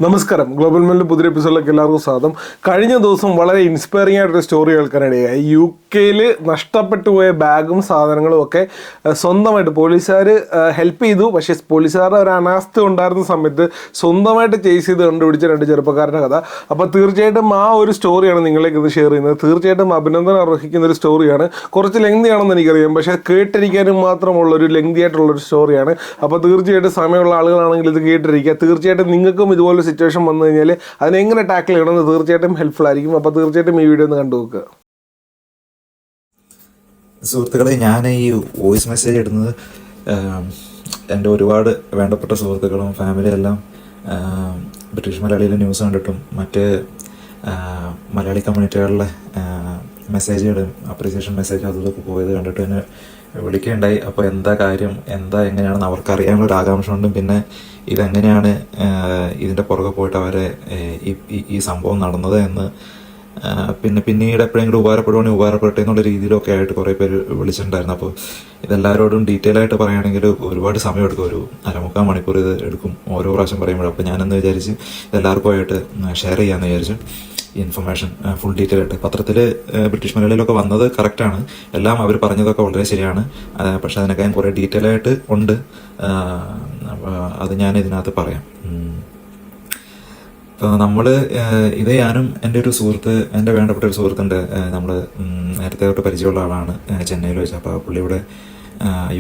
നമസ്കാരം. ഗ്ലോബൽ മെല്ലിൻ്റെ പുതിയ എപ്പിസോഡിലേക്ക് എല്ലാവർക്കും സ്വാഗതം. കഴിഞ്ഞ ദിവസം വളരെ ഇൻസ്പയറിംഗ് ആയിട്ടൊരു സ്റ്റോറി കേൾക്കാനിടയായി. UK നഷ്ടപ്പെട്ടു പോയ ബാഗും സാധനങ്ങളും ഒക്കെ സ്വന്തമായിട്ട് പോലീസുകാർ ഹെൽപ്പ് ചെയ്തു. പക്ഷേ പോലീസുകാരുടെ ഒരു അനാസ്ഥ ഉണ്ടായിരുന്ന സമയത്ത് സ്വന്തമായിട്ട് ചേസ് ചെയ്ത് കണ്ടുപിടിച്ച രണ്ട് ചെറുപ്പക്കാരുടെ കഥ. അപ്പോൾ തീർച്ചയായിട്ടും ആ ഒരു സ്റ്റോറിയാണ് നിങ്ങളിലേക്ക് ഇത് ഷെയർ ചെയ്യുന്നത്. തീർച്ചയായിട്ടും അഭിനന്ദനം അർഹിക്കുന്ന ഒരു സ്റ്റോറിയാണ്. കുറച്ച് ലെങ്തി ആണെന്ന് എനിക്കറിയാം, പക്ഷേ കേട്ടിരിക്കാനും മാത്രമുള്ളൊരു ലെങ്തി ആയിട്ടുള്ളൊരു സ്റ്റോറിയാണ്. അപ്പോൾ തീർച്ചയായിട്ടും സമയമുള്ള ആളുകളാണെങ്കിൽ ഇത് കേട്ടിരിക്കുക. തീർച്ചയായിട്ടും നിങ്ങൾക്കും ഇതുപോലെ സിറ്റുവേഷൻ വന്നു കഴിഞ്ഞാൽ അതിനെങ്ങനെ ടാക്കിൾ ചെയ്യണമെന്ന് തീർച്ചയായിട്ടും ഹെൽപ്ഫുൾ ആയിരിക്കും. അപ്പോൾ തീർച്ചയായിട്ടും ഈ വീഡിയോ ഒന്ന് കണ്ടു നോക്കുക. സുഹൃത്തുക്കളെ, ഞാൻ ഈ വോയിസ് മെസ്സേജ് ഇടുന്നത് എൻ്റെ ഒരുപാട് വേണ്ടപ്പെട്ട സുഹൃത്തുക്കളും ഫാമിലിയും എല്ലാം ബ്രിട്ടീഷ് മലയാളിയിലെ ന്യൂസ് കണ്ടിട്ടും മറ്റ് മലയാളി കമ്മ്യൂണിറ്റികളിലെ മെസ്സേജുകളും അപ്രീസിയേഷൻ മെസ്സേജും അതൊക്കെ പോയത് കണ്ടിട്ട് എന്നെ വിളിക്കുകയുണ്ടായി. അപ്പോൾ എന്താ കാര്യം, എങ്ങനെയാണെന്ന് അവർക്ക് അറിയാനുള്ള ഒരു ആകാംക്ഷ കൊണ്ടും പിന്നെ ഇതെങ്ങനെയാണ് ഇതിൻ്റെ പുറകെ പോയിട്ട് അവരെ ഈ സംഭവം നടന്നത് എന്ന് പിന്നീട് എപ്പോഴെങ്കിലും ഉപകാരപ്പെടുവാണെങ്കിൽ ഉപകാരപ്പെട്ടെ എന്നുള്ള രീതിയിലൊക്കെ ആയിട്ട് കുറേ പേര് വിളിച്ചിട്ടുണ്ടായിരുന്നു. അപ്പോൾ ഇതെല്ലാവരോടും ഡീറ്റെയിൽ ആയിട്ട് പറയുകയാണെങ്കിൽ ഒരുപാട് സമയം എടുക്കും. ഒരു 1/4 മണിക്കൂർ ഇത് എടുക്കും ഓരോ പ്രാവശ്യം പറയുമ്പോഴും. അപ്പോൾ ഞാനെന്ന് വിചാരിച്ച് എല്ലാവർക്കും ആയിട്ട് ഷെയർ ചെയ്യാമെന്ന് വിചാരിച്ചു. ഇൻഫർമേഷൻ ഫുൾ ഡീറ്റെയിൽ ആയിട്ട് പത്രത്തിൽ ബ്രിട്ടീഷ് മലയാളിയിലൊക്കെ വന്നത് കറക്റ്റാണ്. എല്ലാം അവർ പറഞ്ഞതൊക്കെ വളരെ ശരിയാണ്. പക്ഷെ അതിനൊക്കെ ഞാൻ കുറേ ഡീറ്റെയിൽ ആയിട്ട് ഉണ്ട്. അത് ഞാൻ ഇതിനകത്ത് പറയാം. ഇപ്പോൾ നമ്മൾ ഞാനും എൻ്റെ ഒരു സുഹൃത്ത്, എൻ്റെ വേണ്ടപ്പെട്ട ഒരു സുഹൃത്തുണ്ട്. നമ്മൾ നേരത്തെ തൊട്ട് പരിചയമുള്ള ആളാണ് ചെന്നൈയിൽ വെച്ച്. അപ്പോൾ പുള്ളി ഇവിടെ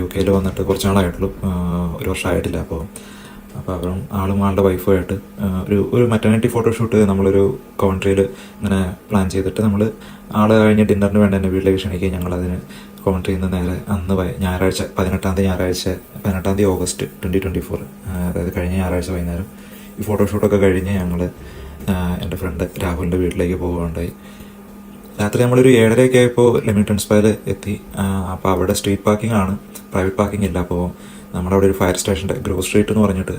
UK വന്നിട്ട് കുറച്ച് നാളായിട്ടുള്ളൂ, 1 വർഷമായിട്ടില്ല. അപ്പോൾ അവരും ആളുടെ വൈഫുമായിട്ട് ഒരു മെറ്റർണിറ്റി ഫോട്ടോഷൂട്ട് നമ്മളൊരു കൗൺട്രിയിൽ ഇങ്ങനെ പ്ലാൻ ചെയ്തിട്ട് നമ്മൾ കഴിഞ്ഞ് ഡിന്നറിന് വേണ്ടി എൻ്റെ വീട്ടിലേക്ക് ക്ഷണിക്കുകയും ഞങ്ങളതിന് കൗൺട്രിയിൽ നിന്ന് നേരെ അന്ന് ഞായറാഴ്ച 18 തീയതി ഓഗസ്റ്റ് 2024, അതായത് കഴിഞ്ഞ ഞായറാഴ്ച വൈകുന്നേരം ഈ ഫോട്ടോഷൂട്ടൊക്കെ കഴിഞ്ഞ് ഞങ്ങൾ എൻ്റെ ഫ്രണ്ട് രാഹുലിൻ്റെ വീട്ടിലേക്ക് പോവുകയുണ്ടായി. രാത്രി നമ്മളൊരു 7:30 ആയപ്പോൾ ലെമിംഗ്ടൺ സ്പായിൽ എത്തി. അപ്പോൾ അവിടെ സ്ട്രീറ്റ് പാർക്കിംഗ് ആണ്, പ്രൈവറ്റ് പാർക്കിംഗ് ഇല്ല. അപ്പോൾ നമ്മുടെ അവിടെ ഒരു ഫയർ സ്റ്റേഷൻ്റെ ഗ്രോവ് സ്ട്രീറ്റ് എന്ന് പറഞ്ഞിട്ട്,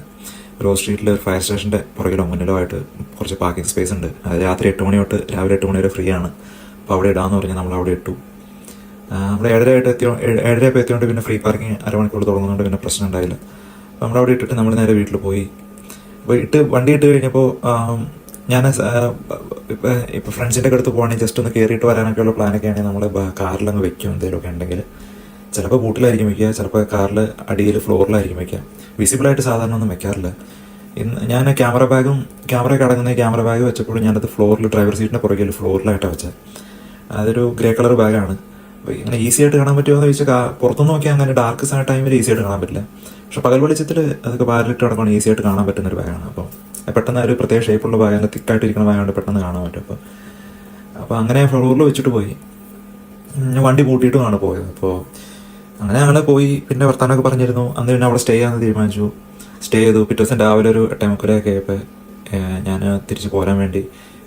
ഗ്രോവ് സ്ട്രീറ്റിൽ ഒരു ഫയർ സ്റ്റേഷൻ്റെ പുറകിലോ മുന്നിലോ ആയിട്ട് കുറച്ച് പാർക്കിംഗ് സ്പേസ് ഉണ്ട്. അത് രാത്രി 8 മണി തൊട്ട് രാവിലെ 8 മണി വരെ ഫ്രീ ആണ്. അപ്പോൾ അവിടെ ഇടാമെന്ന് പറഞ്ഞാൽ നമ്മൾ അവിടെ ഇട്ടു. നമ്മൾ 7:30 എത്തിയോണ്ട് പിന്നെ ഫ്രീ പാർക്കിംഗ് 1/2 മണിക്കൂർ തുടങ്ങുന്നതുകൊണ്ട് പിന്നെ പ്രശ്നം ഉണ്ടായില്ല. അപ്പോൾ നമ്മൾ അവിടെ ഇട്ടിട്ട് നമ്മൾ നേരെ വീട്ടിൽ പോയി. അപ്പോൾ വണ്ടി ഇട്ട് കഴിഞ്ഞപ്പോൾ ഞാൻ ഇപ്പോൾ ഫ്രണ്ട്സിൻ്റെ അടുത്ത് പോകുകയാണെങ്കിൽ ജസ്റ്റ് ഒന്ന് കയറിയിട്ട് വരാനൊക്കെയുള്ള പ്ലാനൊക്കെ ആണെങ്കിൽ നമ്മൾ കാറിലങ്ങ് വെക്കും. എന്തെങ്കിലുമൊക്കെ ഉണ്ടെങ്കിൽ ചിലപ്പോൾ ബൂട്ടിലായിരിക്കും വയ്ക്കുക, ചിലപ്പോൾ കാറിൽ അടിയിൽ ഫ്ലോറിലായിരിക്കും വയ്ക്കുക. വിസിബിളായിട്ട് സാധാരണ ഒന്നും വെക്കാറില്ല. ഞാൻ ക്യാമറയൊക്കെ അടങ്ങുന്ന ക്യാമറ ബാഗ് വെച്ചപ്പോഴും ഞാനത് ഫ്ലോറിൽ, ഡ്രൈവർ സീറ്റിൻ്റെ പുറകിൽ ഫ്ലോറിലായിട്ടാണ് വെച്ചത്. അതൊരു ഗ്രേ കളർ ബാഗാണ്. അപ്പോൾ ഇങ്ങനെ ഈസി ആയിട്ട് കാണാൻ പറ്റുമോ എന്ന് ചോദിച്ചാൽ പുറത്തുനിന്ന് നോക്കിയാൽ അങ്ങനെ ഡാർക്ക് ടൈമിൽ ഈസി ആയിട്ട് കാണാൻ പറ്റില്ല. പക്ഷെ പകൽ വെളിച്ചത്തിൽ അതൊക്കെ ബാരിലിട്ട് നടക്കുകയാണ് ഈസി ആയിട്ട് കാണാൻ പറ്റുന്നൊരു ബാഗാണ്. അപ്പോൾ പെട്ടെന്ന് ഒരു പ്രത്യേക ഷേപ്പുള്ള ബാഗാണ്, തിക്കായിട്ടിരിക്കുന്ന ബാഗാണ്, പെട്ടെന്ന് കാണാൻ പറ്റും. അപ്പോൾ അങ്ങനെ ഫ്ലോറിൽ വെച്ചിട്ട് പോയി. വണ്ടി പൂട്ടിയിട്ടുമാണ് പോയത്. അപ്പോൾ അങ്ങനെ ഞങ്ങൾ പോയി. പിന്നെ വർത്താനമൊക്കെ പറഞ്ഞിരുന്നു. അന്ന് പിന്നെ അവിടെ സ്റ്റേ ചെയ്യാമെന്ന് തീരുമാനിച്ചു. സ്റ്റേ ചെയ്തു. പിറ്റേ ദിവസം രാവിലെ ഒരു 8:30 ആയപ്പോൾ ഞാൻ തിരിച്ച് പോരാൻ വേണ്ടി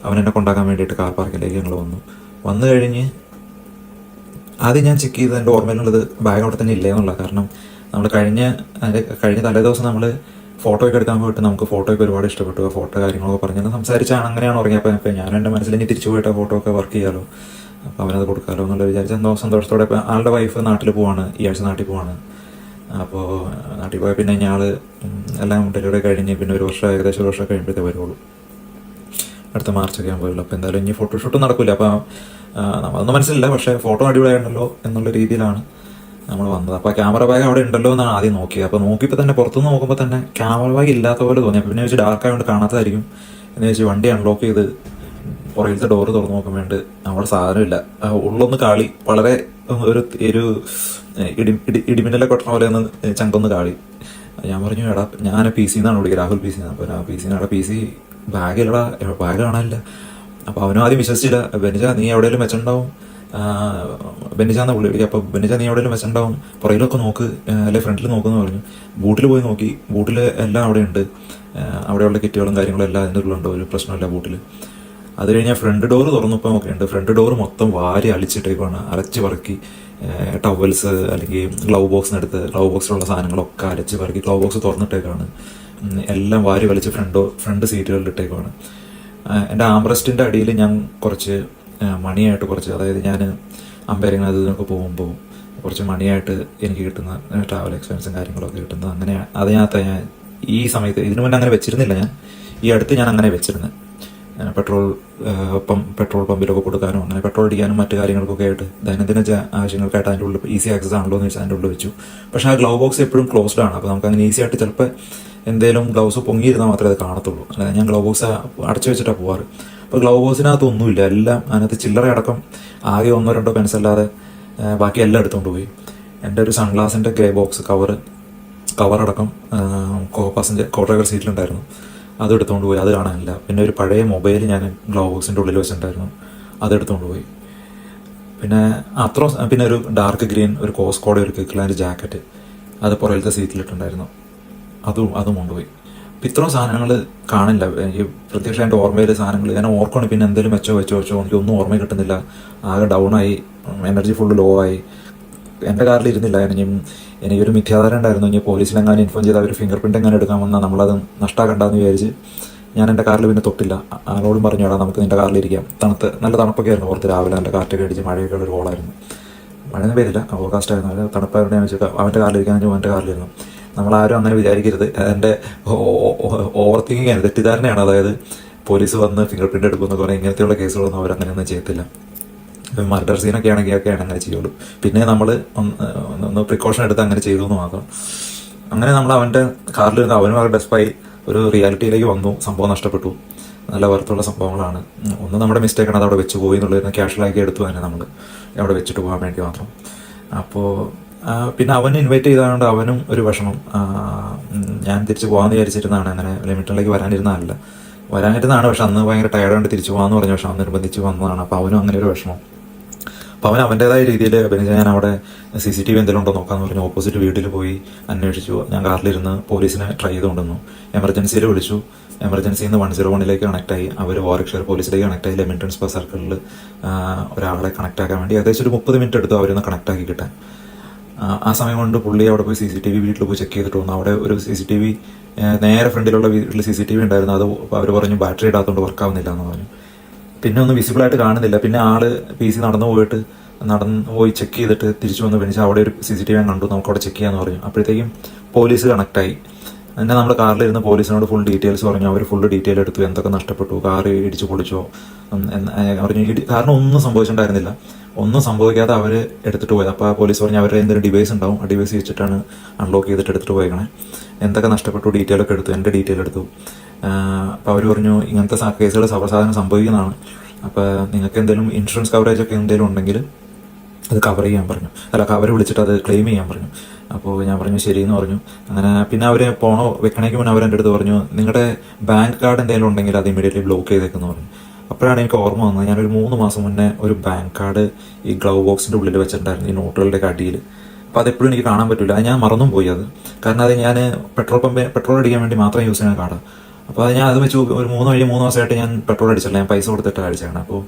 അവനെന്നെ കൊണ്ടാക്കാൻ വേണ്ടിയിട്ട് കാർ പാർക്കിലേക്ക് ഞങ്ങൾ വന്നു കഴിഞ്ഞ് ആദ്യം ഞാൻ ചെക്ക് ചെയ്ത് എൻ്റെ ഓർമ്മയിലുള്ളത് ബാഗ് അവിടെ തന്നെ ഇല്ലേ എന്നുള്ള. കാരണം നമ്മൾ കഴിഞ്ഞ തലേ ദിവസം നമ്മൾ ഫോട്ടോയൊക്കെ എടുക്കാൻ പോയിട്ട് നമുക്ക് ഫോട്ടോയൊക്കെ ഒരുപാട് ഇഷ്ടപ്പെട്ടു. ആ ഫോട്ടോ കാര്യങ്ങളൊക്കെ പറഞ്ഞാൽ സംസാരിച്ചാണ് അങ്ങനെയാണ് ഉറങ്ങിയപ്പോൾ ഞാൻ എൻ്റെ മനസ്സിൽ ഇനി തിരിച്ചു പോയിട്ട് ആ ഫോട്ടോ ഒക്കെ വർക്ക് ചെയ്യാലോ, അപ്പോൾ അവനത് കൊടുക്കാമല്ലോ എന്നുള്ള വിചാരിച്ച എന്തോ സന്തോഷത്തോടെ. ഇപ്പോൾ ആളുടെ വൈഫ് നാട്ടിൽ പോവാണ്, ഈ ആഴ്ച നാട്ടിൽ പോവാണ്. അപ്പോൾ നാട്ടിൽ പോയാൽ പിന്നെ ഞാൻ എല്ലാം ഡെലിവറി കഴിഞ്ഞ് പിന്നെ ഏകദേശം 1 വർഷം കഴിയുമ്പോഴത്തേ വരുള്ളൂ. അടുത്ത മാർച്ചൊക്കെ ആകുമ്പോഴുള്ളൂ. അപ്പോൾ എന്തായാലും ഇനി ഫോട്ടോഷൂട്ടും നടക്കില്ല. അപ്പോൾ അതൊന്നും മനസ്സിലില്ല, പക്ഷേ ഫോട്ടോ അടിപൊളിയായിട്ടുണ്ടല്ലോ എന്നുള്ള രീതിയിലാണ് നമ്മൾ വന്നത്. അപ്പോൾ ക്യാമറ ബാഗ് അവിടെ ഉണ്ടല്ലോ എന്നാണ് ആദ്യം നോക്കിയത്. അപ്പോൾ നോക്കിയപ്പോൾ തന്നെ പുറത്തുനിന്ന് നോക്കുമ്പോൾ തന്നെ ക്യാമറ ബാഗ് ഇല്ലാത്ത പോലെ തോന്നി. അപ്പോൾ പിന്നെ വെച്ച് ഡാർക്കായതുകൊണ്ട് കാണാത്തതായിരിക്കും എന്ന് വെച്ച് വണ്ടി അൺലോക്ക് ചെയ്ത് പുറകിലത്തെ ഡോറ് തുറന്നു നോക്കാൻ വേണ്ടി അവിടെ സാധനമില്ല. ഉള്ളൊന്ന് കാളി, വളരെ ഒരു ഇടിമിന്നലെ കൊട്ടണ പോലെ ഒന്ന് ചങ്കൊന്ന് കാളി. ഞാൻ പറഞ്ഞു, എടാ ഞാൻ PC എന്നാണ് വിളിക്കുക, രാഹുൽ PC എന്നാണ്. അപ്പോൾ PC എടാ PC ബാഗില്ലടാ, ബാഗ് കാണാനില്ല. അപ്പോൾ അവനും ആദ്യം വിശ്വസിച്ചില്ല. ബെനിജ നീ എവിടെയെങ്കിലും വെച്ചിട്ടുണ്ടാവും, ബെനിജാന്ന് വിളിക്കുക. അപ്പോൾ ബെനിജ നീ എവിടെയെങ്കിലും വെച്ചിട്ടുണ്ടാവും, പുറകിലൊക്കെ നോക്ക്, അല്ലെ ഫ്രണ്ടിൽ നോക്കുമെന്ന് പറഞ്ഞു. ബൂട്ടിൽ പോയി നോക്കി. ബൂട്ടിൽ എല്ലാം അവിടെ ഉണ്ട്, അവിടെയുള്ള കിറ്റുകളും കാര്യങ്ങളും എല്ലാം അതിൻ്റെ ഉള്ളിലുണ്ട്, ഒരു പ്രശ്നമില്ല ബൂട്ടിൽ. അത് കഴിഞ്ഞാൽ ഫ്രണ്ട് ഡോറ് തുറന്നപ്പോൾ നോക്കിയിട്ടുണ്ട്. ഫ്രണ്ട് ഡോറ് മൊത്തം വാരി അളിച്ചിട്ടേക്കാണ്, അരച്ച് പറക്കി. ടവൽസ് അല്ലെങ്കിൽ ഗ്ലൗ ബോക്സിലുള്ള സാധനങ്ങളൊക്കെ അരച്ച് പറക്കി ഗ്ലൗ ബോക്സ് തുറന്നിട്ടേക്കാണ്. എല്ലാം വാരി വലിച്ച് ഫ്രണ്ട് സീറ്റുകളിൽ ഇട്ടേക്കാണ്. എൻ്റെ ആംബ്രസ്റ്റിൻ്റെ അടിയിൽ ഞാൻ കുറച്ച് മണിയായിട്ട് അതായത് ഞാൻ അമ്പയറിങ് അതിനൊക്കെ പോകുമ്പോൾ കുറച്ച് മണിയായിട്ട് എനിക്ക് കിട്ടുന്ന ട്രാവൽ എക്സ്പെൻസും കാര്യങ്ങളൊക്കെ കിട്ടുന്നത്. അങ്ങനെ അതിനകത്ത് ഞാൻ ഈ സമയത്ത് ഇതിനു മുന്നേ അങ്ങനെ വെച്ചിരുന്നില്ല. ഞാൻ ഈ അടുത്ത് ഞാൻ അങ്ങനെ വെച്ചിരുന്നത്. പെട്രോൾ പമ്പിലൊക്കെ കൊടുക്കാനും അങ്ങനെ പെട്രോൾ അടിക്കാനും മറ്റു കാര്യങ്ങൾക്കൊക്കെ ആയിട്ട് ദൈനംദിന ആവശ്യങ്ങൾക്കായിട്ട് അതിൻ്റെ ഉള്ളിൽ ഈസി ആക്സസ് ആണല്ലോ എന്ന് വെച്ചാൽ അതിൻ്റെ ഉള്ളിൽ വെച്ചു. പക്ഷേ ആ ഗ്ലൗ ബോക്സ് എപ്പോഴും ക്ലോസ്ഡ് ആണ്. അപ്പോൾ നമുക്ക് അങ്ങനെ ഈസി ആയിട്ട് ചിലപ്പോൾ എന്തെങ്കിലും ഗ്ലൗസ് പൊങ്ങിയിരുന്നാൽ മാത്രമേ അത് കാണത്തുള്ളൂ. അല്ലാതെ ഞാൻ ഗ്ലൗ ബോക്സ് അടച്ചു വെച്ചിട്ടാണ് പോവാറ്. അപ്പോൾ ഗ്ലൗ ബോക്സിനകത്ത് ഒന്നുമില്ല, എല്ലാം അതിനകത്ത് ചില്ലറ അടക്കം ആകെ 1-2 പെൻസ് അല്ലാതെ ബാക്കി എല്ലാം എടുത്തുകൊണ്ട് പോയി. എൻ്റെ ഒരു സൺഗ്ലാസിൻ്റെ ഗ്രേ ബോക്സ് കവറടക്കം കോ ഡ്രൈവർ സീറ്റിലുണ്ടായിരുന്നു, അത് എടുത്തുകൊണ്ട് പോയി, അത് കാണാനില്ല. പിന്നെ ഒരു പഴയ മൊബൈൽ ഞാൻ ഗ്ലൗ ബോക്സിൻ്റെ ഉള്ളിൽ വെച്ചിട്ടുണ്ടായിരുന്നു, അത് എടുത്തുകൊണ്ട് പോയി. പിന്നെ ഒരു ഡാർക്ക് ഗ്രീൻ ഒരു കോസ്കോയുടെ ഒരു കിക്ക്ലാൻഡ് ജാക്കറ്റ്, അത് പുറകിലത്തെ സീറ്റിലിട്ടുണ്ടായിരുന്നു, അതും കൊണ്ടുപോയി. അപ്പം ഇത്രയും സാധനങ്ങൾ കാണില്ല എനിക്ക്. പ്രത്യേകിച്ച് എൻ്റെ ഓർമ്മയിൽ സാധനങ്ങൾ ഞാൻ ഓർക്കണം, പിന്നെ എന്തെങ്കിലും വെച്ചോ എനിക്കൊന്നും ഓർമ്മ കിട്ടുന്നില്ല. ആകെ ഡൗണായി, എനർജി ഫുള്ള് ലോ ആയി. എൻ്റെ കാറിൽ ഇരുന്നില്ല. എനിക്കൊരു മിഥ്യാധാരണ ഉണ്ടായിരുന്നു, ഇനി പോലീസിലെങ്ങാനും ഇൻഫോം ചെയ്ത് അവർ ഫിംഗർ പ്രിൻ്റ് എങ്ങനെ എടുക്കാൻ വന്നാൽ നമ്മളത് നഷ്ടമാക്കണ്ടെന്ന് വിചാരിച്ച് ഞാൻ എൻ്റെ കാറിൽ പിന്നെ തൊട്ടില്ല. ആളോടും പറഞ്ഞു, എടാ നമുക്ക് നിൻ്റെ കാറിലിരിക്കാം. നല്ല തണുപ്പൊക്കെ ആയിരുന്നു പുറത്ത്. രാവിലെ എൻ്റെ കാറ്റൊക്കെ അടിച്ച് മഴയൊക്കെ ഉള്ള ഒരു കോളായിരുന്നു. മഴയൊന്നും പെയ്തില്ല, ഓവർകാസ്റ്റ് ആയിരുന്നു. തണുപ്പായിട്ട് ഞാൻ വെച്ചാൽ അവൻ്റെ കാറിലിരിക്കാൻ അവൻ്റെ കാറിലിരുന്നു. നമ്മളാരും അങ്ങനെ വിചാരിക്കരുത്. എൻ്റെ ഓവർ തിങ്കിങ് ആണ്, തെറ്റിദ്ധാരണയാണ്. അതായത് പോലീസ് വന്ന് ഫിംഗർ പ്രിൻ്റ് എടുക്കുമെന്നൊക്കെ പറഞ്ഞാൽ ഇങ്ങനത്തെയുള്ള കേസുകളൊന്നും അവരങ്ങനെയൊന്നും ചെയ്യത്തില്ല. മർഡർ സീനൊക്കെ ആണെങ്കിൽ അങ്ങനെ ചെയ്യുള്ളൂ. പിന്നെ നമ്മൾ ഒന്ന് പ്രിക്കോഷൻ എടുത്ത് അങ്ങനെ ചെയ്തു എന്ന് മാത്രം. അങ്ങനെ നമ്മൾ അവൻ്റെ കാറിലിരുന്ന് അവനും ആ ഡെസ്പായി ഒരു റിയാലിറ്റിയിലേക്ക് വന്നു. സംഭവം നഷ്ടപ്പെട്ടു. നല്ല വർത്തുള്ള സംഭവങ്ങളാണ്. ഒന്ന് നമ്മുടെ മിസ്റ്റേക്കാണ്, അത് അവിടെ വെച്ച് പോയി എന്നുള്ളതിന് ക്യാഷ്വലാക്കി എടുത്തു തന്നെ നമ്മൾ അവിടെ വെച്ചിട്ട് പോകാൻ വേണ്ടി മാത്രം. അപ്പോൾ പിന്നെ അവനെ ഇൻവൈറ്റ് ചെയ്തതുകൊണ്ട് അവനും ഒരു വിഷമം. ഞാൻ തിരിച്ച് പോകാമെന്ന് വിചാരിച്ചിരുന്നതാണ്, അങ്ങനെ ലിമിറ്റിലേക്ക് വരാനിരുന്നതല്ല. പക്ഷെ അന്ന് ഭയങ്കര ടയർഡായിട്ട് തിരിച്ചു പോകാമെന്ന് പറഞ്ഞു. പക്ഷെ അവൻ നിർബന്ധിച്ച് വന്നതാണ്. അപ്പോൾ അവനും അങ്ങനെ ഒരു വിഷമം. അപ്പോൾ അവൻ അവൻ്റേതായ രീതിയിൽ ഞാൻ അവിടെ CCTV എന്തെങ്കിലും ഉണ്ടോ നോക്കാമെന്ന് പറഞ്ഞു. ഓപ്പോസിറ്റ് വീട്ടിൽ പോയി അന്വേഷിച്ചു. ഞാൻ കാറിലിരുന്ന് പോലീസിനെ ട്രൈ ചെയ്ത് കൊണ്ടുവന്നു. എമർജൻസിയിൽ വിളിച്ചു. എമർജൻസിയിൽ നിന്ന് 101 കണക്റ്റായി. അവർ വാർവിക് പോലീസിലേക്ക് കണക്റ്റായി. ലെമിൻടൺ സ്പാ സർക്കിളിൽ ഒരാളെ കണക്റ്റ് ആക്കാൻ വേണ്ടി ഏകദേശം ഒരു 30 മിനിറ്റ് എടുത്തു അവരൊന്ന് കണക്റ്റാക്കി കിട്ടാൻ. ആ സമയം കൊണ്ട് പുള്ളി അവിടെ പോയി CCTV വീട്ടിൽ പോയി ചെക്ക് ചെയ്തിട്ട് വന്നു. അവിടെ ഒരു CCTV നേരെ ഫ്രണ്ടിലുള്ള വീട്ടിൽ CCTV ഉണ്ടായിരുന്നു. അത് അവർ പറഞ്ഞു ബാറ്ററി ഇടാത്തതുകൊണ്ട് വർക്കാവുന്നില്ല എന്ന് പറഞ്ഞു. പിന്നെ ഒന്നും വിസിബിളായിട്ട് കാണുന്നില്ല. പിന്നെ ആള് PC നടന്നു പോയി ചെക്ക് ചെയ്തിട്ട് തിരിച്ചു വന്ന് പിടിച്ച് അവിടെ ഒരു CCTV കണ്ടു, നമുക്ക് അവിടെ ചെക്ക് ചെയ്യാന്ന് പറഞ്ഞു. അപ്പോഴത്തേക്കും പോലീസ് കണക്റ്റായി. പിന്നെ നമ്മുടെ കാറിലിരുന്ന് പോലീസിനോട് ഫുൾ ഡീറ്റെയിൽസ് പറഞ്ഞു. അവർ ഫുൾ ഡീറ്റെയിൽ എടുത്തു, എന്തൊക്കെ നഷ്ടപ്പെട്ടു, കാറ് ഇടിച്ചു പൊളിച്ചോ പറഞ്ഞു. കാരണം ഒന്നും സംഭവിച്ചിട്ടുണ്ടായിരുന്നില്ല. ഒന്നും സംഭവിക്കാതെ അവർ എടുത്തിട്ട് പോയത്. അപ്പോൾ ആ പോലീസ് പറഞ്ഞു അവരുടെ എന്തൊരു ഡിവൈസ് ഉണ്ടാവും, ആ ഡിവൈസ് വെച്ചിട്ടാണ് അൺലോക്ക് ചെയ്തിട്ട് എടുത്തിട്ട് പോയേക്കണേ. എന്തൊക്കെ നഷ്ടപ്പെട്ടു ഡീറ്റെയിലൊക്കെ എടുത്തു, എൻ്റെ ഡീറ്റെയിൽ എടുത്തു. അപ്പോൾ അവർ പറഞ്ഞു ഇങ്ങനത്തെ കേസുകൾ സർവ്വസാധാരണ സംഭവിക്കുന്നതാണ്. അപ്പോൾ നിങ്ങൾക്ക് എന്തെങ്കിലും ഇൻഷുറൻസ് കവറേജ് ഒക്കെ എന്തെങ്കിലും ഉണ്ടെങ്കിൽ അത് കവർ ചെയ്യാൻ പറഞ്ഞു. കവർ വിളിച്ചിട്ട് അത് ക്ലെയിം ചെയ്യാൻ പറഞ്ഞു. അപ്പോൾ ഞാൻ പറഞ്ഞു ശരിയെന്ന് പറഞ്ഞു. അങ്ങനെ പിന്നെ അവർ വെക്കണേക്ക് മുന്നേ അവർ എൻ്റെ അടുത്ത് പറഞ്ഞു നിങ്ങളുടെ ബാങ്ക് കാർഡ് എന്തെങ്കിലും ഉണ്ടെങ്കിൽ അത് ഇമീഡിയറ്റ്ലി ബ്ലോക്ക് ചെയ്തേക്കെന്ന് പറഞ്ഞു. അപ്പോഴാണ് എനിക്ക് ഓർമ്മ വന്നത്, ഞാനൊരു 3 മാസം മുന്നേ ഒരു ബാങ്ക് കാർഡ് ഈ ഗ്ലൗ ബോക്സിൻ്റെ ഉള്ളിൽ വെച്ചിട്ടുണ്ടായിരുന്നു, ഈ നോട്ടുകളുടെ അടിയിൽ. അപ്പോൾ അതെപ്പോഴും എനിക്ക് കാണാൻ പറ്റില്ല. അത് ഞാൻ മറന്നും പോയി അത്. കാരണം അത് ഞാൻ പെട്രോൾ അടിക്കാൻ വേണ്ടി മാത്രം യൂസ് ചെയ്യുന്ന കാർഡാണ്. അപ്പോൾ അത് ഞാൻ അത് വെച്ച് ഒരു 3 മാസമായിട്ട് ഞാൻ പെട്രോൾ അടിച്ചില്ല. ഞാൻ പൈസ കൊടുത്തിട്ട് അടിച്ചേക്കണം, അപ്പോൾ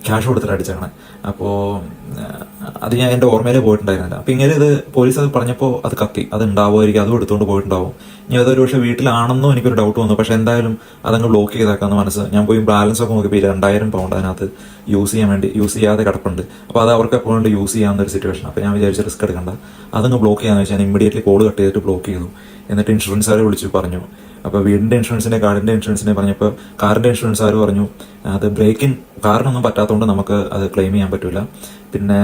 ക്യാഷ് കൊടുത്തിട്ട് അടിച്ചേക്കണം. അപ്പോൾ അത് ഞാൻ എൻ്റെ ഓർമ്മയിൽ പോയിട്ടുണ്ടായിരുന്നില്ല. അപ്പോൾ ഇങ്ങനെ ഇത് പോലീസ് അത് പറഞ്ഞപ്പോൾ അത് കത്തി, അത് ഉണ്ടാവുമായിരിക്കും, അതും എടുത്തുകൊണ്ട് പോയിട്ടുണ്ടാവും. ഇനി അതൊരു പക്ഷേ വീട്ടിലാണെന്നോ എനിക്കൊരു ഡൗട്ട് വന്നു. പക്ഷേ എന്തായാലും അതങ്ങ് ബ്ലോക്ക് ചെയ്തേക്കാമെന്ന് മനസ്സ്. ഞാൻ പോയി ബാലൻസ് ഒക്കെ നോക്കിയപ്പോൾ 2000 പൗണ്ട് അതിനകത്ത് യൂസ് ചെയ്യാതെ കിടപ്പുണ്ട്. അപ്പോൾ അത് അവർക്ക് എപ്പോഴും യൂസ് ചെയ്യാവുന്ന ഒരു സിറ്റുവേഷൻ. അപ്പോൾ ഞാൻ വിചാരിച്ച റിസ്ക് എടുക്കണ്ട, അതങ്ങ് ബ്ലോക്ക് ചെയ്യാന്ന് വെച്ചാൽ ഇമ്മീഡിയറ്റ്ലി കോഡ് കട്ട് ചെയ്തിട്ട് ബ്ലോക്ക് ചെയ്തു. എന്നിട്ട് ഇൻഷുറൻസുകാരെ വിളിച്ചു പറഞ്ഞു. അപ്പോൾ വീടിൻ്റെ ഇൻഷുറൻസിനെ കാറിൻ്റെ ഇൻഷുറൻസിനെ പറഞ്ഞപ്പോൾ കാറിൻ്റെ ഇൻഷുറൻസുകാർ പറഞ്ഞു അത് കാറിനൊന്നും പറ്റാത്തതുകൊണ്ട് നമുക്ക് അത് ക്ലെയിം ചെയ്യാൻ പറ്റില്ല. പിന്നെ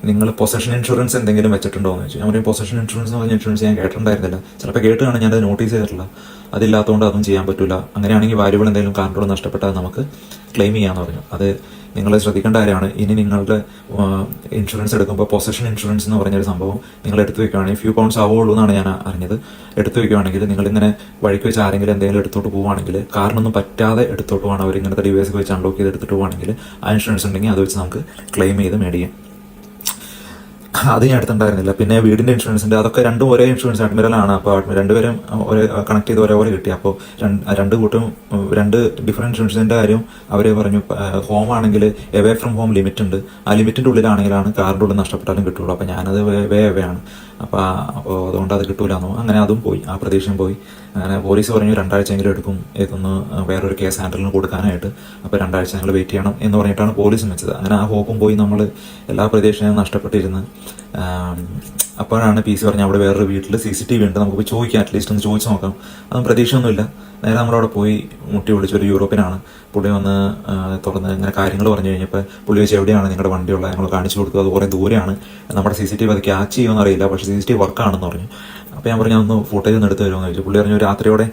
നിങ്ങൾ പൊസഷൻ ഇൻഷുറൻസ് എന്തെങ്കിലും വെച്ചിട്ടുണ്ടോ എന്ന് ചോദിച്ചു. ഞാൻ പറയും പൊസഷൻ ഇൻഷുറൻസ് എന്ന് പറഞ്ഞ ഇൻഷുറൻസ് ഞാൻ കേട്ടിട്ടുണ്ടായിരുന്നില്ല. ചിലപ്പോൾ കേട്ടാണ് ഞാനത് നോട്ടീസ് ചെയ്തിട്ടില്ല. അതില്ലാത്തതുകൊണ്ട് അതും ചെയ്യാൻ പറ്റില്ല. അങ്ങനെയാണെങ്കിൽ വാല്യുബിൾ എന്തെങ്കിലും കാറിനോട് നഷ്ടപ്പെട്ടാൽ നമുക്ക് ക്ലെയിം ചെയ്യാമെന്ന് പറഞ്ഞു. അത് നിങ്ങൾ ശ്രദ്ധിക്കേണ്ട കാര്യമാണ്. ഇനി നിങ്ങളുടെ ഇൻഷുറൻസ് എടുക്കുമ്പോൾ പൊസഷൻ ഇൻഷുറൻസ് എന്ന് പറഞ്ഞൊരു സംഭവം നിങ്ങൾ എടുത്തു വെക്കുകയാണെങ്കിൽ ഫ്യൂ പൗണ്ട്സ് ആവുള്ളൂ എന്നാണ് ഞാൻ അറിഞ്ഞത്. എടുത്തു വെക്കുകയാണെങ്കിൽ നിങ്ങളിങ്ങനെ വഴിക്ക് വെച്ച് ആരെങ്കിലും എന്തെങ്കിലും എടുത്തോട്ട് പോവുകയാണെങ്കിൽ കാറിനൊന്നും പറ്റാതെ എടുത്തോട്ട് പോകണം. അവർ ഇങ്ങനത്തെ ഡിവൈസ് വെച്ച് അൺലോക്ക് ചെയ്ത് എടുത്തിട്ട് പോവുകയാണെങ്കിൽ ആ ഇൻഷുറൻസ് ഉണ്ടെങ്കിൽ അത് വെച്ച് നമുക്ക് ക്ലെയിം ചെയ്ത് മേടിക്കാം. അത് ഞാൻ എടുത്തിട്ടുണ്ടായിരുന്നില്ല. പിന്നെ വീടിൻ്റെ ഇൻഷുറൻസിൻ്റെ അതൊക്കെ രണ്ടും ഒരേ ഇൻഷുറൻസ് അഡ്മിറലാണ്. അപ്പോൾ രണ്ടുപേരും കണക്ട് ചെയ്ത് ഒരേപോലെ കിട്ടി. അപ്പോൾ രണ്ട് ഡിഫറെൻറ്റ് ഇൻഷുറൻസിൻ്റെ കാര്യം അവർ പറഞ്ഞു. ഹോം ആണെങ്കിൽ എവേ ഫ്രം ഹോം ലിമിറ്റ് ഉണ്ട്. ആ ലിമിറ്റിൻ്റെ ഉള്ളിലാണെങ്കിലാണ് കാറിൻ്റെ ഉള്ളിൽ നഷ്ടപ്പെട്ടാലും കിട്ടുള്ളൂ. അപ്പോൾ ഞാനത് എവയാണ്. അപ്പോൾ അതുകൊണ്ട് അത് കിട്ടൂലെന്നോ അങ്ങനെ അതും പോയി, ആ പ്രതീക്ഷയും പോയി. അങ്ങനെ പോലീസ് പറഞ്ഞു 2 ആഴ്ചയെങ്കിലും എടുക്കും ഇതൊന്ന് വേറൊരു കേസ് ഹാൻഡലിന് കൊടുക്കാനായിട്ട്. അപ്പോൾ 2 ആഴ്ച ഞങ്ങൾ വെയിറ്റ് ചെയ്യണം എന്ന് പറഞ്ഞിട്ടാണ് പോലീസ് വെച്ചത്. അങ്ങനെ ആ ഹോപ്പും പോയി. നമ്മൾ എല്ലാ പ്രതീക്ഷയും നഷ്ടപ്പെട്ടിരുന്ന് അപ്പോഴാണ് പി സി പറഞ്ഞത് അവിടെ വേറൊരു വീട്ടിൽ CCTV ഉണ്ട്, നമുക്ക് പോയി ചോദിക്കാം, അറ്റ്ലീസ്റ്റ് ഒന്ന് ചോദിച്ചു നോക്കാം. അതും പ്രതീക്ഷയൊന്നുമില്ല. നേരെ നമ്മളവിടെ പോയി മുട്ടി വിളിച്ചൊരു യൂറോപ്യനാണ്. പുള്ളി വന്ന് തുറന്ന് ഇങ്ങനെ കാര്യങ്ങൾ പറഞ്ഞു കഴിഞ്ഞപ്പോൾ പുള്ളി വെച്ച് എവിടെയാണ് നിങ്ങളുടെ വണ്ടിയുള്ളത്, ഞങ്ങൾ കാണിച്ചു കൊടുത്തു. അത് കുറേ ദൂരെയാണ്, നമ്മുടെ CCTV അത് ക്യാച്ച് ചെയ്യുമെന്ന് അറിയില്ല, പക്ഷേ CCTV വർക്കാണെന്ന് പറഞ്ഞു. അപ്പോൾ ഞാൻ പറഞ്ഞു ഒന്ന് ഫുട്ടേജ് ഒന്ന് എടുത്ത് തരുമെന്ന് ചോദിച്ചു. പുള്ളി പറഞ്ഞു രാത്രിയോടെ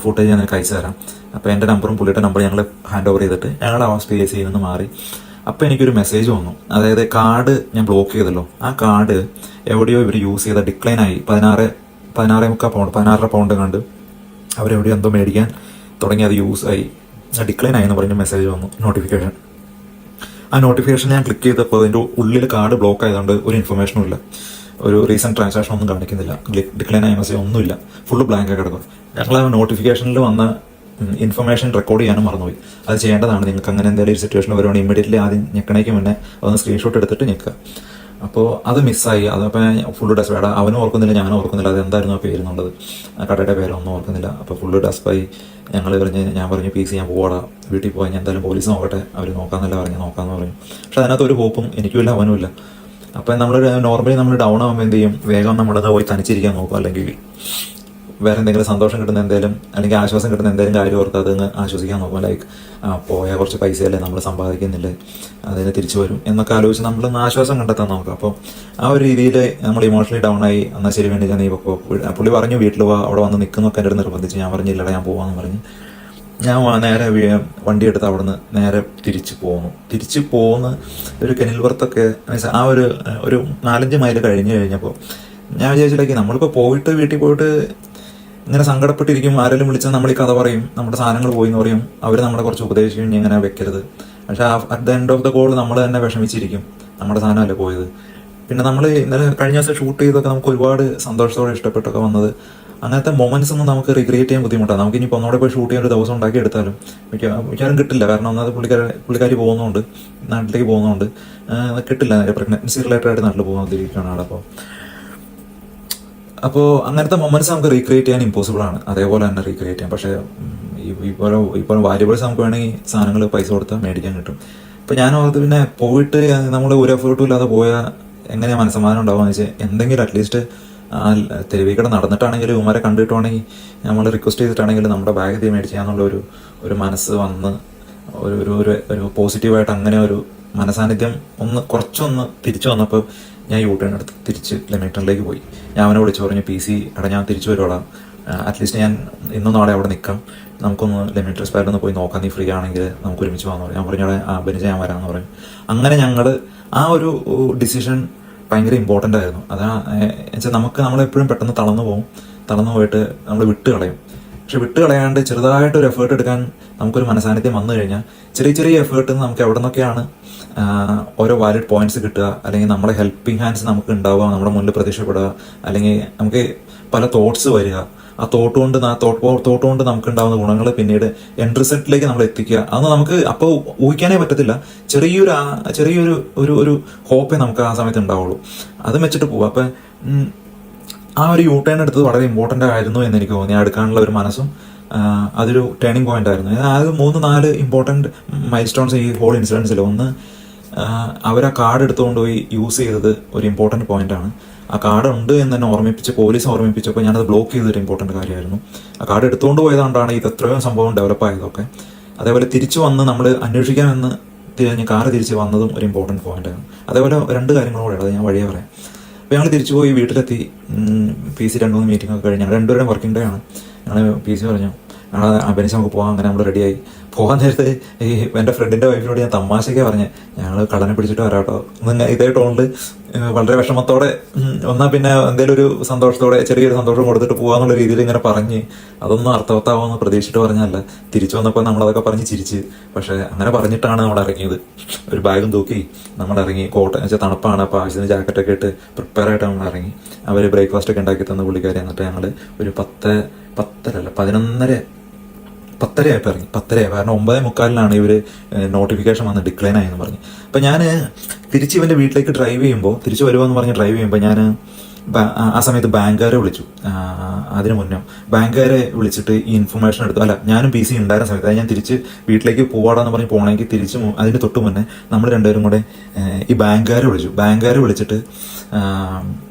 ഫുട്ടേജ് ഞാൻ നിനക്ക് അയച്ചു തരാം. അപ്പോൾ എൻ്റെ നമ്പറും പുള്ളിയുടെ നമ്പറും ഞങ്ങൾ ഹാൻഡ് ഓവർ ചെയ്തിട്ട് ഞങ്ങൾ ആ PSയിൽ നിന്ന് മാറി. അപ്പോൾ എനിക്കൊരു മെസ്സേജ് വന്നു. അതായത് കാർഡ് ഞാൻ ബ്ലോക്ക് ചെയ്തല്ലോ, ആ കാർഡ് എവിടെയോ ഇവർ യൂസ് ചെയ്ത ഡിക്ലൈനായി 16.5 പൗണ്ട് കണ്ട് അവരെവിടെയോ എന്തോ മേടിക്കാൻ തുടങ്ങി, അത് യൂസ് ആയി ഡിക്ലൈൻ ആയി എന്ന് പറഞ്ഞ മെസ്സേജ് വന്നു, നോട്ടിഫിക്കേഷൻ. ആ നോട്ടിഫിക്കേഷൻ ഞാൻ ക്ലിക്ക് ചെയ്തപ്പോൾ അതിൻ്റെ ഉള്ളിൽ കാർഡ് ബ്ലോക്ക് ആയതുകൊണ്ട് ഒരു ഇൻഫർമേഷനും ഇല്ല, ഒരു റീസെൻറ്റ് ട്രാൻസാക്ഷൻ ഒന്നും കാണിക്കുന്നില്ല, ഡിക്ലൈൻ ആയ മെസ്സേജ് ഒന്നുമില്ല, ഫുള്ള് ബ്ലാങ്ക് കിടക്കും. ഞങ്ങൾ ആ നോട്ടിഫിക്കേഷനിൽ വന്ന ഇൻഫർമേഷൻ റെക്കോർഡ് ചെയ്യാനും മറന്നുപോയി. അത് ചെയ്യേണ്ടതാണ്. നിങ്ങൾക്ക് അങ്ങനെ എന്തെങ്കിലും ഒരു സിറ്റുവേഷൻ വരുവാണെങ്കിൽ ഇമ്മീഡിയറ്റ്ലി ആദ്യം ഞെക്കണേക്ക് മുന്നേ അതൊന്ന് സ്ക്രീൻഷോട്ട് എടുത്തിട്ട് ഞെക്കുക. അപ്പോൾ അത് മിസ്സായി. അതപ്പോൾ ഫുള്ള് ഡെസ്പേഡ്, അവനും ഓർക്കുന്നില്ല ഞാനും ഓർക്കുന്നില്ല അത് എന്തായിരുന്നു ആ പേരെന്നുള്ളത്, ആ കടയുടെ പേരൊന്നും ഓർക്കുന്നില്ല. അപ്പോൾ ഫുള്ള് ഡെസ്പായി. ഞാൻ പറഞ്ഞു PC ഞാൻ പോവാടാ, വീട്ടിൽ പോയി ഞാൻ എന്തായാലും പോലീസ് നോക്കട്ടെ, അവർ നോക്കാമെന്നല്ല പറഞ്ഞു, നോക്കാമെന്ന് പറഞ്ഞു. പക്ഷെ അതിനകത്ത് ഒരു ഹോപ്പും എനിക്കുമില്ല അവനുമില്ല. അപ്പം നോർമലി നമ്മൾ ഡൗൺ ആകുമ്പോൾ എന്ത് ചെയ്യും, വേഗം നമ്മളത് പോയി തനിച്ചിരിക്കാൻ നോക്കും, അല്ലെങ്കിൽ വേറെ എന്തെങ്കിലും സന്തോഷം കിട്ടുന്ന എന്തെങ്കിലും അല്ലെങ്കിൽ ആശ്വാസം കിട്ടുന്ന എന്തെങ്കിലും കാര്യം ഓർത്ത് അതങ്ങ് ആശ്വസിക്കാൻ നോക്കും. ലൈക്ക് പോയാൽ കുറച്ച് പൈസയല്ലേ നമ്മൾ സമ്പാദിക്കുന്നില്ലേ, അതിന് തിരിച്ചു വരും എന്നൊക്കെ ആലോചിച്ച് നമ്മളൊന്ന് ആശ്വാസം കണ്ടെത്താൻ നോക്കാം. അപ്പോൾ ആ ഒരു രീതിയിൽ നമ്മൾ ഇമോഷണലി ഡൗൺ ആയി. എന്നാൽ ശരി വേണ്ടി ഞാൻ നീ പുള്ളി പറഞ്ഞു വീട്ടിൽ പോവാ, അവിടെ വന്ന് നിൽക്കുന്നൊക്കെ എൻ്റെ അടുത്ത് നിർബന്ധിച്ച്. ഞാൻ പറഞ്ഞില്ലടാ ഞാൻ പോവാന്ന് പറഞ്ഞ് ഞാൻ നേരെ വണ്ടി എടുത്ത് അവിടെ നിന്ന് നേരെ തിരിച്ചു പോകുന്നു. ഒരു കെനിൽവർത്തൊക്കെ ആ ഒരു 4-5 മൈൽ കഴിഞ്ഞപ്പോൾ ഞാൻ വിചാരിച്ചിട്ടേക്ക് നമ്മളിപ്പോൾ പോയിട്ട് വീട്ടിൽ പോയിട്ട് ഇങ്ങനെ സങ്കടപ്പെട്ടിരിക്കും, ആരെങ്കിലും വിളിച്ചാൽ നമ്മൾ ഈ കഥ പറയും, നമ്മുടെ സാധനങ്ങൾ പോയി എന്ന് പറയും, അവർ നമ്മളെ കുറച്ച് ഉപദേശിക്കും ഇനി ഇങ്ങനെ വെക്കരുത്. പക്ഷെ at the end of the call നമ്മൾ തന്നെ വിഷമിച്ചിരിക്കും, നമ്മുടെ സാധനമല്ലേ പോയത്. പിന്നെ നമ്മൾ ഇന്നലെ കഴിഞ്ഞ ദിവസം ഷൂട്ട് ചെയ്തൊക്കെ നമുക്ക് ഒരുപാട് സന്തോഷത്തോടെ ഇഷ്ടപ്പെട്ടൊക്കെ വന്നത്, അങ്ങനത്തെ മൊമെന്റ്സ് ഒന്നും നമുക്ക് റിക്രിയേറ്റ് ചെയ്യാൻ ബുദ്ധിമുട്ടാണ്. നമുക്ക് ഇനി ഒന്നോടെ പോയി ഷൂട്ട് ചെയ്യാൻ ഒരു ദിവസം ഉണ്ടാക്കി എടുത്താലും മിക്കവാറും കിട്ടില്ല. കാരണം ഒന്നത് പുള്ളിക്കാരി പോകുന്നതുകൊണ്ട്, നാട്ടിലേക്ക് പോകുന്നതുകൊണ്ട് കിട്ടില്ല. പ്രഗ്നൻസി റിലേറ്റഡ് ആയിട്ട് നാട്ടിൽ പോകുന്നതിരിക്കുകയാണ് ആൾ. അപ്പോൾ അങ്ങനത്തെ മൊമെന്റ്സ് നമുക്ക് റീക്രിയേറ്റ് ചെയ്യാൻ ഇമ്പോസിബിൾ ആണ്. അതേപോലെ തന്നെ റീക്രിയേറ്റ് ചെയ്യാം. പക്ഷേ ഇപ്പോൾ വാല്യുബിൾസ് നമുക്ക് വേണമെങ്കിൽ സാധനങ്ങൾ പൈസ കൊടുത്താൽ മേടിക്കാൻ കിട്ടും. ഇപ്പം ഞാൻ ഓർത്ത് പിന്നെ പോയിട്ട് നമ്മൾ ഒരു എഫേർട്ടും ഇല്ലാതെ പോയാൽ എങ്ങനെയാണ് മനസ്സമാധാനം ഉണ്ടാവുക എന്ന് വെച്ചാൽ എന്തെങ്കിലും അറ്റ്ലീസ്റ്റ് തെരുവിൽ കൂടെ നടന്നിട്ടാണെങ്കിലും ഇവന്മാരെ കണ്ടിട്ടുവാണെങ്കിൽ നമ്മൾ റിക്വസ്റ്റ് ചെയ്തിട്ടാണെങ്കിലും നമ്മുടെ ബാഗ് എത്തി മേടിച്ചാന്നുള്ള ഒരു മനസ്സ് വന്ന് ഒരു പോസിറ്റീവായിട്ട് അങ്ങനെ ഒരു മനസാന്നിധ്യം കുറച്ചൊന്ന് തിരിച്ചു വന്നപ്പോൾ ഞാൻ U-ടേൺ എടുത്ത് തിരിച്ച് ലെമിങ്ടണിലേക്ക് പോയി. ഞാൻ അവനെ വിളിച്ചു പറഞ്ഞു PC എടാ ഞാൻ തിരിച്ചു വരുവോളാം, അറ്റ്ലീസ്റ്റ് ഞാൻ ഇന്നും നാളെ അവിടെ നിൽക്കാം, നമുക്കൊന്ന് ലെമിങ്ടൺ സ്പെയറിൽ ഒന്ന് പോയി നോക്കാം, നീ ഫ്രീ ആണെങ്കിൽ നമുക്ക് ഒരുമിച്ച് പോകാമെന്ന് പറയും. ഞാൻ പറഞ്ഞു ബെനിജ ഞാൻ വരാമെന്ന് പറയും. അങ്ങനെ ഞങ്ങൾ ആ ഒരു ഡിസിഷൻ ഭയങ്കര ഇമ്പോർട്ടൻ്റ് ആയിരുന്നു. വെച്ചാൽ നമ്മളെപ്പോഴും പെട്ടെന്ന് തളർന്നു പോയിട്ട് നമ്മൾ വിട്ട് കളയും. പക്ഷെ വിട്ട് കളയാണ്ട് ചെറുതായിട്ടൊരു എഫേർട്ട് എടുക്കാൻ നമുക്കൊരു മനസാന്നിധ്യം വന്നു കഴിഞ്ഞാൽ ചെറിയ എഫേർട്ട് നമുക്ക് എവിടെ നിന്നൊക്കെയാണ് ഓരോ വാലിഡ് പോയിന്റ്സ് കിട്ടുക, അല്ലെങ്കിൽ നമ്മുടെ ഹെൽപ്പിംഗ് ഹാൻഡ്സ് നമുക്ക് ഉണ്ടാവുക, നമ്മുടെ മുന്നിൽ പ്രത്യക്ഷപ്പെടുക, അല്ലെങ്കിൽ നമുക്ക് പല തോട്ട്സ് വരിക. ആ തോട്ട് കൊണ്ട് നമുക്ക് ഉണ്ടാകുന്ന ഗുണങ്ങൾ പിന്നീട് എൻഡ് റിസൾട്ടിലേക്ക് നമ്മൾ എത്തിക്കുക. അതൊന്നും നമുക്ക് അപ്പോൾ ഊഹിക്കാനേ പറ്റത്തില്ല. ചെറിയൊരു ഹോപ്പേ നമുക്ക് ആ സമയത്ത് ഉണ്ടാവുള്ളൂ. അത് വെച്ചിട്ട് പോവുക. അപ്പം ആ ഒരു U-ടേൺ എടുത്തത് വളരെ ഇമ്പോർട്ടൻ്റ് ആയിരുന്നു എന്ന് എനിക്ക് തോന്നി. എടുക്കാനുള്ള ഒരു മനസ്സും അതൊരു ടേണിംഗ് പോയിന്റ് ആയിരുന്നു. അത് 3-4 ഇമ്പോർട്ടൻറ്റ് മൈൽ സ്റ്റോൺസ് ഈ ഹോൾ ഇൻസിഡൻസിൽ. ഒന്ന്, അവർ ആ കാർഡ് എടുത്തുകൊണ്ട് പോയി യൂസ് ചെയ്തത് ഒരു ഇമ്പോർട്ടൻറ്റ് പോയിന്റാണ്. ആ കാർഡ് ഉണ്ട് എന്ന് തന്നെ പോലീസ് ഓർമ്മിപ്പിച്ചപ്പോൾ ഞാനത് ബ്ലോക്ക് ചെയ്തൊരു ഇമ്പോർട്ടൻറ്റ് കാര്യമായിരുന്നു. ആ കാർഡ് എടുത്തുകൊണ്ട് പോയതുകൊണ്ടാണ് ഇത് എത്രയോ സംഭവം ഡെവലപ്പ് ആയതൊക്കെ. അതേപോലെ തിരിച്ചു വന്ന് നമ്മൾ അന്വേഷിക്കാമെന്ന് കാറ് തിരിച്ച് വന്നതും ഒരു ഇമ്പോർട്ടൻറ്റ് പോയിന്റാണ്. അതേപോലെ 2 കാര്യങ്ങളും കൂടെ അത് ഞാൻ വഴിയേ പറയാം. അപ്പോൾ ഞങ്ങൾ തിരിച്ചു പോയി വീട്ടിലെത്തി. PC 2-3 മീറ്റിംഗ് ഒക്കെ കഴിഞ്ഞ് ഞങ്ങൾ 2 പേരും വർക്കിംഗ് ഡേ ആണ്. ഞങ്ങൾ PC പറഞ്ഞു ബെനിജ നമുക്ക് പോകാം. അങ്ങനെ നമ്മൾ റെഡിയായി പോകാൻ നേരത്തെ എൻ്റെ ഫ്രണ്ടിൻ്റെ വൈഫിനോട് ഞാൻ തമാശയ്ക്ക് പറഞ്ഞ് ഞങ്ങൾ കള്ളനെ പിടിച്ചിട്ട് വരാട്ടോ ഇതേ ടോണിൽ വളരെ വിഷമത്തോടെ എന്നാൽ പിന്നെ എന്തെങ്കിലും ഒരു സന്തോഷത്തോടെ ചെറിയൊരു സന്തോഷം കൊടുത്തിട്ട് പോകാന്നുള്ള രീതിയിൽ ഇങ്ങനെ പറഞ്ഞ് അതൊന്നും അർത്ഥവത്താവുമെന്ന് പ്രതീക്ഷിച്ചിട്ട് പറഞ്ഞല്ല. തിരിച്ചു വന്നപ്പോൾ നമ്മളതൊക്കെ പറഞ്ഞ് ചിരിച്ച്. പക്ഷേ അങ്ങനെ പറഞ്ഞിട്ടാണ് നമ്മൾ ഇറങ്ങിയത്. ഒരു ബാഗും തൂക്കി നമ്മൾ ഇറങ്ങി. വെച്ചാൽ തണുപ്പാണ്, അപ്പോൾ ആവശ്യത്തിന് ജാക്കറ്റൊക്കെ ഇട്ട് പ്രിപ്പയർ ആയിട്ട് നമ്മൾ ഇറങ്ങി. അവർ ബ്രേക്ക്ഫാസ്റ്റ് ഒക്കെ ഉണ്ടാക്കി തന്ന പുള്ളിക്കാരി. എന്നിട്ട് ഞങ്ങൾ ഒരു 10:30 ആയപ്പോൾ ഇറങ്ങി. 10:30 കാരണം 9:45 ഇവർ നോട്ടിഫിക്കേഷൻ വന്ന് ഡിക്ലൈൻ ആയെന്ന് പറഞ്ഞു. അപ്പം ഞാൻ തിരിച്ച് ഇവൻ്റെ വീട്ടിലേക്ക് തിരിച്ചു വരുമെന്ന് പറഞ്ഞ് ഡ്രൈവ് ചെയ്യുമ്പോൾ ഞാൻ ആ സമയത്ത് ബാങ്കുകാരെ വിളിച്ചു. അതിന് മുന്നേ ബാങ്കുകാരെ വിളിച്ചിട്ട് ഈ ഇൻഫർമേഷൻ എടുത്തു. അല്ല, ഞാനും PC ഉണ്ടായിരുന്ന സമയത്ത് ഞാൻ തിരിച്ച് വീട്ടിലേക്ക് പോവാടാന്ന് പറഞ്ഞ് പോകണമെങ്കിൽ അതിന് തൊട്ട് മുന്നേ നമ്മൾ 2 പേരും കൂടെ ഈ ബാങ്കുകാരെ വിളിച്ചിട്ട്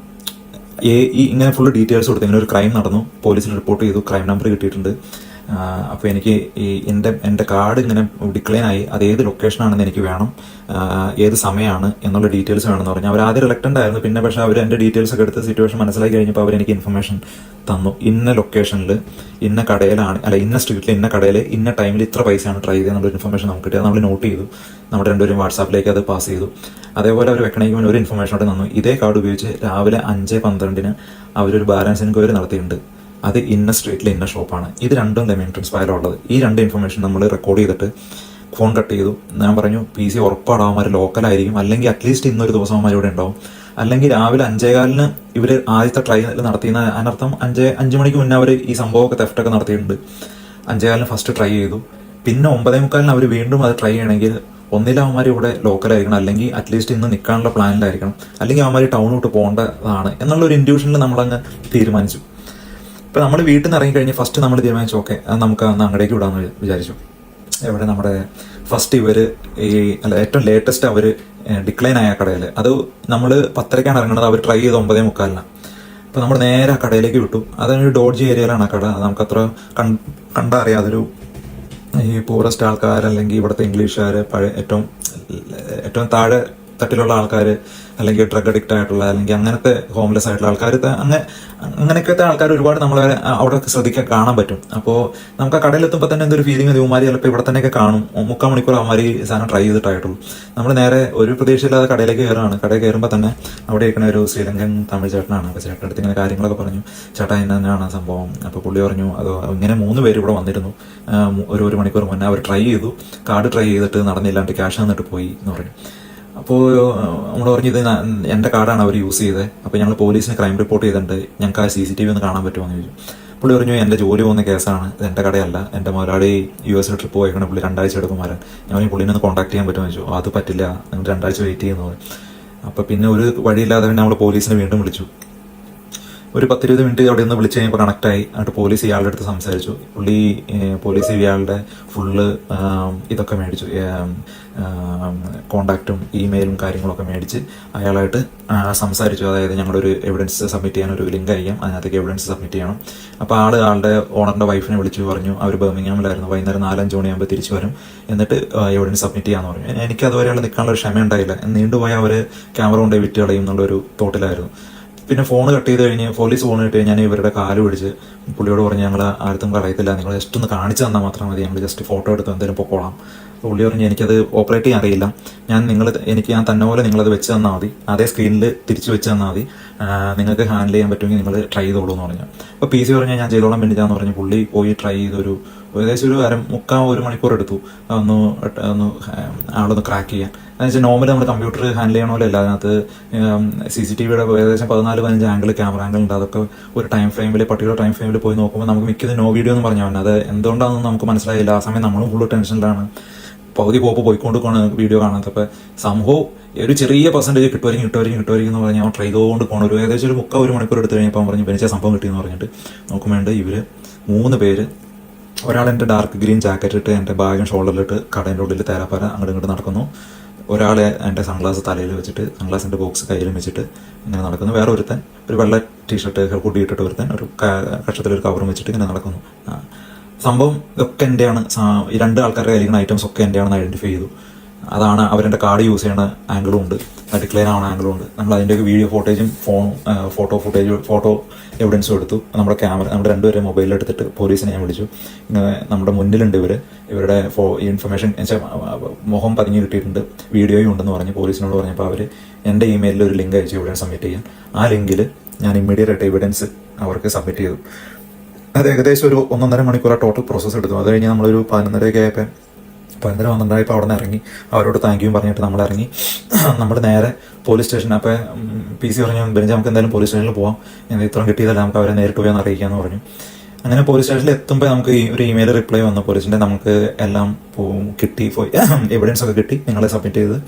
ഇങ്ങനെ ഫുള്ള് ഡീറ്റെയിൽസ് കൊടുത്തു. ഇങ്ങനെ ഒരു ക്രൈം നടന്നു, പോലീസിൽ റിപ്പോർട്ട് ചെയ്തു, ക്രൈം നമ്പർ കിട്ടിയിട്ടുണ്ട്. അപ്പോൾ എനിക്ക് എൻ്റെ കാർഡ് ഇങ്ങനെ ഡിക്ലൈൻ ആയി, അത് ഏത് ലൊക്കേഷനാണെന്ന് എനിക്ക് വേണം, ഏത് സമയമാണ് എന്നുള്ള ഡീറ്റെയിൽസ് വേണമെന്ന് പറഞ്ഞു. അവർ ആദ്യം റിലക്റ്റൻ്റ് ആയിരുന്നു, പിന്നെ പക്ഷേ അവർ എൻ്റെ ഡീറ്റെയിൽസ് ഒക്കെ എടുത്ത് സിറ്റുവേഷൻ മനസ്സിലാക്കി കഴിഞ്ഞപ്പോൾ അവരെനിക്ക് ഇൻഫർമേഷൻ തന്നു. ഇന്ന ലൊക്കേഷനിൽ ഇന്ന കടയിലാണ്, അല്ല ഇന്ന സ്ട്രീറ്റിൽ ഇന്ന കടയിൽ ഇന്ന ടൈമിൽ ഇത്ര പൈസയാണ് ട്രൈ ചെയ്തത് എന്നുള്ള ഇൻഫർമേഷൻ നമുക്ക് കിട്ടി. അത് നമ്മൾ നോട്ട് ചെയ്തു, നമ്മുടെ രണ്ടുപേരും വാട്സാപ്പിലേക്ക് അത് പാസ് ചെയ്തു. അതേപോലെ അവർ വെക്കണമെങ്കിൽ ഒരു ഇൻഫർമേഷൻ അവിടെ തന്നു. ഇതേ കാർഡ് ഉപയോഗിച്ച് രാവിലെ 5:12 അവരൊരു ബാലൻസ് എൻക്വയറി നടത്തിയിട്ടുണ്ട്, അത് ഇന്ന സ്ട്രീറ്റിൽ ഇന്ന ഷോപ്പാണ്. ഇത് രണ്ടും ലെമൺ ട്രാൻസ്ഫയറുള്ളത്. ഈ രണ്ട് ഇൻഫർമേഷൻ നമ്മൾ റെക്കോർഡ് ചെയ്തിട്ട് ഫോൺ കട്ട് ചെയ്തു. ഞാൻ പറഞ്ഞു PC ഉറപ്പാണ് അവന്മാർ ലോക്കലായിരിക്കും, അല്ലെങ്കിൽ അറ്റ്ലീസ്റ്റ് ഇന്നൊരു ദിവസം അവന്മാർ ഇവിടെ ഉണ്ടാവും, അല്ലെങ്കിൽ രാവിലെ 5:15 ഇവർ ആദ്യത്തെ ട്രയൽ നടത്തിയെന്ന അതിനർത്ഥം 5 മണിക്ക് മുന്നേ അവർ ഈ സംഭവമൊക്കെ തെഫ്റ്റൊക്കെ നടത്തിയിട്ടുണ്ട്. 5:15 ഫസ്റ്റ് ട്രൈ ചെയ്തു, പിന്നെ 9:45 അവർ വീണ്ടും അത് ട്രൈ ചെയ്യണമെങ്കിൽ ഒന്നിൽ അവന്മാർ ഇവിടെ ലോക്കലായിരിക്കണം, അല്ലെങ്കിൽ അറ്റ്ലീസ്റ്റ് ഇന്ന് നിൽക്കാനുള്ള പ്ലാനിലായിരിക്കണം, അല്ലെങ്കിൽ അവന്മാർ ടൗൺ വിട്ട് പോകേണ്ടതാണ് എന്നുള്ളൊരു ഇൻഡ്യൂഷനിൽ നമ്മളങ്ങ് തീരുമാനിച്ചു. ഇപ്പോൾ നമ്മൾ വീട്ടിൽ നിന്ന് ഇറങ്ങിക്കഴിഞ്ഞ് ഫസ്റ്റ് നമ്മൾ തീരുമാനിച്ചു, ഓക്കെ അത് നമുക്ക് അന്ന് അങ്ങടേക്ക് വിടാമെന്ന് വിചാരിച്ചു. എവിടെ നമ്മുടെ ഫസ്റ്റ് ഇവർ ഏറ്റവും ലേറ്റസ്റ്റ് അവർ ഡിക്ലൈൻ ആയ കടയിൽ, അത് നമ്മൾ 10:30 ഇറങ്ങുന്നത്, അവർ ട്രൈ ചെയ്ത് 9:45. അപ്പോൾ നമ്മൾ നേരെ ആ കടയിലേക്ക് വിട്ടു. അതൊരു ഡോഡ്ജി ഏരിയയിലാണ് ആ കട. നമുക്കത്ര കണ്ടറിയാം, അതൊരു ഈ പൂറസ്റ്റ് ആൾക്കാർ, അല്ലെങ്കിൽ ഇവിടുത്തെ ഇംഗ്ലീഷുകാർ, ഏറ്റവും താഴെ തട്ടിലുള്ള ആൾക്കാർ, അല്ലെങ്കിൽ ഡ്രഗ് അഡിക്റ്റ് ആയിട്ടുള്ള, അല്ലെങ്കിൽ അങ്ങനത്തെ ഹോംലെസ് ആയിട്ടുള്ള ആൾക്കാർ, അങ്ങനെയൊക്കെ ആൾക്കാർ ഒരുപാട് നമ്മളെ അവിടെ ശ്രദ്ധിക്കാൻ കാണാൻ പറ്റും. അപ്പോൾ നമുക്ക് ആ കടയിലെത്തുമ്പോൾ തന്നെ എന്തൊരു ഫീലിംഗ്, ഇവന്മാർ ചിലപ്പോൾ ഇവിടെ തന്നെയൊക്കെ കാണും. 3/4 മണിക്കൂർ അവന്മാർ ഈ സാധനം ട്രൈ ചെയ്തിട്ടായിട്ടുള്ളൂ. നമ്മൾ നേരെ ഒരു പ്രതീക്ഷയില്ലാതെ കടയിലേക്ക് കയറുകയാണ്. കടയിൽ കയറുമ്പോൾ തന്നെ അവിടെ ഇരിക്കുന്ന ഒരു ശ്രീലങ്കൻ തമിഴ് ചേട്ടനാണ്. അപ്പോൾ ചേട്ടൻ്റെ അടുത്ത് ഇങ്ങനെ കാര്യങ്ങളൊക്കെ പറഞ്ഞു. ചേട്ടാ ഇന്ന തന്നെയാണ് സംഭവം. അപ്പോൾ പുള്ളി പറഞ്ഞു, അതോ ഇങ്ങനെ 3 പേര് ഇവിടെ വന്നിരുന്നു, ഒരു മണിക്കൂർ മുന്നേ അവർ ട്രൈ ചെയ്തു, കാർഡ് ട്രൈ ചെയ്തിട്ട് നടന്നില്ലാണ്ട് ക്യാഷ് തന്നിട്ട് പോയി എന്ന് പറഞ്ഞു. അപ്പോൾ നമ്മൾ പറഞ്ഞു, ഇത് എൻ്റെ കാർഡാണ് അവർ യൂസ് ചെയ്തത്, അപ്പോൾ ഞങ്ങൾ പോലീസിന് ക്രൈം റിപ്പോർട്ട് ചെയ്തിട്ടുണ്ട്, ഞങ്ങൾക്ക് ആ CCTV ഒന്ന് കാണാൻ പറ്റുമോ എന്ന് ചോദിച്ചു. പുള്ളി പറഞ്ഞു, എൻ്റെ ജോലി പോകുന്ന കേസാണ്, ഇത് എൻ്റെ കടയല്ല, എൻ്റെ മുതലാളി US ട്രിപ്പ് പോയിക്കണം, പുള്ളി 2 ആഴ്ച എടുക്കും വരാൻ. ഞാൻ പുള്ളിനെ ഒന്ന് കോൺടാക്ട് ചെയ്യാൻ പറ്റുമോ എന്ന് ചോദിച്ചു. അത് പറ്റില്ല, നിങ്ങൾ 2 ആഴ്ച വെയിറ്റ് ചെയ്യുന്നു. അപ്പോൾ പിന്നെ ഒരു വഴിയില്ലാതെ പിന്നെ നമ്മൾ പോലീസിനെ വീണ്ടും വിളിച്ചു. ഒരു 10-20 മിനിറ്റ് അവിടെ നിന്ന് വിളിച്ച് കഴിഞ്ഞപ്പോൾ കണക്റ്റായി. എന്നിട്ട് പോലീസ് ഇയാളുടെ അടുത്ത് സംസാരിച്ചു. പോലീസ് ഇയാളുടെ ഫുള്ള് ഇതൊക്കെ മേടിച്ചു, കോണ്ടാക്റ്റും ഇമെയിലും കാര്യങ്ങളൊക്കെ മേടിച്ച് അയാളായിട്ട് സംസാരിച്ചു. അതായത് ഞങ്ങളൊരു എവിഡൻസ് സബ്മിറ്റ് ചെയ്യാൻ ഒരു ലിങ്ക് അയക്കാം, അതിനകത്തേക്ക് എവിഡൻസ് സബ്മിറ്റ് ചെയ്യണം. അപ്പോൾ ആളുടെ ഓണറിൻ്റെ വൈഫിനെ വിളിച്ച് പറഞ്ഞു, അവർ ബർമിംഗ്ഹാമിലായിരുന്നു, വൈകുന്നേരം 4-5 മണിയാകുമ്പോൾ തിരിച്ചു വരും, എന്നിട്ട് എവിഡൻസ് സബ്മിറ്റ് ചെയ്യാമെന്ന് പറഞ്ഞു. എനിക്ക് അതുവരെ ആൾ നിൽക്കാനുള്ള ഒരു ക്ഷമ ഉണ്ടായില്ല. നീണ്ടുപോയാൽ അവർ ക്യാമറ കൊണ്ട് വിറ്റ് കളയും എന്നുള്ളൊരു തോട്ടിലായിരുന്നു. പിന്നെ ഫോൺ കട്ട് ചെയ്ത് കഴിഞ്ഞ് പോലീസ് ഫോൺ കിട്ടി ഞാൻ ഇവരുടെ കാല് പിടിച്ച് പുള്ളിയോട് പറഞ്ഞു, ഞങ്ങൾ ആർക്കും അറിയത്തില്ല, നിങ്ങൾ ജസ്റ്റ് ഒന്ന് കാണിച്ചു തന്നാൽ മാത്രം മതി, ഞങ്ങൾ ജസ്റ്റ് ഫോട്ടോ എടുത്ത് എന്തെങ്കിലും പൊക്കോളാം. പുള്ളി പറഞ്ഞു, എനിക്കത് ഓപ്പറേറ്റ് ചെയ്യാൻ അറിയില്ല, ഞാൻ തന്നെ പോലെ നിങ്ങളത് വെച്ച് തന്നാൽ മതി, അതേ സ്ക്രീനിൽ തിരിച്ച് വെച്ച് തന്നാൽ മതി, നിങ്ങൾക്ക് ഹാൻഡിൽ ചെയ്യാൻ പറ്റുമെങ്കിൽ നിങ്ങൾ ട്രൈ ചെയ്തോളൂ എന്ന് പറഞ്ഞു. അപ്പോൾ PC പറഞ്ഞു, ഞാൻ ചെയ്തോളാൻ വേണ്ടിയിട്ടാന്ന് പറഞ്ഞു. പുള്ളി പോയി ട്രൈ ചെയ്തൊരു ഏകദേശം ഒരു 1 മണിക്കൂർ എടുത്തു ഒന്ന് ആളൊന്ന് ക്രാക്ക് ചെയ്യാൻ. എന്ന് വെച്ചാൽ നോർമലി നമ്മൾ കമ്പ്യൂട്ടർ ഹാൻഡിൽ ചെയ്യണ പോലെ അല്ല, അതിനകത്ത് CCTVയുടെ ഏകദേശം 14-15 ആംഗിൾ, ക്യാമറ ആംഗിൾ ഉണ്ട്. അതൊക്കെ ഒരു ടൈം ഫ്രെയിമിൽ, പർട്ടിക്കുലർ ടൈം ഫ്രെയിമിൽ പോയി നോക്കുമ്പോൾ നമുക്ക് മിക്കത് നോ വീഡിയോ എന്ന് പറഞ്ഞു. അത് എന്തുകൊണ്ടാണെന്ന് നമുക്ക് മനസ്സിലായില്ല. ആ സമയം നമ്മളും ഫുള്ള് ടെൻഷനിലാണ്, പകുതി പോയിക്കൊണ്ടിരിക്കുകയാണ് വീഡിയോ കാണാത്തപ്പോൾ. സംഭവം ഒരു ചെറിയ പെർസെൻറ്റേജ് കിട്ടുമായിരിക്കും എന്ന് പറഞ്ഞാൽ അവൻ ട്രൈ ചെയ്തുകൊണ്ട് പോകണം. ഏകദേശം ഒരു 1 മണിക്കൂർ എടുത്ത് കഴിഞ്ഞപ്പോൾ പറഞ്ഞു, എനിക്ക് സംഭവം കിട്ടിയെന്ന് പറഞ്ഞിട്ട് നോക്കുമ്പോണ്ട് ഇവർ 3 പേര്, ഒരാൾ എൻ്റെ ഡാർക്ക് ഗ്രീൻ ജാക്കറ്റ് ഇട്ട് എൻ്റെ ബാഗും ഷോൾഡറിലിട്ട് കടേൻ്റെ ഉള്ളിൽ തേരാപ്പാര അങ്ങോട്ട് നടക്കുന്നു. ഒരാൾ എൻ്റെ സൺഗ്ലാസ് തലയിൽ വെച്ചിട്ട്, സൺഗ്ലാസിൻ്റെ ബോക്സ് കയ്യിലും വെച്ചിട്ട് ഇങ്ങനെ നടക്കുന്നു. വേറെ ഒരുത്തൻ ഒരു വെള്ള ടീഷർട്ട് ഹുഡി ഇട്ടിട്ട് ഒരുത്തൻ ഒരു കക്ഷത്തിലൊരു കവറും വെച്ചിട്ട് ഇങ്ങനെ നടക്കുന്നു. സംഭവം ഇതൊക്കെ എൻ്റെയാണ്. ഈ 2 ആൾക്കാരുടെ കയ്യിലിരിക്കുന്ന ഐറ്റംസ് ഒക്കെ എൻ്റെയാണെന്ന് ഐഡൻറ്റിഫൈ ചെയ്തു. അതാണ് അവരുടെ കാർഡ് യൂസ് ചെയ്യുന്ന ആംഗിളും ഉണ്ട്, ഡിക്ലൈൻ ആവുന്ന ആംഗിളും ഉണ്ട്. നമ്മൾ അതിൻ്റെയൊക്കെ വീഡിയോ ഫോട്ടേജും ഫോട്ടോ എവിഡൻസും എടുത്തു. നമ്മുടെ രണ്ടുപേരെ മൊബൈലിൽ എടുത്തിട്ട് പോലീസിനെ ഞാൻ വിളിച്ചു. നമ്മുടെ മുന്നിലുണ്ട് ഇവരുടെ ഇൻഫർമേഷൻ മുഖം പതിഞ്ഞ് കിട്ടിയിട്ടുണ്ട്, വീഡിയോയും ഉണ്ടെന്ന് പറഞ്ഞ് പോലീസിനോട് പറഞ്ഞപ്പോൾ അവർ എൻ്റെ ഇമെയിലിൽ ഒരു ലിങ്ക് അയച്ചു എവിഡൻസ് സബ്മിറ്റ് ചെയ്യാൻ. ആ ലിങ്കിൽ ഞാൻ ഇമ്മീഡിയറ്റ് ആയിട്ട് എവിഡൻസ് അവർക്ക് സബ്മിറ്റ് ചെയ്തു. അത് ഏകദേശം ഒരു 1.5 മണിക്കൂർ ടോട്ടൽ പ്രോസസ്സ് എടുത്തു. അത് കഴിഞ്ഞ് നമ്മളൊരു 11:30 ആയപ്പോൾ 12 അവിടെ നിന്ന് ഇറങ്ങി. അവരോട് താങ്ക് യു പറഞ്ഞിട്ട് നമ്മൾ ഇറങ്ങി. നമ്മൾ നേരെ പോലീസ് സ്റ്റേഷൻ. അപ്പോൾ PC പറഞ്ഞു, ബെഞ്ച് നമുക്ക് എന്തായാലും പോലീസ് സ്റ്റേഷനിൽ പോകാം, ഇത്രയും കിട്ടിയതല്ല, നമുക്ക് അവരെ നേരിട്ട് പോയി ഒന്ന് അറിയിക്കാമെന്ന് പറഞ്ഞു. അങ്ങനെ പോലീസ് സ്റ്റേഷനിൽ എത്തുമ്പോൾ നമുക്ക് ഒരു ഇമെയിൽ റിപ്ലൈ വന്നു പോലീസിൻ്റെ, നമുക്ക് എല്ലാം കിട്ടി, എവിഡൻസ് ഒക്കെ കിട്ടി, നിങ്ങളെ സബ്മിറ്റ് ചെയ്ത്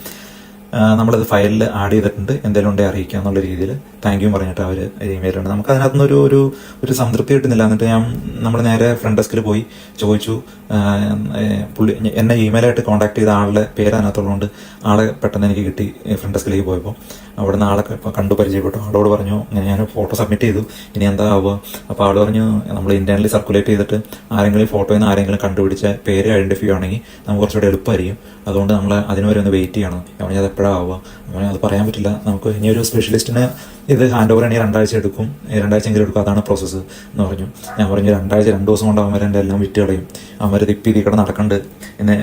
നമ്മളത് ഫയലിൽ ആഡ് ചെയ്തിട്ടുണ്ട്, എന്തെങ്കിലും ഉണ്ടെങ്കിൽ അറിയിക്കുക എന്നുള്ള രീതിയിൽ താങ്ക് യു പറഞ്ഞിട്ട് അവർ ഇമെയിലുണ്ട്. നമുക്ക് അതിനകത്തുനിന്ന് ഒരു സംതൃപ്തി കിട്ടുന്നില്ല. എന്നിട്ട് നമ്മൾ നേരെ ഫ്രണ്ട് ഡെസ്കിൽ പോയി ചോദിച്ചു. പുള്ളി എന്നെ ഇമെയിലായിട്ട് കോൺടാക്ട് ചെയ്ത ആളുടെ പേര് അതിനകത്തുള്ളതുകൊണ്ട് ആളെ പെട്ടെന്ന് എനിക്ക് കിട്ടി. ഫ്രണ്ട് ഡെസ്കിലേക്ക് പോയപ്പോൾ അവിടെ നിന്ന് ആളെ കണ്ടു പരിചയപ്പെട്ടു. ആളോട് പറഞ്ഞു ഇങ്ങനെ ഞാൻ ഫോട്ടോ സബ്മിറ്റ് ചെയ്തു, ഇനി എന്താ ആവുക? അപ്പോൾ ആൾ പറഞ്ഞു നമ്മൾ ഇന്റേണലി സർക്കുലേറ്റ് ചെയ്തിട്ട് ആരെങ്കിലും ഫോട്ടോയിൽ നിന്ന് ആരെങ്കിലും കണ്ടുപിടിച്ച പേര് ഐഡന്റിഫൈ ആണെങ്കിൽ നമുക്ക് കുറച്ചുകൂടെ എളുപ്പമായിരിക്കും, അതുകൊണ്ട് നമ്മൾ അതിന് വരെ ഒന്ന് വെയിറ്റ് ചെയ്യണം. അവനെ അത് എപ്പോഴാണ് ആവുക? അവനെ അത് പറയാൻ പറ്റില്ല, നമുക്ക് ഇനി ഒരു സ്പെഷ്യലിസ്റ്റിന് ഇത് ഹാൻഡ് ഓവർ ആണെങ്കിൽ 2 ആഴ്ച എടുക്കും, 2 ആഴ്ചയെങ്കിലും എടുക്കും, അതാണ് പ്രോസസ്സ് എന്ന് പറഞ്ഞു. ഞാൻ പറഞ്ഞു 2 ആഴ്ച 2 ദിവസം കൊണ്ട് അവന്മാരെ എല്ലാം വിറ്റ് കളയും, അവന്മാർ തിപ്പി തീക്കടെ നടക്കണ്ട്. എന്നെ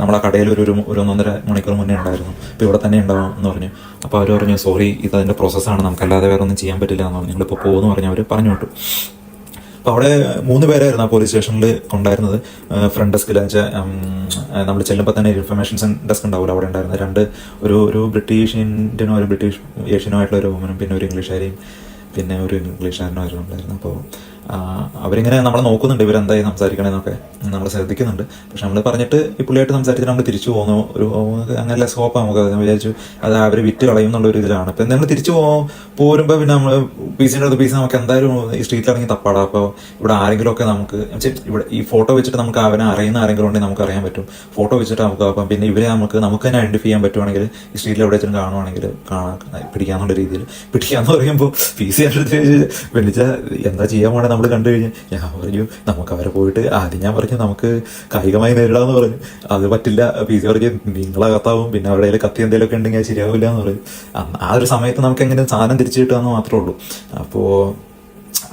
നമ്മളെ കടയിൽ ഒരു 1-1.5 മണിക്കൂർ മുന്നേ ഉണ്ടായിരുന്നു, ഇപ്പോൾ ഇവിടെ തന്നെ ഉണ്ടാവും എന്ന് പറഞ്ഞു. അപ്പോൾ അവർ പറഞ്ഞു സോറി, ഇത് അതിൻ്റെ പ്രോസസ്സാണ്, നമുക്കല്ലാതെ വേറെ ഒന്നും ചെയ്യാൻ പറ്റില്ല എന്ന് പറഞ്ഞു. നിങ്ങളിപ്പോൾ പോകുമെന്ന് പറഞ്ഞു അവർ പറഞ്ഞു വിട്ടു. അപ്പോൾ അവിടെ 3 പേരായിരുന്നു ആ പോലീസ് സ്റ്റേഷനിൽ ഉണ്ടായിരുന്നത്. ഫ്രണ്ട് ഡെസ്കിൽ വെച്ചാൽ നമ്മൾ ചെല്ലുമ്പോൾ തന്നെ ഇൻഫർമേഷൻ ഡെസ്ക് ഉണ്ടാവില്ല, അവിടെ ഉണ്ടായിരുന്നത് ഒരു ബ്രിട്ടീഷ് ഇന്ത്യനോ ഒരു ബ്രിട്ടീഷ് ഏഷ്യനോ ആയിട്ടുള്ള ഒരു വുമനും പിന്നെ ഒരു ഇംഗ്ലീഷുകാരെയും പിന്നെ ഒരു ഇംഗ്ലീഷുകാരനായിരുന്നു ഉണ്ടായിരുന്നു. അപ്പോൾ അവരിങ്ങനെ നമ്മളെ നോക്കുന്നുണ്ട്, ഇവരെന്തായി സംസാരിക്കണമെന്നൊക്കെ നമ്മൾ ശ്രദ്ധിക്കുന്നുണ്ട്. പക്ഷെ നമ്മൾ പറഞ്ഞിട്ട് ഈ പുള്ളിയായിട്ട് സംസാരിച്ചിട്ട് നമ്മൾ തിരിച്ചു പോകുന്നു. അങ്ങനെ സ്കോപ്പ് നമുക്ക് വിചാരിച്ചു അത് അവർ വിറ്റ് കളയും എന്നുള്ളൊരു ഇതിലാണ്. അപ്പം നമ്മൾ തിരിച്ചു പോരുമ്പോൾ പിന്നെ നമ്മൾ പീസിൻ്റെ അടുത്ത് പീസ് നമുക്ക് എന്തായാലും ഈ സ്ട്രീറ്റിൽ ഇറങ്ങി തപ്പാടാം. അപ്പോൾ ഇവിടെ ആരെങ്കിലുമൊക്കെ നമുക്ക് ഇവിടെ ഈ ഫോട്ടോ വെച്ചിട്ട് നമുക്ക് അവനെ അറിയുന്ന ആരെങ്കിലും ഉണ്ടെങ്കിൽ നമുക്ക് അറിയാൻ പറ്റും. ഫോട്ടോ വെച്ചിട്ട് നമുക്ക് അപ്പം പിന്നെ ഇവരെ നമുക്ക് തന്നെ ഐഡന്റിഫൈ ചെയ്യാൻ പറ്റുവാണെങ്കിൽ ഈ സ്ട്രീറ്റിൽ എവിടെ വെച്ചിട്ട് കാണുവാണെങ്കിൽ പിടിക്കാന്നുള്ള രീതിയിൽ പിടിക്കാന്ന് പറയുമ്പോൾ PC അടുത്ത് വിളിച്ചാൽ എന്താ ചെയ്യാൻ പോണേ നമ്മൾ കണ്ടു കഴിഞ്ഞാൽ ഞാൻ പറഞ്ഞു നമുക്ക് അവരെ പോയിട്ട് ആദ്യം ഞാൻ പറഞ്ഞു നമുക്ക് കായികമായി നേരിടാന്ന് പറഞ്ഞു. അത് പറ്റില്ല. PC പറഞ്ഞു നിങ്ങളെ കത്താവും, പിന്നെ അവിടെ കത്തി എന്തെങ്കിലുമൊക്കെ ഉണ്ടെങ്കിൽ അത് ശരിയാവില്ല എന്ന് പറയും. ആ ഒരു സമയത്ത് നമുക്ക് എങ്ങനെ സാധനം തിരിച്ചു കിട്ടുകയെന്ന് മാത്രമേ ഉള്ളൂ. അപ്പോൾ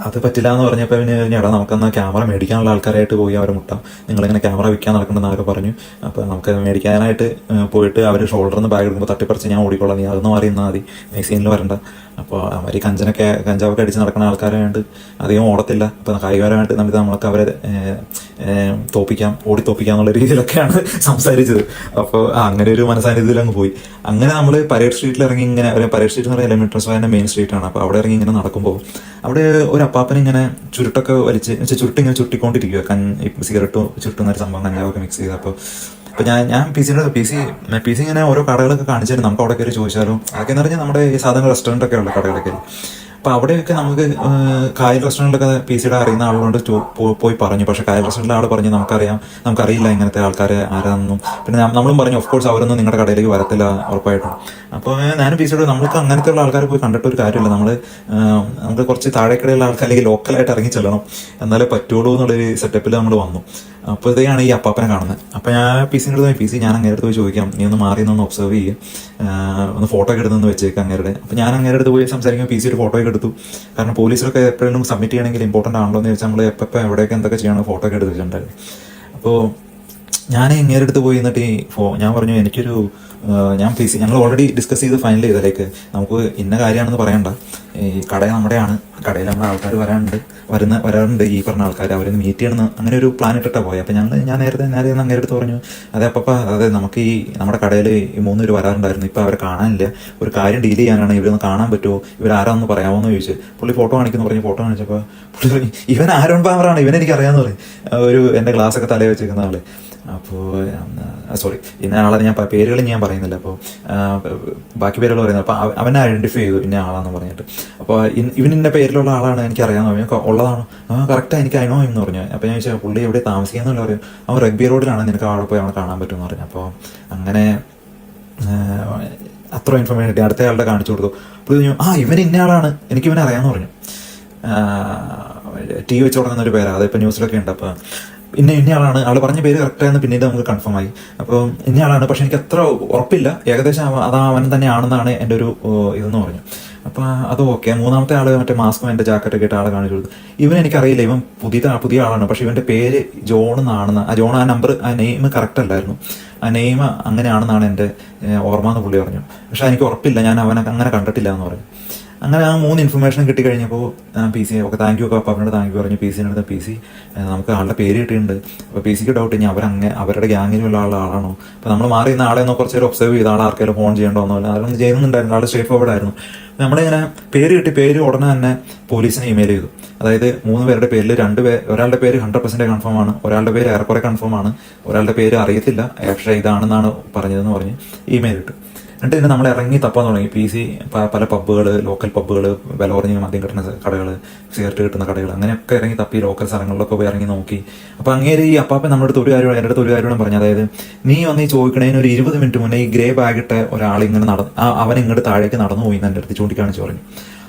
അത് പറ്റില്ല എന്ന് പറഞ്ഞപ്പോൾ പിന്നെ എടാ നമുക്കെന്നാൽ ക്യാമറ മേടിക്കാനുള്ള ആൾക്കാരായിട്ട് പോയി അവരെ മുട്ടാം, നിങ്ങളിങ്ങനെ ക്യാമറ വിൽക്കാൻ നടക്കണമെന്ന് അവരെ പറഞ്ഞു. അപ്പോൾ നമുക്ക് മേടിക്കാനായിട്ട് പോയിട്ട് അവർ ഷോൾഡറിൽ നിന്ന് ബാഗ് എടുക്കുമ്പോൾ തട്ടിപ്പറിച്ച് ഞാൻ ഓടിക്കോളാം, നീ അതൊന്നും അറിയുന്നാൽ മതി, മാക്സീനിൽ വരണ്ട. അപ്പോൾ അവർ കഞ്ചാവൊക്കെ അടിച്ച് നടക്കുന്ന ആൾക്കാരായിട്ട് അധികം ഓടത്തില്ല. അപ്പോൾ കായികപരമായിട്ട് നമുക്ക് അവരെ തോപ്പിക്കാം എന്നുള്ള രീതിയിലൊക്കെയാണ് സംസാരിച്ചത്. അപ്പോൾ അങ്ങനെ ഒരു മനസ്സാന്നിധ്യത്തിൽ അങ്ങ് പോയി. അങ്ങനെ നമ്മൾ പരേഡ് സ്ട്രീറ്റിൽ ഇറങ്ങി ഇങ്ങനെ പരേഡ് സ്ട്രീറ്റ് എന്ന് പറയുന്നത് എലിമെന്ററി സ്ക്വയറിന്റെ മെയിൻ സ്ട്രീറ്റാണ്. അപ്പോൾ അവിടെ ഇറങ്ങി ഇങ്ങനെ നടക്കുമ്പോൾ അവിടെ ഒരു അപ്പാപ്പൻ ഇങ്ങനെ ചുരുട്ടൊക്കെ വലിച്ച് ചുരുട്ടിങ്ങനെ ചുരുട്ടിക്കൊണ്ടിരിക്കുക, സിഗരറ്റും ചുരുട്ടുന്ന ഒരു സംഭവം കഞ്ചാവൊക്കെ മിക്സ് ചെയ്ത്. അപ്പോൾ ഞാൻ PC ഇങ്ങനെ ഓരോ കടകളൊക്കെ കാണിച്ചാലും നമുക്ക് അവിടെ കയറി ചോദിച്ചാലും അതൊക്കെ എന്ന് പറഞ്ഞാൽ നമ്മുടെ ഈ സാധാരണ റെസ്റ്റോറൻ്റ് ഒക്കെ ഉള്ള കടകളൊക്കെ. അപ്പോൾ അവിടെയൊക്കെ നമുക്ക് കായൽ റെസ്റ്റോറൻറ്റിലൊക്കെ PCയുടെ അറിയുന്ന ആളുകൊണ്ട് പോയി പറഞ്ഞു. പക്ഷേ കായൽ റെസ്റ്റോറൻറ്റിലെ ആൾ പറഞ്ഞു നമുക്കറിയില്ല ഇങ്ങനത്തെ ആൾക്കാരെ ആരാണെന്നും. പിന്നെ നമ്മളും പറഞ്ഞു ഓഫ് കോഴ്സ് അവരൊന്നും നിങ്ങളുടെ കടയിലേക്ക് വരത്തില്ല ഉറപ്പായിട്ടും. അപ്പോൾ ഞാനും PCയോട് നമ്മൾക്ക് അങ്ങനത്തെ ഉള്ള ആൾക്കാരെ പോയി കണ്ടിട്ടൊരു കാര്യമില്ല, നമുക്ക് കുറച്ച് താഴേക്കടയുള്ള ആൾക്കാർ അല്ലെങ്കിൽ ലോക്കലായിട്ട് ഇറങ്ങി ചെല്ലണം എന്നാലേ പറ്റുള്ളൂ എന്നുള്ളൊരു സെറ്റപ്പിൽ നമ്മൾ വന്നു. അപ്പോൾ ഇതാണ് ഈ അപ്പാപ്പനെ കാണുന്നത്. അപ്പോൾ ഞാൻ PCയുടെ PC ഞാൻ അങ്ങേരുടെ പോയി ചോദിക്കാം, നീ ഒന്ന് മാറി നിന്ന് ഒബ്സർവ് ചെയ്യും, ഒന്ന് ഫോട്ടോ ഒക്കെ എടുത്തെന്ന് വെച്ചേക്കാം അങ്ങേരുടെ. അപ്പോൾ ഞാൻ അങ്ങേരുടെ പോയി സംസാരിക്കുമ്പോൾ PC ഒരു ഫോട്ടോ ഒക്കെ എടുത്തു. കാരണം പോലീസിലൊക്കെ എപ്പോഴും സബ്മിറ്റ് ചെയ്യണമെങ്കിൽ ഇമ്പോർട്ടൻ്റ് ആണല്ലോ എന്ന് വെച്ചാൽ നമ്മൾ എപ്പോൾ എവിടെയൊക്കെ എന്തൊക്കെ ചെയ്യണം ഫോട്ടോ ഒക്കെ എടുത്ത് വെച്ചിട്ടുണ്ടായിരുന്നു. അപ്പോൾ ഞാൻ ഇങ്ങേരുടെ അടുത്ത് പോയി എന്നിട്ട് ഞാൻ പറഞ്ഞു ഞാൻ PC ഞങ്ങൾ ഓൾറെഡി ഡിസ്കസ് ചെയ്ത് ഫൈനൽ ചെയ്തതിലേക്ക് നമുക്ക് ഇന്ന കാര്യമാണെന്ന് പറയണ്ട, ഈ കട നമ്മുടെയാണ്, കടയിൽ നമ്മുടെ ആൾക്കാർ വരാറുണ്ട് ഈ പറഞ്ഞ ആൾക്കാർ, അവരൊന്ന് മീറ്റ് ചെയ്യണമെന്ന് അങ്ങനെ ഒരു പ്ലാൻ ഇട്ടിട്ടാണ് പോയി. അപ്പോൾ ഞാൻ നേരത്തെ അങ്ങനെ അടുത്ത് പറഞ്ഞു അതെ അതെ നമുക്ക് ഈ നമ്മുടെ കടയിൽ ഈ 3 പേര് വരാറുണ്ടായിരുന്നു, ഇപ്പോൾ അവരെ കാണാനില്ല, ഒരു കാര്യം ഡീൽ ചെയ്യാനാണ്, ഇവരൊന്ന് കാണാൻ പറ്റുമോ, ഇവരാരാന്ന് പറയാമോ എന്ന് ചോദിച്ചു. പുള്ളി ഫോട്ടോ കാണിക്കുന്നു പറഞ്ഞു. ഫോട്ടോ കാണിച്ചപ്പോൾ പുള്ളി പറഞ്ഞു ഇവൻ ആരോൺ പാമറാണ്, ഇവനെനിക്ക് അറിയാമെന്ന് പറയും, എൻ്റെ ഗ്ലാസ്സൊക്കെ തലയിൽ വെച്ചിരിക്കുന്ന ആള്. അപ്പോൾ സോറി ഇന്ന ആളെ ഞാൻ പേരുകളും ഞാൻ പറയുന്നില്ല. അപ്പോൾ ബാക്കി പേരുകൾ പറയുന്നത് അപ്പോൾ അവനെ ഐഡന്റിഫൈ ചെയ്തു ഇന്ന ആളാന്ന് പറഞ്ഞിട്ട്. അപ്പോൾ ഇവനിൻ്റെ പേരിലുള്ള ആളാണ് എനിക്കറിയാമെന്ന് പറഞ്ഞു. ഉള്ളതാണോ? കറക്റ്റാണ് എനിക്ക് അറിയണോ എന്ന് പറഞ്ഞു. അപ്പോൾ ഞാൻ ചോദിച്ചാൽ പുള്ളി എവിടെ താമസിക്കാന്നുള്ള പറയും. അവൻ റഗ്ബി റോഡിലാണ്, നിനക്ക് അവിടെ പോയി അവനെ കാണാൻ പറ്റുമെന്ന് പറഞ്ഞു. അപ്പോൾ അങ്ങനെ അത്ര ഇൻഫർമേഷൻ കിട്ടി. അടുത്ത ആളുടെ കാണിച്ചു കൊടുത്തു. പുള്ളി പറഞ്ഞു ഇവൻ ഇന്ന ആളാണ്, എനിക്ക് ഇവനെ അറിയാമെന്ന് പറഞ്ഞു. ടി വെച്ച് തുടങ്ങുന്ന ഒരു പേരാണ്, അതിപ്പോൾ ന്യൂസിലൊക്കെ ഉണ്ട്. അപ്പോൾ ഇന്ന ആളാണ്, ആൾ പറഞ്ഞ പേര് കറക്റ്റായെന്ന് പിന്നീട് നമുക്ക് കൺഫേം ആയി. അപ്പോൾ ഇന്ന ആളാണ്, പക്ഷെ എനിക്ക് അത്ര ഉറപ്പില്ല, ഏകദേശം അവൻ തന്നെയാണെന്നാണ് എൻ്റെ ഒരു ഇതെന്ന് പറഞ്ഞു. അപ്പോൾ അത് ഓക്കെ. മൂന്നാമത്തെ ആൾ മറ്റേ മാസ്കും എൻ്റെ ജാക്കറ്റൊക്കെ ഇട്ട് ആളെ കാണിച്ചു കൊടുത്തു. ഇവൻ എനിക്കറിയില്ല, ഇവൻ പുതിയ ആളാണ്, പക്ഷെ ഇവൻ്റെ പേര് ജോൺ എന്നാണെന്ന്. ആ നമ്പർ ആ നെയിം കറക്റ്റ് അല്ലായിരുന്നു, ആ നെയിം അങ്ങനെയാണെന്നാണ് എൻ്റെ ഓർമ്മ എന്ന് പുള്ളി പറഞ്ഞു. പക്ഷെ എനിക്ക് ഉറപ്പില്ല, ഞാൻ അവനെ അങ്ങനെ കണ്ടിട്ടില്ല എന്ന് പറഞ്ഞു. അങ്ങനെ ആ 3 ഇൻഫർമേഷൻ കിട്ടിക്കഴിഞ്ഞപ്പോൾ PC ഒക്കെ താങ്ക് യു ഒക്കെ അവനോട് താങ്ക് യു പറഞ്ഞു. PC നമുക്ക് ആളുടെ പേര് കിട്ടിയിട്ടുണ്ട്. അപ്പോൾ PCക്ക് ഡൗട്ട് ഇനി അവരുടെ ഗ്യാങ്ങിലുള്ള ആളാണോ, അപ്പോൾ നമ്മൾ മാറി ഇന്ന ആളെ ഒബ്സർവ് ചെയ്ത ആൾ ആർക്കെങ്കിലും ഫോൺ ചെയ്യേണ്ടോന്നല്ല, അതൊന്നും ചെയ്യുന്നുണ്ടായിരുന്നു. ആൾ സ്ട്രേറ്റ് ഫോർവേഡ് ആയിരുന്നു. നമ്മളിങ്ങനെ പേര് കിട്ടി, പേര് ഉടനെ തന്നെ പോലീസിന് ഇമെയിൽ ചെയ്തു. അതായത് 3 പേരുടെ പേരിൽ ഒരാളുടെ പേര് 100% കൺഫേം ആണ്, ഒരാളുടെ പേര് ഏറെക്കുറെ കൺഫേം ആണ്, ഒരാളുടെ പേര് അറിയത്തില്ല പക്ഷേ ഇതാണെന്നാണ് പറഞ്ഞതെന്ന് പറഞ്ഞ് ഇമെയിൽ ഇട്ടു. എന്നിട്ട് പിന്നെ നമ്മൾ ഇറങ്ങി തപ്പാൻ തുടങ്ങി. PC പല പബ്ബുകൾ, ലോക്കൽ പബ്ബുകൾ, വില കുറഞ്ഞ മദ്യം കിട്ടുന്ന കടകൾ, സിഗരറ്റ് കിട്ടുന്ന കടകൾ, അങ്ങനെയൊക്കെ ഇറങ്ങി തപ്പി ലോക്കൽ സ്ഥലങ്ങളിലൊക്കെ പോയി ഇറങ്ങി നോക്കി. അപ്പോൾ അങ്ങേര് ഈ അപ്പാപ്പൻ നമ്മുടെ അടുത്ത് ഒരു കാര്യം, എൻ്റെ അടുത്ത് ഒരു കാര്യം പറഞ്ഞു. അതായത് നീ വന്ന് ഈ ചോദിക്കണേന് ഒരു 20 മിനിറ്റ് മുന്നേ ഈ ഗ്രേ ബാഗിട്ട ഒരാൾ ഇങ്ങനെ അവൻ ഇങ്ങോട്ട് താഴേക്ക് നടന്നു പോയി എന്ന് എൻ്റെ അടുത്ത് ചൂണ്ടിക്കാണിച്ച് പറഞ്ഞു.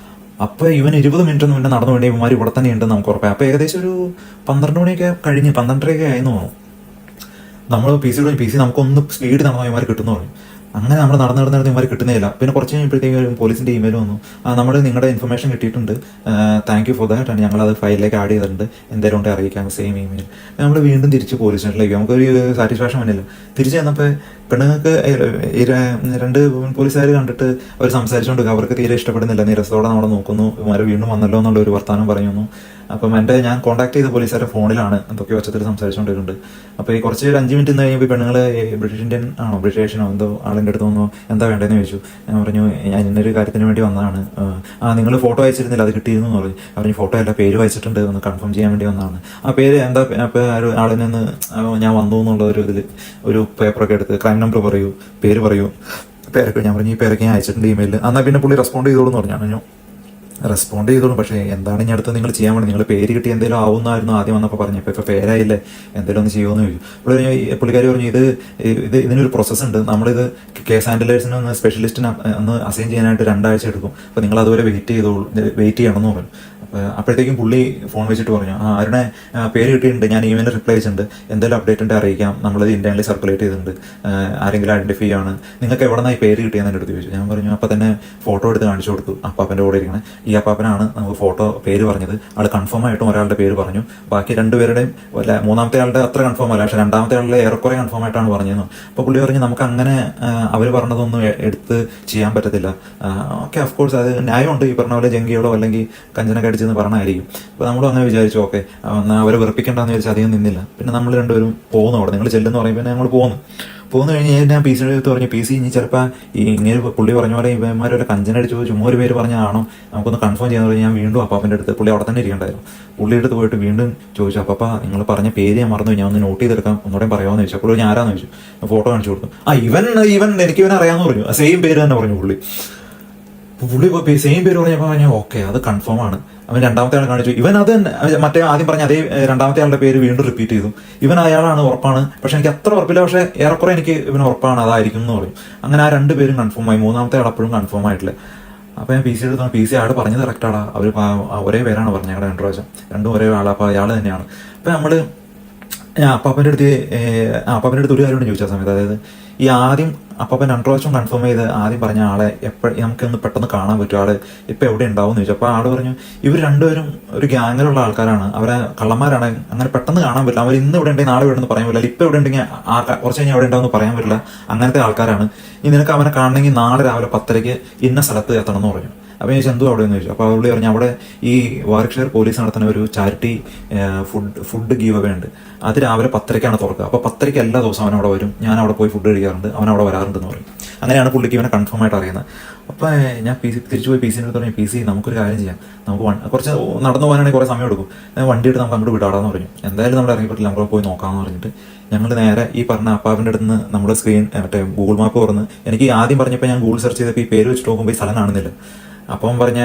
അപ്പോൾ ഇവൻ 20 മിനിറ്റ് മുന്നേ നടന്നു വേണ്ടി ഇവന്മാർ ഇവിടെ തന്നെ ഉണ്ടെന്ന് നമുക്ക് ഉറപ്പായി. അപ്പോൾ ഏകദേശം ഒരു 12 മണിയൊക്കെ കഴിഞ്ഞ് 12:30 ആയെന്ന് തോന്നുന്നു. നമ്മൾ PC നമുക്കൊന്ന് സ്പീഡ് നടന്നു ഇവന്മാർ കിട്ടുന്നു പറഞ്ഞു. അങ്ങനെ നമ്മൾ നടന്ന് ഇവന്മാർ കിട്ടുന്നില്ല. പിന്നെ കുറച്ച് കഴിഞ്ഞപ്പോഴത്തേക്കും പോലീസിൻ്റെ ഇമെയിൽ വന്നു, നമ്മൾ നിങ്ങളുടെ ഇൻഫർമേഷൻ കിട്ടിയിട്ടുണ്ട്, താങ്ക് യു ഫോർ ദാറ്റ്, ഞങ്ങളത് ഫയലിലേക്ക് ആഡ് ചെയ്തിട്ടുണ്ട്, എന്തെങ്കിലും ഉണ്ടെങ്കിൽ അറിയിക്കാം, സെയിം ഇമെയിൽ. നമ്മൾ വീണ്ടും തിരിച്ച് പോലീസ് സ്റ്റേഷനിലേക്ക്, നമുക്കൊരു സാറ്റിസ്ഫാക്ഷൻ വന്നില്ല. തിരിച്ച് ചെന്നപ്പോൾ പെണ്ണുങ്ങൾക്ക് 2 പോലീസുകാർ കണ്ടിട്ട് അവർ സംസാരിച്ചുകൊണ്ട് അവർക്ക് തീരെ ഇഷ്ടപ്പെടുന്നില്ല, നിരസത്തോടെ നമ്മളെ നോക്കുന്നു, ഇവന്മാർ വീണ്ടും വന്നല്ലോ എന്നുള്ള ഒരു വർത്തമാനം പറയുന്നു. അപ്പം ഞാൻ കോൺടാക്ട് ചെയ്ത പോലീസുകാരുടെ ഫോണിലാണ് എന്തൊക്കെ വച്ചത്തിൽ സംസാരിച്ചുകൊണ്ടിരുന്നുണ്ട്. അപ്പോൾ ഈ കുറച്ച് 5 മിനിറ്റ് നിന്ന് കഴിയുമ്പോൾ പെണ്ണുങ്ങൾ ബ്രിട്ടീഷനോ എന്തോ ആളിൻ്റെ അടുത്ത് വന്നോ എന്താ വേണ്ടതെന്ന് ചോദിച്ചു. ഞാൻ പറഞ്ഞു ഞാൻ ഇന്നൊരു കാര്യത്തിന് വേണ്ടി വന്നതാണ്. നിങ്ങൾ ഫോട്ടോ അയച്ചിരുന്നില്ല, അത് കിട്ടിയിരുന്നു എന്ന് പറഞ്ഞു. ഫോട്ടോ അല്ല, പേര് വായിച്ചിട്ടുണ്ട്, ഒന്ന് കൺഫേം ചെയ്യാൻ വേണ്ടി വന്നതാണ്. ആ പേര് എന്താ, അപ്പോൾ ആളിൽ നിന്ന് ഞാൻ വന്നു എന്നുള്ള ഒരു ഇതിൽ ഒരു പേപ്പറൊക്കെ എടുത്ത് ക്രൈം നമ്പർ പറയൂ, പേര് പറയൂ, പേരൊക്കെ ഞാൻ പറഞ്ഞു ഈ പേരൊക്കെ ഞാൻ അയച്ചിട്ടുണ്ട് ഇമെയിലിൽ. എന്നാൽ പിന്നെ പുള്ളി റെസ്പോണ്ട് ചെയ്തോളൂ എന്ന് പറഞ്ഞു. റെസ്പോണ്ട് ചെയ്തോളൂ, പക്ഷേ എന്താണ് ഇനി അടുത്ത് നിങ്ങൾ ചെയ്യാൻ വേണ്ടി, നിങ്ങൾ പേര് കിട്ടി എന്തെങ്കിലും ആവുന്നായിരുന്നു ആദ്യം വന്നപ്പോൾ പറഞ്ഞു, ഇപ്പോൾ പേരായില്ലേ, എന്തെങ്കിലും ഒന്ന് ചെയ്യുമെന്ന് ചോദിച്ചു. പുള്ളിക്കാരി പറഞ്ഞു ഇതിനൊരു പ്രോസസ്സ് ഉണ്ട്, നമ്മളിത് കേസ് ഹാൻഡിലേഴ്സിന് ഒന്ന് സ്പെഷ്യലിസ്റ്റിന് ഒന്ന് അസൈൻ ചെയ്യാനായിട്ട് 2 ആഴ്ച എടുക്കും, അപ്പോൾ നിങ്ങൾ അതുവരെ വെയിറ്റ് ചെയ്യണമെന്ന് പറഞ്ഞു. അപ്പോഴത്തേക്കും പുള്ളി ഫോൺ വെച്ചിട്ട് പറഞ്ഞു, ആരുടെ പേര് കിട്ടിയിട്ടുണ്ട്, ഞാൻ ഇമെയിൽ റിപ്ലൈ ചെയ്തിട്ടുണ്ട്, എന്തെങ്കിലും അപ്ഡേറ്റ് ഉണ്ടെങ്കിൽ അറിയിക്കാം, നമ്മളത് ഇന്റേണലി സർക്കുലേറ്റ് ചെയ്തിട്ടുണ്ട്, ആരെങ്കിലും ഐഡന്റിഫൈ ആണ്, നിങ്ങൾക്ക് എവിടെ നിന്നായി പേര് കിട്ടിയെന്ന് എൻ്റെ അടുത്ത് ചോദിച്ചു. ഞാൻ പറഞ്ഞു, അപ്പോൾ തന്നെ ഫോട്ടോ എടുത്ത് കാണിച്ചു കൊടുത്തു. അപ്പാപ്പൻ്റെ കൂടെ ഇരിക്കണം, ഈ അപ്പാപ്പനാണ് നമുക്ക് ഫോട്ടോ പേര് പറഞ്ഞത്, ആൾ കൺഫേം ആയിട്ടും ഒരാളുടെ പേര് പറഞ്ഞു, ബാക്കി 2 പേരുടെയും മൂന്നാമത്തെ ആളുടെ അത്ര കൺഫേം അല്ല, പക്ഷേ 2ാമത്തെ ആളുടെ ഏറെക്കുറെ കൺഫേം ആയിട്ടാണ് പറഞ്ഞത്. അപ്പോൾ പുള്ളി പറഞ്ഞു നമുക്ക് അങ്ങനെ അവർ പറഞ്ഞതൊന്നും എടുത്ത് ചെയ്യാൻ പറ്റത്തില്ല. ഓക്കെ, ഓഫ്കോഴ്സ് അത് ന്യായമുണ്ട്, ഈ പറഞ്ഞ പോലെ ജംഗികളോ അല്ലെങ്കിൽ കഞ്ചനൊക്കെ അടിച്ചെന്ന് പറഞ്ഞായിരിക്കും. അപ്പോൾ നമ്മളും അങ്ങനെ വിചാരിച്ചു, ഓക്കെ എന്നാൽ അവരെ വെറുപ്പിക്കേണ്ടെന്ന് വിചാരിച്ച് അധികം നിന്നില്ല. പിന്നെ നമ്മൾ 2 പേരും പോകുന്നു, അവിടെ നിങ്ങൾ ചെല്ലുന്ന പറയുമ്പോൾ പിന്നെ ഞങ്ങൾ പോന്നു കഴിഞ്ഞ് ഞാൻ PC എടുത്ത് പറഞ്ഞു, PC ഇനി ചിലപ്പോൾ ഈ ഇങ്ങനെ പുള്ളി പറഞ്ഞ പോലെ ഇവന്മാരൊരു കഞ്ചനടിച്ചു ചുമ്മാ ഒരു പേര് പറഞ്ഞാണോ, നമുക്കൊന്ന് കൺഫേം ചെയ്യാന്ന് പറഞ്ഞാൽ ഞാൻ വീണ്ടും അപ്പാപ്പൻ്റെ അടുത്ത്, പുള്ളി അവിടെ തന്നെ ഇരിക്കണ്ടായിരുന്നു, പുള്ളിയുടെ അടുത്ത് പോയിട്ട് വീണ്ടും ചോദിച്ചു, അപ്പാ നിങ്ങൾ പറഞ്ഞ പേര് ഞാൻ മറന്നു, ഞാൻ ഒന്ന് നോട്ട് ചെയ്തെടുക്കാം, ഒന്നുകൂടെ പറയാമെന്ന് ചോദിച്ചു. പുള്ളി ഞാൻ ആരാന്ന് ചോദിച്ചു, ഫോട്ടോ കാണിച്ചു കൊടുത്തു. എനിക്ക് ഇവൻ അറിയാമെന്ന് പറഞ്ഞു, സെയിം പേര് തന്നെ പറഞ്ഞു പുള്ളി സെയിം പേര് പറഞ്ഞപ്പോൾ ഞാൻ ഓക്കെ അത് കൺഫേം ആണ്. അവൻ 2ാമത്തെ ആൾ കാണിച്ചു, ഇവൻ അത് മറ്റേ ആദ്യം പറഞ്ഞ അതേ 2ാമത്തെ ആളുടെ പേര് വീണ്ടും റിപ്പീറ്റ് ചെയ്തു. ഇവൻ അയാളാണ്, ഉറപ്പാണ്, പക്ഷെ എനിക്ക് അത്ര ഉറപ്പില്ല, പക്ഷെ ഏറെക്കുറെ എനിക്ക് ഇവൻ ഉറപ്പാണ്, അതായിരിക്കും എന്ന് പറയും. അങ്ങനെ ആ 2 പേരും കൺഫേം ആയി. 3ാമത്തെ ആൾ അപ്പോഴും കൺഫേം ആയിട്ടില്ല. അപ്പോൾ ഞാൻ PC എടുത്തു, PC ആട് പറഞ്ഞത് കറക്റ്റാടാ, അവർ ഒരേ പേരാണ് പറഞ്ഞത്, ഞങ്ങളുടെ 2 പ്രാവശ്യം 2 ഒരേ ആളാണ്, അപ്പോൾ അയാൾ തന്നെയാണ്. അപ്പോൾ നമ്മൾ അപ്പാപ്പൻ്റെ അടുത്ത് ഒരു കാര്യം കൊണ്ട് ചോദിച്ച സമയത്ത്, അതായത് ഈ ആദ്യം അപ്പാപ്പൻ 2 പ്രാവശ്യം കൺഫേം ചെയ്ത് ആദ്യം പറഞ്ഞ ആളെ നമുക്കൊന്ന് പെട്ടെന്ന് കാണാൻ പറ്റും, ആള് ഇപ്പം എവിടെ ഉണ്ടാവും എന്ന് ചോദിച്ചു. അപ്പോൾ ആള് പറഞ്ഞു ഇവർ 2 പേരും ഒരു ഗ്യാങ്ങിലുള്ള ആൾക്കാരാണ്, അവരെ കള്ളന്മാരാണ്, അങ്ങനെ പെട്ടെന്ന് കാണാൻ പറ്റില്ല, അവർ ഇന്ന് ഇവിടെ ഉണ്ടെങ്കിൽ നാളെ ഇവിടെ പറയാൻ പറ്റില്ല, ഇപ്പം എവിടെ ഉണ്ടെങ്കിൽ കുറച്ച് കഴിഞ്ഞാൽ എവിടെ ഉണ്ടാവും പറയാൻ പറ്റില്ല, അങ്ങനത്തെ ആൾക്കാരാണ്. നിനക്ക് അവനെ കാണണമെങ്കിൽ നാളെ രാവിലെ 10:30 ഇന്ന സ്ഥലത്ത് എത്തണം എന്ന് പറഞ്ഞു. അപ്പോൾ ഞാൻ ചോദിച്ചു അവിടെ എന്ന് ചോദിച്ചു. അപ്പോൾ പുള്ളി പറഞ്ഞു അവിടെ ഈ വാർക്ക്ഷയർ പോലീസ് നടത്തുന്ന ഒരു ചാരിറ്റി ഫുഡ് ഗീവ് അവേ ഉണ്ട്, അത് രാവിലെ 10:30 തുറക്കുക. അപ്പോൾ 10:30 എല്ലാ ദിവസവും അവൻ അവിടെ വരും, ഞാൻ അവിടെ പോയി ഫുഡ് കഴിക്കാറുണ്ട്, അവൻ അവിടെ വരാറുണ്ടെന്ന് പറയും. അങ്ങനെയാണ് പുള്ളിക്ക് ഇവനെ കൺഫേം ആയിട്ട് അറിയുന്നത്. അപ്പോൾ ഞാൻ തിരിച്ചു പോയി PC അടുത്ത് പറഞ്ഞു, PC നമുക്കൊരു കാര്യം ചെയ്യാം, നമുക്ക് കുറച്ച് നടന്നു പോകാനാണെങ്കിൽ കുറേ സമയം എടുക്കും, വണ്ടി എടുത്ത് നമുക്ക് അങ്ങോട്ട് വിടാടാന്ന് പറഞ്ഞു. എന്തായാലും നമ്മൾ ഇറങ്ങിപ്പെട്ടില്ല, നമുക്ക് പോയി നോക്കാമെന്ന് പറഞ്ഞിട്ട് ഞങ്ങൾ നേരെ ഈ പറഞ്ഞ അപ്പാവിൻ്റെ അടുത്ത് നിന്ന് നമ്മുടെ സ്ക്രീൻ മറ്റേ ഗൂഗിൾ മാപ്പ് തുറന്ന്, എനിക്ക് ആദ്യം പറഞ്ഞപ്പോൾ ഞാൻ ഗൂഗിൾ സെർച്ച് ചെയ്തപ്പോൾ ഈ പേര് വെച്ചിട്ട് നോക്കുമ്പോൾ ഈ സ്ഥലം കാണുന്നില്ല. അപ്പം പറഞ്ഞ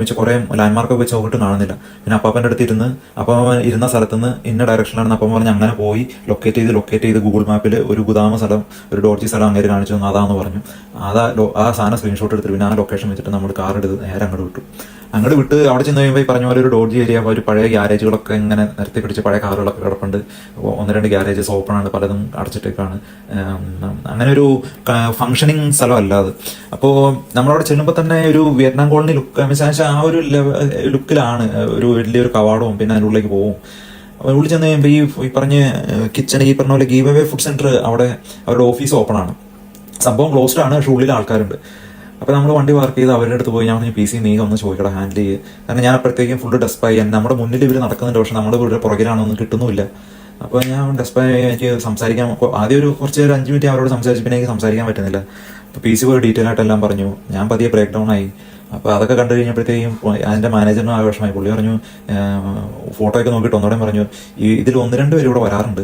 വെച്ച് കുറേ ലാൻഡ്മാർക്കൊക്കെ വെച്ച് നോക്കിയിട്ട് കാണുന്നില്ല. പിന്നെ അപ്പാപ്പൻ്റെ അടുത്ത് ഇരുന്ന് അപ്പം ഇരുന്ന സ്ഥലത്ത് നിന്ന് ഇന്ന ഡയറക്ഷനിലാണെന്ന് അപ്പം പറഞ്ഞ് അങ്ങനെ പോയി ലൊക്കേറ്റ് ചെയ്ത് ഗൂഗിൾ മാപ്പിൽ ഒരു ഗുദാമ സ്ഥലം, ഒരു ഡോർജി സ്ഥലം അങ്ങനെ കാണിച്ചു തന്നു, അതാന്ന് പറഞ്ഞു. ആ സാധനം സ്ക്രീൻഷോട്ട് എടുത്തിട്ട് പിന്നെ ആ ലൊക്കേഷൻ വെച്ചിട്ട് നമ്മൾ കാർ എടുത്ത് നേരെ അങ്ങോട്ട് വിട്ട് അവിടെ ചെന്ന് കഴിയുമ്പോൾ ഈ പറഞ്ഞ പോലെ ഒരു ഡോർജി ഏരിയ, ഒരു പഴയ ഗ്യാരേജുകളൊക്കെ ഇങ്ങനെ നിരത്തി പിടിച്ച് പഴയ കാറുകളൊക്കെ കിടപ്പുണ്ട്, 1-2 ഗ്യാരേജസ് ഓപ്പണാണ്, പലതും അടച്ചിട്ടേക്കാണ്, അങ്ങനെ ഒരു ഫങ്ഷനിങ് സ്ഥലമല്ല അത്. അപ്പോൾ നമ്മളവിടെ ചെല്ലുമ്പോൾ തന്നെ ഒരു വിയറ്റ്നാം കോളനി ലുക്ക്, ആ ഒരു ലുക്കിലാണ്, ഒരു വലിയൊരു കവാടവും പിന്നെ അതിൻ്റെ ഉള്ളിലേക്ക് പോകും. ഉള്ളിൽ ചെന്ന് കഴിയുമ്പോൾ ഈ പറഞ്ഞ കിച്ചൺ, ഈ പറഞ്ഞ പോലെ ഗീവ് അവേ ഫുഡ് സെൻറ്റർ, അവിടെ അവരുടെ ഓഫീസ് ഓപ്പൺ ആണ്, സംഭവം ക്ലോസ്ഡ് ആണ്, പക്ഷേ ഉള്ളിൽ ആൾക്കാരുണ്ട്. അപ്പോൾ നമ്മൾ വണ്ടി പാർക്ക് ചെയ്ത് അവരുടെ അടുത്ത് പോയി ഞാൻ പറഞ്ഞു, PC നീ ഒന്ന് ചോദിക്കടാ ഹാൻഡിൽ ചെയ്യുക, കാരണം ഞാൻ അപ്പോഴത്തേക്കും ഫുൾ ഡെസ്പായി, നമ്മുടെ മുന്നിൽ ഇവർ നടക്കുന്നുണ്ട്, പക്ഷെ നമ്മുടെ ഇവിടെ പുറകിലാണൊന്നും കിട്ടുന്നുമില്ല. അപ്പോൾ ഞാൻ ഡെസ്പായി, എനിക്ക് സംസാരിക്കാൻ ആദ്യം കുറച്ച് 5 മിനിറ്റ് അവരോട് സംസാരിച്ചു, പിന്നെ എനിക്ക് സംസാരിക്കാൻ പറ്റുന്നില്ല. അപ്പോൾ PC പോയി ഡീറ്റെയിൽ ആയിട്ടെല്ലാം പറഞ്ഞു, ഞാൻ പതിയെ ബ്രേക്ക് ഡൗൺ ആയി. അപ്പോൾ അതൊക്കെ കണ്ടു കഴിഞ്ഞപ്പോഴത്തേക്കും അതിൻ്റെ മാനേജറിനും ആവശ്യമായി. പുള്ളി പറഞ്ഞു, ഫോട്ടോ ഒക്കെ നോക്കിയിട്ട് ഒന്നോടെ പറഞ്ഞു, ഇതിൽ 1-2 പേര് ഇവിടെ വരാറുണ്ട്,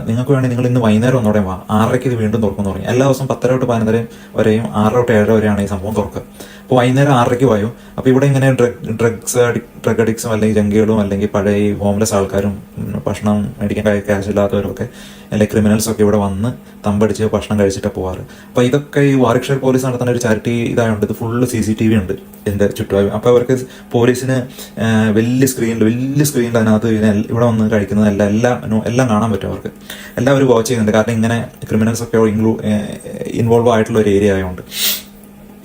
നിങ്ങൾക്ക് വേണ്ടി നിങ്ങൾ ഇന്ന് വൈകുന്നേരം ഒന്നോടെ വാ, 6:30 ഇത് വീണ്ടും തുറക്കുമെന്ന് പറഞ്ഞു. എല്ലാ ദിവസവും 10 തൊട്ട് 11 വരെയും 6 തൊട്ട് 7 വരെയാണ് ഈ സംഭവം തുറക്കുക. അപ്പോൾ വൈകുന്നേരം 6:30 വായും. അപ്പോൾ ഇവിടെ ഇങ്ങനെ ഡ്രഗ് അഡിക്ട്സും അല്ലെങ്കിൽ ജംഗികളും അല്ലെങ്കിൽ പഴയ ഹോംലെസ് ആൾക്കാരും ഭക്ഷണം മേടിക്കാൻ ക്യാഷ് ഇല്ലാത്തവരും ഒക്കെ അല്ലെങ്കിൽ ക്രിമിനൽസൊക്കെ ഇവിടെ വന്ന് തമ്പടിച്ച് ഭക്ഷണം കഴിച്ചിട്ട് പോവാറ്. അപ്പോൾ ഇതൊക്കെ ഈ വാർവിക് പോലീസ് നടത്തുന്ന ഒരു ചാരിറ്റി ഇതായതുകൊണ്ട് ഇത് ഫുള്ള് CCTV ഉണ്ട് ഇതിൻ്റെ ചുറ്റുപാടും. അപ്പോൾ അവർക്ക് പോലീസിന് വലിയ സ്ക്രീനിൽ അതിനകത്ത് ഇവിടെ വന്ന് കഴിക്കുന്നത് എല്ലാം കാണാൻ പറ്റും. അവർക്ക് എല്ലാവരും വാച്ച് ചെയ്യുന്നുണ്ട്. കാരണം ഇങ്ങനെ ക്രിമിനൽസൊക്കെ ഇൻവോൾവ് ആയിട്ടുള്ള ഒരു ഏരിയ ആയതുകൊണ്ട്.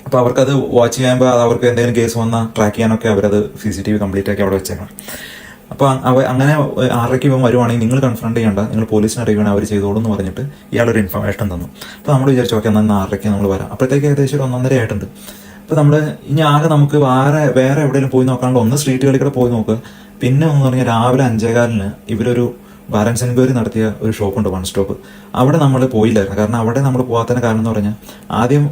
അപ്പോൾ അവർക്കത് വാച്ച് ചെയ്യുമ്പോൾ അത് അവർക്ക് എന്തെങ്കിലും കേസ് വന്നാൽ ട്രാക്ക് ചെയ്യാനൊക്കെ അവരത് CCTV കംപ്ലീറ്റ് ആക്കി അവിടെ വെച്ചേക്കണം. അപ്പോൾ അങ്ങനെ 6:30 വരുവാണെങ്കിൽ നിങ്ങൾ കൺഫ്രണ്ട് ചെയ്യേണ്ട, നിങ്ങൾ പോലീസിനെ അറിയുകയാണ്, അവർ ചെയ്തോളൂ എന്ന് പറഞ്ഞിട്ട് ഇയാളൊരു ഇൻഫർമേഷൻ തന്നു. അപ്പോൾ നമ്മൾ വിചാരിച്ചു ഓക്കെ എന്നാൽ 6:30 നമ്മൾ വരാം. അപ്പോഴത്തേക്ക് ഏകദേശം ഒരു 1:30 ആയിട്ടുണ്ട്. അപ്പോൾ നമ്മൾ ഇനി ആകെ നമുക്ക് വേറെ എവിടെയെങ്കിലും പോയി നോക്കാണ്ട് ഒന്ന് സ്ട്രീറ്റുകളിൽ കൂടെ പോയി നോക്കുക. പിന്നെ ഒന്ന് പറഞ്ഞാൽ രാവിലെ 5:15 ഇവരൊരു ബാലൻസ് എൻക്വയറി നടത്തിയ ഒരു ഷോപ്പുണ്ട്, 1 സ്റ്റോപ്പ്. അവിടെ നമ്മൾ പോയില്ലായിരുന്നു. കാരണം അവിടെ നമ്മൾ പോകാത്തതിന് കാരണം എന്ന് പറഞ്ഞാൽ ആദ്യം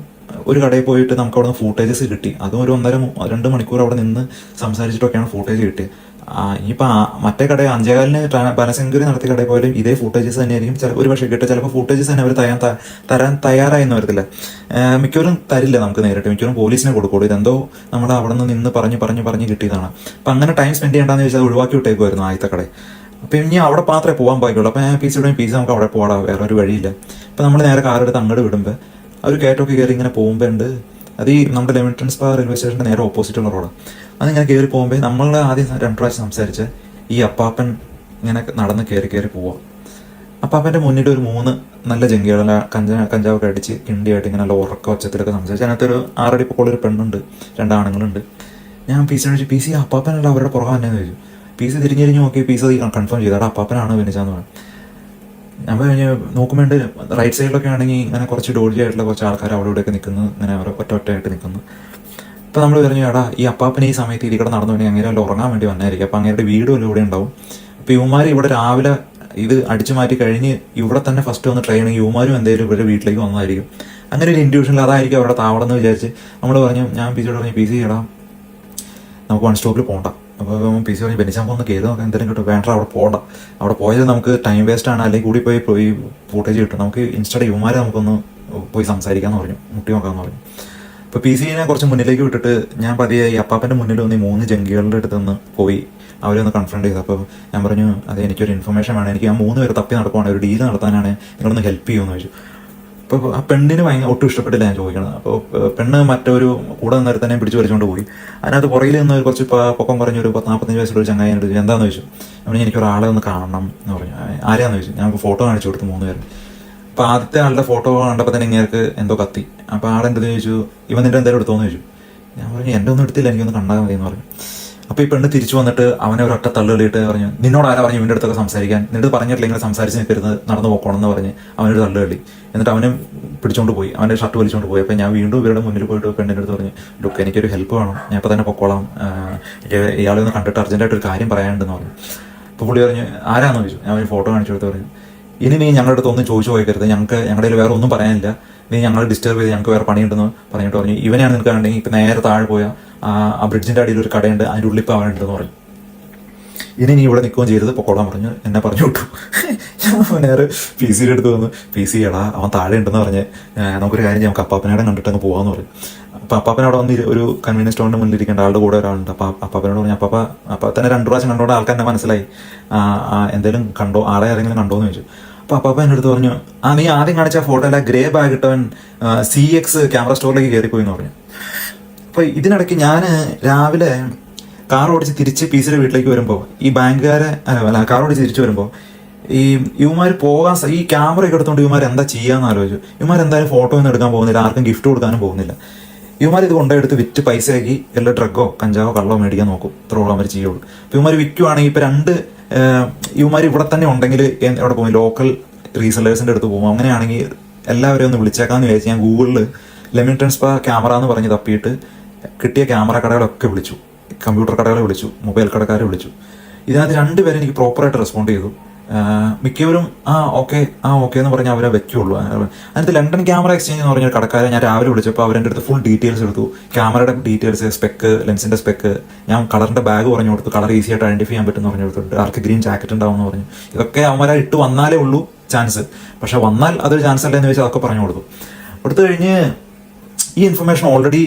ഒരു കടയിൽ പോയിട്ട് നമുക്ക് അവിടെ നിന്ന് ഫൂട്ടേജസ് കിട്ടി. അതും ഒരു 1.5-2 മണിക്കൂർ അവിടെ നിന്ന് സംസാരിച്ചിട്ടൊക്കെയാണ് ഫൂട്ടേജ് കിട്ടിയത്. ഇനിയിപ്പോൾ മറ്റേ കടയിൽ 5:15 ബാലൻസ് എൻക്വയറി നടത്തിയ കടയിൽ പോയാലും ഇതേ ഫൂട്ടേജസ് തന്നെയായിരിക്കും ഒരു പക്ഷേ കിട്ടുക. ചിലപ്പോൾ ഫൂട്ടേജസ് തന്നെ അവർ തരാൻ തയ്യാറായെന്ന് വരത്തില്ല. മിക്കവരും തരില്ല നമുക്ക് നേരിട്ട്, മിക്കവരും പോലീസിനെ കൊടുക്കുള്ളൂ. ഇതെന്തോ നമ്മൾ അവിടെ നിന്ന് പറഞ്ഞ് കിട്ടിയതാണ്. അപ്പം അങ്ങനെ ടൈം സ്പെൻഡ് ചെയ്യേണ്ടതെന്ന് ചോദിച്ചാൽ ഒഴിവാക്കി വിട്ടേക്കുമായിരുന്നു ആദ്യത്തെ കടയിൽ. അപ്പം ഇനി അവിടെ മാത്രമേ പോകാൻ പാടുള്ളൂ. അപ്പം ഞാൻ പീസ് നമുക്ക് അവിടെ പോകാം, വേറെ ഒരു വഴിയില്ല. അപ്പം നമ്മൾ നേരെ കാറെടുത്ത് അങ്ങോട്ട് വിടുമ്പോൾ അവർ കയറ്റമൊക്കെ കയറി ഇങ്ങനെ പോകുമ്പോൾ ഉണ്ട്, അത് ഈ നമ്മുടെ ലെമിറ്റൺ സ്പാ റെയിൽവേ സ്റ്റേഷൻ്റെ നേരെ ഓപ്പോസിറ്റുള്ള റോഡാണ്. അതിങ്ങനെ കയറി പോകുമ്പോൾ നമ്മൾ ആദ്യം 2 പ്രാവശ്യം സംസാരിച്ച് ഈ അപ്പാപ്പൻ ഇങ്ങനെ നടന്ന് കയറി പോവാം. അപ്പാപ്പൻ്റെ മുന്നിൽ ഒരു 3 നല്ല ജംഗികളെ കഞ്ചാവൊക്കെ അടിച്ച് കിണ്ടിയായിട്ട് ഇങ്ങനെ നല്ല ഉറക്ക ഒച്ചത്തിലൊക്കെ സംസാരിച്ച് അതിനകത്തൊരു 6 അടി പൊക്കമുള്ളൊരു പെണ്ണുണ്ട്, 2 ആണുങ്ങളുണ്ട്. ഞാൻ പീസി അപ്പാപ്പനല്ല അവരുടെ പുറകെ തന്നെ ചോദിച്ചു. പീസ് തിരിഞ്ഞ് നോക്കി പീസ് കൺഫേം ചെയ്തു, അവിടെ അപ്പാപ്പനാണ് വിനിച്ചാന്ന് പറഞ്ഞു. നമ്മൾ കഴിഞ്ഞ് നോക്കുമ്പോണ്ട് റൈറ്റ് സൈഡിലൊക്കെ ആണെങ്കിൽ ഇങ്ങനെ കുറച്ച് ഡോൾജി ആയിട്ടുള്ള കുറച്ച് ആൾക്കാർ അവിടെ ഇവിടെയൊക്കെ നിൽക്കുന്നു, ഇങ്ങനെ അവർ ഒറ്റയായിട്ട് നിൽക്കുന്നു. അപ്പോൾ നമ്മൾ പറഞ്ഞു എടാ ഈ അപ്പാപ്പന് ഈ സമയത്ത് ഇതിൽ കൂടെ നടന്നു വേണമെങ്കിൽ അങ്ങനെ വല്ല ഉറങ്ങാൻ വേണ്ടി വന്നായിരിക്കും. അപ്പോൾ അങ്ങയുടെ വീടും വല്ല ഇവിടെ ഉണ്ടാവും. അപ്പോൾ യുവമാർ ഇവിടെ രാവിലെ ഇത് അടിച്ചു മാറ്റി കഴിഞ്ഞ് ഇവിടെ തന്നെ ഫസ്റ്റ് വന്ന് ട്രെയിൻ യുവമാരും എന്തെങ്കിലും ഇവരുടെ വീട്ടിലേക്ക് വന്നതായിരിക്കും. അങ്ങനെ ഒരു ഇൻഡ്യൂഷനിൽ അതായിരിക്കും അവിടെ താവളം എന്ന് വിചാരിച്ച് നമ്മൾ പറഞ്ഞു. ഞാൻ പിസിയോട് പറഞ്ഞു പി സി ഇടാം, നമുക്ക് 1 സ്റ്റോപ്പിൽ പോകണ്ട. അപ്പോൾ പി സി പറഞ്ഞ് ബെനിച്ചാൻ പോകുന്ന കയറി നോക്കാൻ എന്തെങ്കിലും കിട്ടും, വേണ്ട അവിടെ പോകണ്ട, അവിടെ പോയത് നമുക്ക് ടൈം വേസ്റ്റ് ആണ്, അല്ലെങ്കിൽ കൂടി പോയി ഫൂട്ടേജ് കിട്ടും, നമുക്ക് ഇൻസ്റ്റഡ് യുവമാരെ നമുക്കൊന്ന് പോയി സംസാരിക്കാമെന്ന് പറഞ്ഞു, മുട്ടി നോക്കാമെന്ന് പറഞ്ഞു. അപ്പോൾ പി സിനെ കുറച്ച് മുന്നിലേക്ക് വിട്ടിട്ട് ഞാൻ പതിയെ ഈ അപ്പാപ്പൻ്റെ മുന്നിൽ വന്ന് 3 ജംഗികളുടെ അടുത്ത് നിന്ന് പോയി അവരൊന്ന് കൺഫ്രണ്ട് ചെയ്തു. അപ്പോൾ ഞാൻ പറഞ്ഞു അത് എനിക്കൊരു ഇൻഫർമേഷൻ വേണം, എനിക്ക് ആ 3 പേര് തപ്പി നടക്കുവാണ്, ഒരു ഡീൽ നടത്താനാണ്, നിങ്ങളൊന്ന് ഹെൽപ്പ് ചെയ്യുമെന്ന് ചോദിച്ചു. അപ്പോൾ ആ പെണ്ണിന് ഒട്ടും ഇഷ്ടപ്പെട്ടില്ല ഞാൻ ചോദിക്കണത്. അപ്പോൾ പെണ്ണ് മറ്റൊരു കൂടെ നിന്നിടത്ത് തന്നെ പിടിച്ച് വലിച്ചുകൊണ്ട് പോയി. അതിനകത്ത് പുറകിൽ നിന്ന് കുറച്ച് പൊക്കം പറഞ്ഞൊരു 40-45 വയസ്സുള്ള ഒരു ചങ്ങായി എടുത്തു. എന്താണെന്ന് ചോദിച്ചു. അവന് എനിക്കൊരാളെ ഒന്ന് കാണണം എന്ന് പറഞ്ഞു. ആരെയാണെന്ന് ചോദിച്ചു. ഞാൻ ഫോട്ടോ കാണിച്ചു കൊടുത്തു 3 പേര്. അപ്പോൾ ആദ്യത്തെ ആളുടെ ഫോട്ടോ കണ്ടപ്പോൾ തന്നെ ഇങ്ങേർക്ക് എന്തോ കത്തി. അപ്പോൾ ആളെന്തെന്ന് ചോദിച്ചു, ഇവൻ നിൻ്റെ എന്തായാലും എടുത്തോന്ന് ചോദിച്ചു. ഞാൻ പറഞ്ഞു എൻ്റെ ഒന്നും എടുത്തില്ല, എനിക്കൊന്ന് കണ്ടാൽ മതി എന്ന് പറഞ്ഞു. അപ്പോൾ ഈ പെണ്ണ് തിരിച്ചു വന്നിട്ട് അവനെ ഒരൊറ്റ തള്ളുകളിയിട്ട് പറഞ്ഞു, നിന്നോട് ആരാ പറഞ്ഞു ഇവൻ്റെ അടുത്തൊക്കെ സംസാരിക്കാൻ, നിന്റെ പറഞ്ഞിട്ടില്ല ഇങ്ങനെ സംസാരിച്ച് നിൽക്കരുത്, നടന്നു പോക്കണം എന്ന് പറഞ്ഞ് അവനൊരു തള്ളുകളി. എന്നിട്ട് അവനും പിടിച്ചോണ്ട് പോയി, അവൻ്റെ ഷർട്ട് വലിച്ചുകൊണ്ട് പോയി. അപ്പോൾ ഞാൻ വീണ്ടും ഇവരുടെ മുന്നിൽ പോയിട്ട് പെണ്ണിൻ്റെ അടുത്ത് പറഞ്ഞു, ലുക്ക് എനിക്കൊരു ഹെൽപ്പ് വേണം, ഞാൻ ഇപ്പോൾ തന്നെ പൊക്കോളാം, ഇയാളെ ഒന്ന് കണ്ടിട്ട് അർജൻറ്റായിട്ടൊരു കാര്യം പറയാനുണ്ടെന്ന് പറഞ്ഞു. അപ്പോൾ പുള്ളി പറഞ്ഞു ആരാന്ന് ചോദിച്ചു. ഞാൻ ഒരു ഫോട്ടോ കാണിച്ചു കൊടുത്ത് പറഞ്ഞു, ഇനി നീ ഞങ്ങളുടെ അടുത്ത് ഒന്നും ചോദിച്ചു പോയിക്കരുത്, ഞങ്ങളുടെ കയ്യിൽ വേറെ ഒന്നും പറയാനില്ല, നീ ഞങ്ങൾ ഡിസ്റ്റർബ് ചെയ്ത് ഞങ്ങൾക്ക് വേറെ പണിയുണ്ടെന്ന് പറഞ്ഞിട്ട് പറഞ്ഞു. ഇവനെയാണ് നിനക്ക് കണ്ടെങ്കിൽ ഇപ്പം നേരെ താഴെ പോയാൽ ആ ബ്രിഡ്ജിൻ്റെ അടിയിൽ ഒരു കടയുണ്ട്, അതിൻ്റെ ഉള്ളിൽ ഇപ്പോൾ അവനുണ്ടെന്ന് പറഞ്ഞു. ഇനി നീ ഇവിടെ നിൽക്കുകയും ചെയ്തത് പൊക്കോളാൻ പറഞ്ഞു. എന്നെ പറഞ്ഞു വിട്ടു. ഞാൻ നേരെ പി സിയുടെ അടുത്ത് വന്ന്, പി സി എടാ അവൻ താഴെ ഉണ്ടെന്ന് പറഞ്ഞ് നമുക്കൊരു കാര്യം നമുക്ക് അപ്പാപ്പനോടെ കണ്ടിട്ട് അങ്ങ് പോകാമെന്ന് പറഞ്ഞു. അപ്പോൾ അപ്പാപ്പനോട് വന്ന് ഒരു കൺവീനിയൻസ് സ്റ്റോറിൻ്റെ മുന്നിൽ ഇരിക്കേണ്ട ആളുടെ കൂടെ ഒരാളുണ്ട്. അപ്പോൾ അപ്പാപ്പനോട് പറഞ്ഞു, അപ്പം തന്നെ 2 പ്രാവശ്യം കണ്ടോണ്ട് ആൾക്കാർ എന്നെ മനസ്സിലായി, എന്തെങ്കിലും കണ്ടോ, ആളെ ആരെങ്കിലും കണ്ടോ എന്ന് ചോദിച്ചു. അപ്പോൾ അപ്പാപ്പ എൻ്റെ അടുത്ത് പറഞ്ഞു, നീ ആദ്യം കാണിച്ച ഫോട്ടോ അല്ല ഗ്രേ ബാഗ് ഇട്ടവൻ CX ക്യാമറ സ്റ്റോറിലേക്ക് കയറിപ്പോയി എന്ന് പറഞ്ഞു. അപ്പോൾ ഇതിനിടയ്ക്ക് ഞാൻ രാവിലെ കാർ ഓടിച്ച് തിരിച്ച് പി സിയുടെ വീട്ടിലേക്ക് വരുമ്പോൾ ഈ ബാങ്കുകാരെ കാർ ഓടിച്ച് തിരിച്ചു വരുമ്പോൾ ഈ യുവമാർ പോകാൻ ഈ ക്യാമറയൊക്കെ എടുത്തുകൊണ്ട് യുവമാർ എന്താ ചെയ്യാമെന്ന് ആലോചിച്ചു. യുവമാർ എന്തായാലും ഫോട്ടോ ഒന്നും എടുക്കാൻ പോകുന്നില്ല, ആർക്കും ഗിഫ്റ്റ് കൊടുക്കാനും പോകുന്നില്ല. യുവമാർ ഇത് കൊണ്ടെടുത്ത് വിറ്റ് പൈസയാക്കി വല്ല ഡ്രഗോ കഞ്ചാവോ കള്ളോ മേടിക്കാൻ നോക്കും, ഇത്രയോളം അവർ ചെയ്യുള്ളൂ. അപ്പോൾ യുവമാർ വിൽക്കുവാണെങ്കിൽ ഇപ്പോൾ 2 യുവമാർ ഇവിടെ തന്നെ ഉണ്ടെങ്കിൽ എവിടെ പോകും, ലോക്കൽ റീസെല്ലേഴ്സിൻ്റെ അടുത്ത് പോകും. അങ്ങനെയാണെങ്കിൽ എല്ലാവരെയും ഒന്ന് വിളിച്ചേക്കാമെന്ന് വിചാരിച്ച് ഞാൻ ഗൂഗിളിൽ ലെമിറ്റൺ സ്പാ ക്യാമറ എന്ന് പറഞ്ഞ് തപ്പിയിട്ട് കിട്ടിയ ക്യാമറ കടകളൊക്കെ വിളിച്ചു, കമ്പ്യൂട്ടർ കടകളെ വിളിച്ചു, മൊബൈൽ കടക്കാരെ വിളിച്ചു. ഇതിനകത്ത് 2 പേരെ എനിക്ക് പ്രോപ്പറായിട്ട് റെസ്പോണ്ട് ചെയ്തു. മിക്കവരും ഓക്കെ എന്ന് പറഞ്ഞാൽ അവരെ വെക്കുള്ളൂ. അതിനകത്ത് ലണ്ടൻ ക്യാമറ എക്സ്ചേഞ്ച് എന്ന് പറഞ്ഞൊരു കടക്കാരെ ഞാൻ രാവിലെ വിളിച്ചപ്പോൾ അവരെൻ്റെ അടുത്ത് ഫുൾ ഡീറ്റെയിൽസ് എടുത്തു. ക്യാമറയുടെ ഡീറ്റെയിൽസ്, സ്പെക്ക്, ലെൻസിന്റെ സ്പെക്ക്, ഞാൻ കളറിന്റെ ബാഗ് പറഞ്ഞു കൊടുത്തു, കളർ ഈസി ആയിട്ട് ഐഡന്റിഫൈ ചെയ്യാൻ പറ്റുമെന്ന് പറഞ്ഞു കൊടുത്തിട്ടുണ്ട്, ആർക്ക് ഗ്രീൻ ജാക്കറ്റ് ഉണ്ടാവും എന്ന് പറഞ്ഞു. ഇതൊക്കെ അവന്മാരെ ഇട്ട് വന്നാലേ ഉള്ളൂ ചാൻസ്. പക്ഷെ വന്നാൽ അതൊരു ചാൻസ് അല്ലേ എന്ന് വെച്ചാൽ അതൊക്കെ പറഞ്ഞു കൊടുത്തു. കൊടുത്തു കഴിഞ്ഞ് ഈ ഇൻഫർമേഷൻ ഓൾറെഡി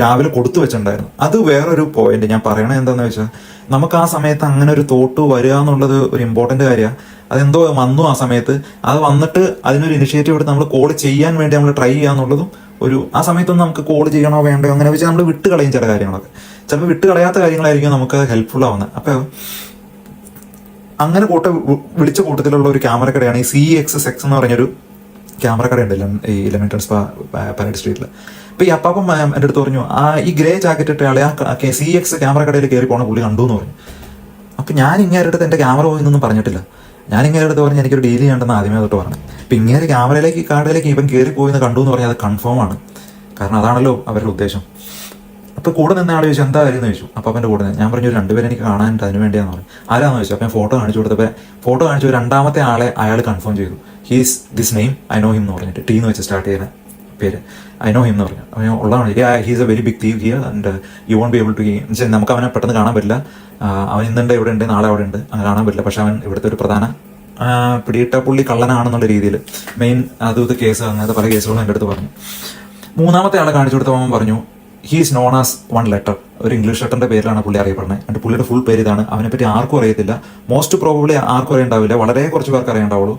രാവിലെ കൊടുത്തു വെച്ചിട്ടുണ്ടായിരുന്നു. അത് വേറൊരു പോയിന്റ് ഞാൻ പറയണത് എന്താണെന്ന് വെച്ചാൽ, നമുക്ക് ആ സമയത്ത് അങ്ങനെ ഒരു തോട്ട് വരിക എന്നുള്ളത് ഒരു ഇമ്പോർട്ടന്റ് കാര്യമാണ്. അതെന്തോ വന്നു ആ സമയത്ത്. അത് വന്നിട്ട് അതിനൊരു ഇനിഷ്യേറ്റീവ് എടുത്ത് നമ്മൾ കോൾ ചെയ്യാൻ വേണ്ടി നമ്മൾ ട്രൈ ചെയ്യുക എന്നുള്ളതും ആ സമയത്തൊന്നും നമുക്ക് കോൾ ചെയ്യണോ വേണ്ടോ അങ്ങനെ വെച്ചാൽ നമ്മൾ വിട്ട് കളയും ചില കാര്യങ്ങളൊക്കെ. ചിലപ്പോൾ വിട്ട് കളയാത്ത കാര്യങ്ങളായിരിക്കും നമുക്ക് ഹെൽപ്ഫുൾ ആവുന്നത്. അപ്പോൾ അങ്ങനെ വിളിച്ച കൂട്ടത്തിലുള്ള ഒരു ക്യാമറ കടയാണ് ഈ CXX എന്ന് പറഞ്ഞൊരു ക്യാമറ കടയുണ്ട് ഈ ലെമിറ്റൺസ് പരേഡ് സ്ട്രീറ്റിൽ. അപ്പൊ ഈ അപ്പാപ്പം എൻ്റെ അടുത്ത് പറഞ്ഞു, ഈ ഗ്രേ ജാക്കറ്റ് ഇട്ട ആളെ CX ക്യാമറ കടയിൽ കയറി പോണ പുള്ളി കണ്ടു എന്ന് പറഞ്ഞു. അപ്പൊ ഞാൻ ഇങ്ങേരുടെ അടുത്ത് എന്റെ ക്യാമറ പോയെന്നൊന്നും പറഞ്ഞിട്ടില്ല. ഞാൻ ഇങ്ങേരുടെ അടുത്ത് പറഞ്ഞ് എനിക്കൊരു ഡീൽ ചെയ്യണ്ടെന്ന് ആദ്യമേ തൊട്ട് പറഞ്ഞു. അപ്പൊ ഇങ്ങനെ കടയിലേക്ക് ഇവൻ കയറി പോയി എന്ന് കണ്ടു എന്ന് പറഞ്ഞാൽ അത് കൺഫേം ആണ്. കാരണം അതാണല്ലോ അവരുടെ ഉദ്ദേശം. അപ്പൊ കൂടെ നിന്ന ആൾ ചോദിച്ചു എന്താ കാര്യം എന്ന് ചോദിച്ചു. അപ്പൊ അവന്റെ കൂടെ ഞാൻ പറഞ്ഞു രണ്ടുപേരും എനിക്ക് കാണാനുണ്ട്, അതിന് വേണ്ടിയാന്ന് പറഞ്ഞു. ആരാന്ന് ചോദിച്ചു. അപ്പൊ ഞാൻ ഫോട്ടോ കാണിച്ചു കൊടുത്തപ്പോൾ ഫോട്ടോ കാണിച്ചു രണ്ടാമത്തെ ആളെ അയാൾ കൺഫേം ചെയ്തു. He's this name I know him എന്ന് പറഞ്ഞിട്ട് T എന്ന് വെച്ച് സ്റ്റാർട്ട് ചെയ്യുന്ന പേര് ഐ നോ ഹിം എന്ന് പറഞ്ഞു. അവൻ ഉള്ളതാണ്. He's a very big thief here and you won't be able to നമുക്ക് അവനെ പെട്ടെന്ന് കാണാൻ പറ്റില്ല. അവൻ ഇന്നുണ്ട് ഇവിടെ ഉണ്ട്, നാളെ അവിടെ ഉണ്ട്, അങ്ങനെ കാണാൻ പറ്റില്ല. പക്ഷെ അവൻ ഇവിടുത്തെ ഒരു പ്രധാന പിടിയിട്ട പുള്ളി കള്ളനാണെന്നുള്ള രീതിയിൽ മെയിൻ ഇത് കേസ് അങ്ങനത്തെ പല കേസുകളും എൻ്റെ അടുത്ത് പറഞ്ഞു. മൂന്നാമത്തെ ആളെ കാണിച്ചു കൊടുത്തപ്പോൾ അവൻ പറഞ്ഞു he's known as one letter, ഒരു ഇംഗ്ലീഷ് ലെറ്ററിന്റെ പേരിലാണ് പുള്ളി അറിയപ്പെടുന്നത്. എന്നിട്ട് പുള്ളിയുടെ ഫുൾ പേര് ഇതാണ്. അവനെപ്പറ്റി ആർക്കും അറിയത്തില്ല. മോസ്റ്റ് പ്രോബബ്ലി ആർക്കും അറിയണ്ടാവില്ല, വളരെ കുറച്ച് പേർക്ക് അറിയണ്ടാവുള്ളൂ.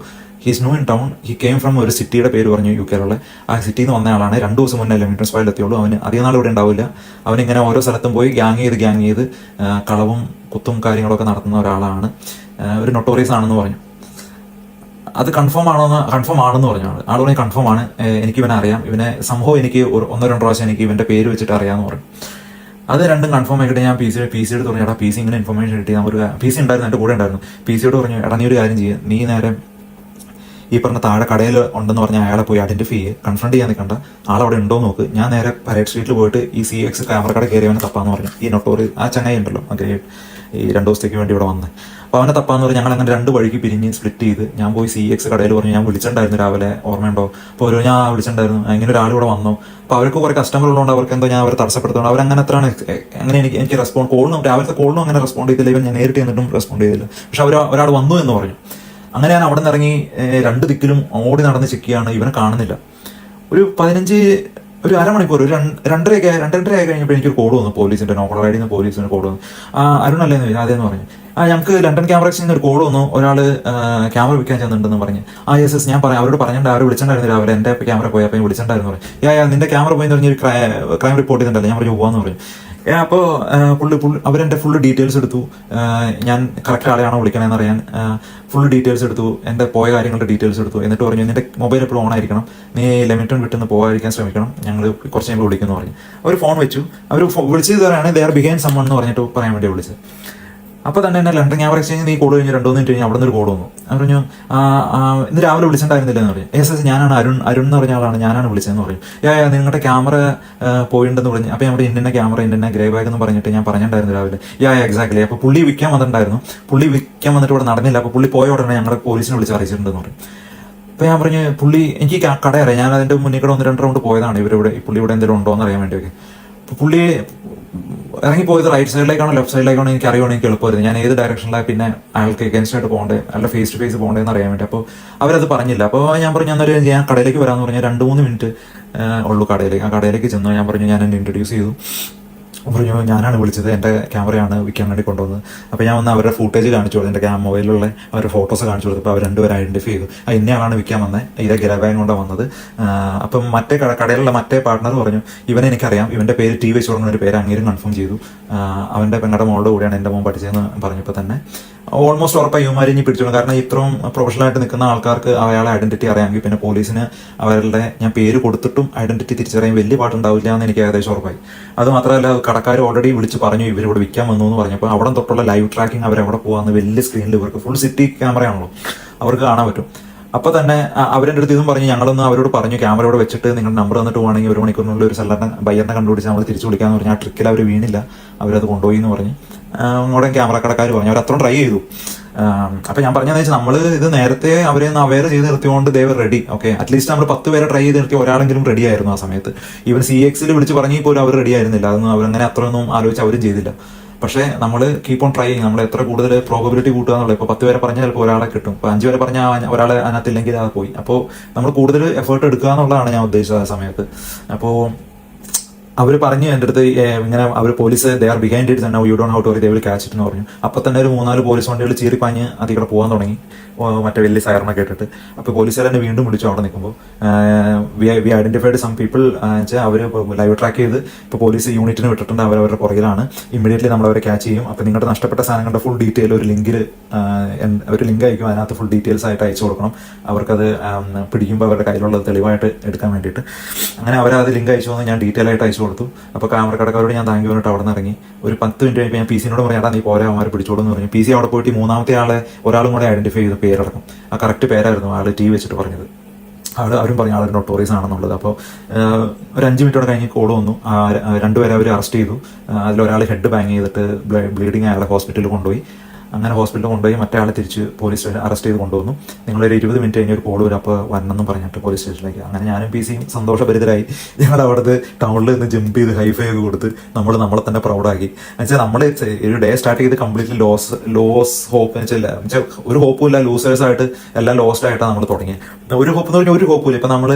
He's new in town. He came from ഒരു സിറ്റിയുടെ പേര് പറഞ്ഞു, UK ആ സിറ്റിയിൽ നിന്ന് വന്ന ആളാണ്. 2 ദിവസം മുന്നേ ലെമിറ്റൺ സ്പായിൽ എത്തിയുള്ളൂ. അവന് അധികം നാൾ ഇവിടെ ഉണ്ടാവില്ല. അവനിങ്ങനെ ഓരോ സ്ഥലത്തും പോയി ഗ്യാങ് ചെയ്ത് കളവും കുത്തും കാര്യങ്ങളൊക്കെ നടത്തുന്ന ഒരാളാണ്. ഒരു നൊട്ടോറിയസ് ആണെന്ന് പറഞ്ഞു. അത് കൺഫേം ആണെന്ന് പറഞ്ഞു ആൾ പറഞ്ഞ് കൺഫേം ആണ്, എനിക്ക് ഇവനെ അറിയാം, ഇവനെ സംഭവം എനിക്ക് 1-2 പ്രാവശ്യം എനിക്ക് ഇവന്റെ പേര് വെച്ചിട്ട് അറിയാമെന്ന് പറഞ്ഞു. അത് രണ്ടും കൺഫേം ആക്കിയിട്ട് ഞാൻ PC എടുത്ത് പറഞ്ഞു, എടാ PC ഇങ്ങനെ ഇൻഫർമേഷൻ കിട്ടി, ഒരു PC ഉണ്ടായിരുന്നു, എൻ്റെ കൂടെ ഉണ്ടായിരുന്നു. PC പറഞ്ഞു, എടാ നീ ഒരു കാര്യം ചെയ്യുക, നീ നേരെ ഈ പറഞ്ഞ താഴെ കടയിൽ ഉണ്ടെന്ന് പറഞ്ഞാൽ അയാളെ പോയി ഐഡന്റിഫൈ ചെയ്യുക, കൺഫ്രണ്ട് ചെയ്യാൻ നിൽക്കണ്ട, ആളവിടെ ഉണ്ടോ നോക്ക്. ഞാൻ നേരെ പരേഡ് സ്ട്രീറ്റിൽ പോയിട്ട് ഈ CX ക്യാമറ കട കയറിയവനെ തപ്പാന്ന് പറഞ്ഞു. ഈ നൊട്ടോറി ആ ചങ്ങായി ഉണ്ടല്ലോ ഈ 2 ദിവസത്തേക്ക് വേണ്ടി ഇവിടെ വന്നത്. അപ്പോൾ അവനെ തപ്പാന്ന് പറഞ്ഞ് ഞങ്ങൾ അങ്ങനെ 2 വഴിക്ക് പിരിഞ്ഞ് സ്പ്ലിറ്റ് ചെയ്ത് ഞാൻ പോയി CX കടയിൽ പറഞ്ഞു, ഞാൻ വിളിച്ചിട്ടുണ്ടായിരുന്നു രാവിലെ, ഓർമ്മയുണ്ടോ? അപ്പോൾ ഞാൻ വിളിച്ചിട്ടുണ്ടായിരുന്നു, ഇങ്ങനെ ഒരാൾ ഇവിടെ വന്നു. അപ്പോൾ അവർക്ക് കുറേ കസ്റ്റമർ ഉള്ളതുകൊണ്ട് അവർക്ക് എന്തോ ഞാൻ അവരെ തടസ്സപ്പെടുത്തുന്നു. അവരങ്ങനെ എത്രയാണ് അങ്ങനെ എനിക്ക് രാവിലത്തെ കോളിനും അങ്ങനെ റെസ്പോണ്ട് ചെയ്തില്ല. ഇവൻ ഞാൻ നേരിട്ട് എന്നിട്ടും റെസ്പോണ്ട് ചെയ്തില്ല. പക്ഷെ ഒരാൾ വന്നു എന്ന് പറഞ്ഞു. അങ്ങനെ ഞാൻ അവിടെ നിന്ന് ഇറങ്ങി 2 ദിക്കിലും ഓടി നടന്ന് ചെക്ക് ചെയ്യാണ്, ഇവനെ കാണുന്നില്ല. ഒരു അരമണിക്കൂർ, ഒരു 2:30 ആയി കഴിഞ്ഞപ്പോൾ എനിക്കൊരു കോഡ് വന്നു, പോലീസിന്റെ നോക്കൽ ഐഡിയിൽ നിന്ന് പോലീസിന് കോഡ് വന്നു. അരുണല്ലേന്ന് ചോദിച്ചു. അതേന്ന് പറഞ്ഞു. ഞങ്ങൾക്ക് ലണ്ടൻ ക്യാമറ എക്സ്ചേഞ്ചിൽ ഒരു കോഡ് വന്നു, ഒരാൾ ക്യാമറ വിൽക്കാൻ ചെന്നുണ്ടെന്ന് പറഞ്ഞു. യെസ് ഞാൻ പറയാം, അവരോട് പറഞ്ഞിട്ടുണ്ട്, അവർ വിളിച്ചിട്ടുണ്ടായിരുന്നു രാവിലെ, എൻ്റെ ക്യാമറ പോയി, അപ്പം വിളിച്ചിട്ടുണ്ടായിരുന്നു പറഞ്ഞു. നിന്റെ ക്യാമറ പോയി എന്ന് പറഞ്ഞൊരു ക്രൈം റിപ്പോർട്ട് ചെയ്തിട്ടുണ്ടല്ലോ. ഞാൻ പറഞ്ഞു പോവാന്ന് പറഞ്ഞു. അപ്പോൾ അവരെൻ്റെ ഫുള്ള് ഡീറ്റെയിൽസ് എടുത്തു. ഞാൻ കറക്റ്റ് ആളെയാണോ വിളിക്കണമെന്ന് അറിയാൻ ഫുൾ ഡീറ്റെയിൽസ് എടുത്തു, എൻ്റെ പോയ കാര്യങ്ങളുടെ ഡീറ്റെയിൽസ് എടുത്തു. എന്നിട്ട് പറഞ്ഞു നിന്റെ മൊബൈൽ എപ്പോഴും ഓൺ ആയിരിക്കണം, നീ ലെമിറ്റൺ വിട്ടുന്ന് പോകാതിരിക്കാൻ ശ്രമിക്കണം, ഞങ്ങൾ കുറച്ച് ഞങ്ങൾ വിളിക്കുമെന്ന് പറഞ്ഞു. അവർ ഫോൺ വെച്ചു. അവർ വിളിച്ചത് തരാണ് ദേ ആർ ബിഹൈൻഡ് സമ്മൺ എന്ന് പറഞ്ഞിട്ട് പറയാൻ വേണ്ടി വിളിച്ചത്. അപ്പോൾ തന്നെ എന്നെ ലണ്ടൻ ക്യാമറ എക്സ്ചേഞ്ച് നീ കോഡ് കഴിഞ്ഞ് 2 മിനിറ്റ് കഴിഞ്ഞ് അവിടെ നിന്ന് ഒരു കോഡ് വന്നു. അവർ പറഞ്ഞു ഇന്ന് രാവിലെ വിളിച്ചിട്ടുണ്ടായിരുന്നില്ല എന്ന് പറഞ്ഞു. യെസ് ഞാനാണ് അരുൺ എന്ന് പറഞ്ഞ ആളാണ്, ഞാനാണ് വിളിച്ചതെന്ന് പറഞ്ഞു. നിങ്ങളുടെ ക്യാമറ പോയിട്ടുണ്ടെന്ന് പറഞ്ഞു. അപ്പോൾ നമ്മുടെ ഇന്ന ക്യാമറ ഇന്ന ഗ്രേ ബാഗ് എന്ന് പറഞ്ഞിട്ട് ഞാൻ പറഞ്ഞിട്ടുണ്ടായിരുന്നു രാവിലെ. എക്സാക്ട്ലി. അപ്പോൾ പുള്ളി വിൽക്കാൻ വന്നിട്ടുണ്ടായിരുന്നു. പുള്ളി വിൽക്കാൻ വന്നിട്ട് ഇവിടെ നടന്നില്ല. അപ്പോൾ പുള്ളി പോയ ഉടനെ ഞങ്ങളെ പോലീസിനെ വിളിച്ച് അറിയിച്ചിട്ടുണ്ടെന്ന് പറഞ്ഞു. അപ്പോൾ ഞാൻ പറഞ്ഞു എനിക്ക് കട അറിയാം, ഞാൻ അതിൻ്റെ മുന്നിൽ കൂടെ 1-2 റൗണ്ട് പോയതാണ് ഇവരിവിടെ, പുള്ളി ഇവിടെ എന്തെങ്കിലും ഉണ്ടോ എന്ന് അറിയാൻ വേണ്ടിയൊക്കെ. അപ്പോൾ പുള്ളി ഇറങ്ങിപ്പോയത് റൈറ്റ് സൈഡിലേക്കാണോ ലെഫ്റ്റ് സൈഡിലേക്കാണോ എനിക്ക് അറിയുവാണെങ്കിൽ എനിക്ക് എളുപ്പമായിരുന്നു. ഞാൻ ഏത് ഡയറക്ഷനിലാണ് പിന്നെ അയാൾക്ക് എഗൻസ്റ്റ് ആയിട്ട് പോകേണ്ടത്, അയാളുടെ ഫേസ് ടു ഫേസ് പോകേണ്ടതെന്ന് അറിയാൻ വേണ്ടി. അപ്പോൾ അവരത് പറഞ്ഞില്ല. അപ്പോൾ ഞാൻ പറഞ്ഞു ഞാൻ കടയിലേക്ക് വരാമെന്ന് പറഞ്ഞാൽ 2-3 മിനിറ്റ് ഉള്ളൂ കടയിലേക്ക്. ആ കടയിലേക്ക് ചെന്നു. ഞാൻ പറഞ്ഞു, ഞാൻ എന്നെ ഇൻട്രൊഡ്യൂസ് ചെയ്തു. പറഞ്ഞു ഞാനാണ് വിളിച്ചത്, എൻ്റെ ക്യാമറയാണ് വിൽക്കാൻ വേണ്ടി കൊണ്ടുവന്നത്. അപ്പോൾ ഞാൻ വന്ന് അവരുടെ ഫുട്ടേജ് കാണിച്ചു കൊടുത്തു, എൻ്റെ മൊബൈലിലുള്ള അവരുടെ ഫോട്ടോസ് കാണിച്ചു കൊടുത്തപ്പോൾ അവർ 2 പേരും ഐഡന്റിഫൈ ചെയ്തു. ഇന്നയാളാണ് വിൽക്കാൻ വന്നത്, ഇതേ ഗ്രബാഗ് കൊണ്ടാണ് വന്നത്. അപ്പം കടയിലുള്ള മറ്റേ പാർട്ട്ണർ പറഞ്ഞു ഇവനെ എനിക്കറിയാം, ഇവൻ്റെ പേര് T വെച്ച് തുടങ്ങുന്ന ഒരു പേര് അങ്ങേരും കൺഫേം ചെയ്തു. അവൻ്റെ പെങ്ങളുടെ മോളുടെ കൂടെയാണ് എൻ്റെ മോൻ പഠിച്ചതെന്ന് പറഞ്ഞപ്പോൾ തന്നെ ഓൾമോസ്റ്റ് ഉറപ്പായി ഇവന്മാരെ ഇനി പിടിച്ചോളും. കാരണം ഇത്രയും പ്രൊഫഷണലായിട്ട് നിൽക്കുന്ന ആൾക്കാർക്ക് അയാളെ ഐഡന്റിറ്റി അറിയാമെങ്കിൽ പിന്നെ പോലീസിന് അവരുടെ ഞാൻ പേര് കൊടുത്തിട്ടും ഐഡന്റിറ്റി തിരിച്ചറിയാൻ വലിയ പാട്ടുണ്ടാവില്ല എന്ന് എനിക്ക് ഏകദേശം ഉറപ്പായി. അത് മാത്രമല്ല കടക്കാർ ഓൾറെഡി വിളിച്ച് പറഞ്ഞു ഇവരിവിടെ വിൽക്കാൻ വന്നു എന്ന് പറഞ്ഞപ്പോൾ അവിടെ തൊട്ടുള്ള ലൈവ് ട്രാക്കിംഗ് അവരെവിടെ പോകാമെന്ന് വലിയ സ്ക്രീനിൽ ഇവർക്ക് ഫുൾ സിറ്റി ക്യാമറയാണല്ലോ, അവർക്ക് കാണാൻ പറ്റും. അപ്പോൾ തന്നെ അവരുടെ അടുത്ത് ഇതും പറഞ്ഞു, ഞങ്ങളൊന്ന് അവരോട് പറഞ്ഞു ക്യാമറ ഇവിടെ വെച്ചിട്ട് നിങ്ങളുടെ നമ്പർ തന്നിട്ട് പോകണമെങ്കിൽ 1 മണിക്കൂറിനുള്ളിൽ ഒരു ബയ്യറിനെ കണ്ടുപിടിച്ച് നമ്മൾ തിരിച്ചു വിളിക്കാമെന്ന് പറഞ്ഞു. ആ ട്രിക്കിൽ അവർ വീണില്ല, അവരത് കൊണ്ടുപോയി എന്ന് പറഞ്ഞ് അങ്ങോട്ട് ക്യാമറ കടക്കാർ പറഞ്ഞു. അവർ അത്രയും ട്രൈ ചെയ്തു. അപ്പൊ ഞാൻ പറഞ്ഞതെന്ന് വെച്ചാൽ നമ്മൾ ഇത് നേരത്തെ അവരെ അവെയർ ചെയ്ത് നിർത്തിയോണ്ട് ദേവർ റെഡി. ഓക്കെ, അറ്റ്ലീസ്റ്റ് നമ്മൾ 10 പേരെ ട്രൈ ചെയ്ത് നിർത്തി ഒരാളെങ്കിലും റെഡി ആയിരുന്നു ആ സമയത്ത്. ഈവൻ CX വിളിച്ച് പറഞ്ഞെങ്കിൽ പോലും അവർ റെഡി ആയിരുന്നില്ല. അതൊന്നും അവരങ്ങനെ അത്രയൊന്നും ആലോചിച്ച് അവരും ചെയ്തില്ല. പക്ഷേ നമ്മൾ കീപ്പ് ഓൺ ട്രൈയിങ്, നമ്മൾ എത്ര കൂടുതൽ പ്രോബബിലിറ്റി കൂട്ടുക എന്നുള്ളത്. ഇപ്പോൾ 10 പേരെ പറഞ്ഞാൽ ചിലപ്പോൾ ഒരാളെ കിട്ടും, ഇപ്പോൾ 5 പേരെ പറഞ്ഞാൽ ഒരാളെ അതിനകത്തില്ലെങ്കിൽ അത് പോയി. അപ്പോൾ നമ്മൾ കൂടുതൽ എഫേർട്ട് എടുക്കുക എന്നുള്ളതാണ് ഞാൻ ഉദ്ദേശിച്ചത് ആ സമയത്ത്. അപ്പോൾ അവർ പറഞ്ഞു എൻ്റെ അടുത്ത് ഇങ്ങനെ അവർ police they are behind it and now you don't how to worry they will catch it എന്ന് പറഞ്ഞു. അപ്പോൾ തന്നെ ഒരു 3-4 പോലീസ് വണ്ടികൾ ചീറിപ്പാഞ്ഞ് അതികൂടെ പോകാൻ തുടങ്ങി, മറ്റേ വലിയ സൈറണൊക്കെ ഇട്ടിട്ട്. അപ്പോൾ പോലീസുകാർ എന്നെ വീണ്ടും വിളിച്ചു അവിടെ നിൽക്കുമ്പോൾ. വി ഐഡന്റിഫൈഡ് സം പീപ്പിൾ വെച്ചാൽ അവർ ലൈവ് ട്രാക്ക് ചെയ്ത് ഇപ്പോൾ പോലീസ് യൂണിറ്റിന് വിട്ടിട്ടുണ്ട്, അവരവരുടെ പുറകിലാണ്. ഇമ്മീഡിയറ്റ്ലി നമ്മളവരെ ക്യാച്ച് ചെയ്യും. അപ്പോൾ നിങ്ങളുടെ നഷ്ടപ്പെട്ട സാധനങ്ങളുടെ ഫുൾ ഡീറ്റെയിൽ ഒരു ലിങ്ക് അയക്കും, അതിനകത്ത് ഫുൾ ഡീറ്റെയിൽസ് ആയിട്ട് അയച്ചു കൊടുക്കണം. അവർക്കത് പിടിക്കുമ്പോൾ അവരുടെ കയ്യിലുള്ളത് തെളിവായിട്ട് എടുക്കാൻ വേണ്ടിയിട്ട്. അങ്ങനെ അവരത് ലിങ്ക് അയച്ചു വന്ന് ഞാൻ ഡീറ്റെയിൽ ആയിട്ട് അയച്ചു കൊടുത്തു. അപ്പോൾ ക്യാമറ കടക്കാരോട് ഞാൻ താങ്ക് യു പറഞ്ഞിട്ട് അവിടെ നിന്ന് ഇറങ്ങി. ഒരു 10 മിനിറ്റ് കഴിഞ്ഞപ്പോൾ ഞാൻ PC നോട് പറയാം, നീ പോരാ അവന്മാർ പിടിച്ചോളൂ എന്ന് പറഞ്ഞു. PC അവിടെ പോയിട്ട് 3-ാമത്തെ ആളെ ഒരാളും കൂടെ ഐഡന്റിഫൈ ചെയ്തു, പേരടക്കം. ആ കറക്റ്റ് പേരായിരുന്നു ആൾ ടി വെച്ചിട്ട് പറഞ്ഞത്. അവരും പറഞ്ഞു ആളൊരു നൊട്ടോറിയസ് ആണെന്നുള്ളത്. അപ്പോൾ ഒരു 5 മിനിറ്റോടെ കഴിഞ്ഞ് കോൾ വന്നു. 2 പേരെ അവർ അറസ്റ്റ് ചെയ്തു. അതിലൊരാൾ ഹെഡ് ബാങ് ചെയ്തിട്ട് ബ്ലീഡിങ് അയാളെ ഹോസ്പിറ്റലിൽ കൊണ്ടുപോയി. അങ്ങനെ ഹോസ്പിറ്റലിൽ കൊണ്ടുപോയി മറ്റേ ആളെ തിരിച്ച് പോലീസ് സ്റ്റേഷൻ അറസ്റ്റ് ചെയ്ത് കൊണ്ടുവന്നു. നിങ്ങളൊരു 20 മിനിറ്റ് കഴിഞ്ഞ് ഒരു കോൾ വരും, അപ്പോൾ വരണമെന്നും പറഞ്ഞിട്ട് പോലീസ് സ്റ്റേഷനിലേക്ക്. അങ്ങനെ ഞാനും PC-യും സന്തോഷഭരിതരായി ഞങ്ങൾ അവിടുത്തെ ടൗണിൽ നിന്ന് ജമ്പ് ചെയ്ത് ഹൈഫൈ ഒക്കെ കൊടുത്ത് നമ്മളെ തന്നെ പ്രൗഡാക്കി. എന്നുവെച്ചാൽ നമ്മൾ ഒരു ഡേ സ്റ്റാർട്ട് ചെയ്ത് കംപ്ലീറ്റ്ലി ലോസ് ഹോപ്പ് വെച്ചാൽ ഒരു ഹോപ്പും ഇല്ല, ലൂസേഴ്സായിട്ട് എല്ലാം ലോസ്റ്റ് ആയിട്ടാണ് നമ്മൾ തുടങ്ങിയത്. ഒരു ഹോപ്പ് എന്ന് പറഞ്ഞാൽ ഒരു ഹോപ്പുമില്ല. ഇപ്പം നമ്മൾ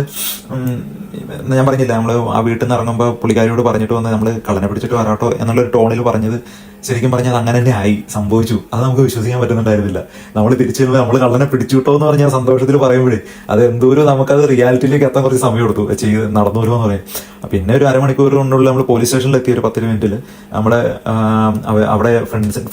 ഞാൻ പറഞ്ഞില്ല, നമ്മൾ ആ വീട്ടിൽ നിന്ന് ഇറങ്ങുമ്പോൾ പുള്ളിക്കാരിയോട് പറഞ്ഞിട്ട് വന്ന് നമ്മൾ കള്ളനെ പിടിച്ചിട്ട് വരാട്ടോ എന്നുള്ളൊരു ടോണിൽ പറഞ്ഞത് ശരിക്കും പറഞ്ഞാൽ അങ്ങനെ തന്നെ സംഭവിച്ചു. അത് നമുക്ക് വിശ്വസിക്കാൻ പറ്റുന്നുണ്ടായിരുന്നില്ല. നമ്മൾ തിരിച്ചു വരുമ്പോൾ നമ്മൾ കള്ളനെ പിടിച്ചു കിട്ടോ എന്ന് പറഞ്ഞാൽ സന്തോഷത്തിൽ പറയുമ്പോഴേ അത് എന്തോരം നമുക്കത് റിയാലിറ്റിയിലേക്ക് എത്താൻ കുറച്ച് സമയം എടുത്തു നടന്നു വരുമെന്ന് പറയും. പിന്നെ ഒരു അരമണിക്കൂർ കൊണ്ടുള്ള നമ്മൾ പോലീസ് സ്റ്റേഷനിൽ എത്തിയ ഒരു 10 മിനിറ്റിൽ നമ്മുടെ അവിടെ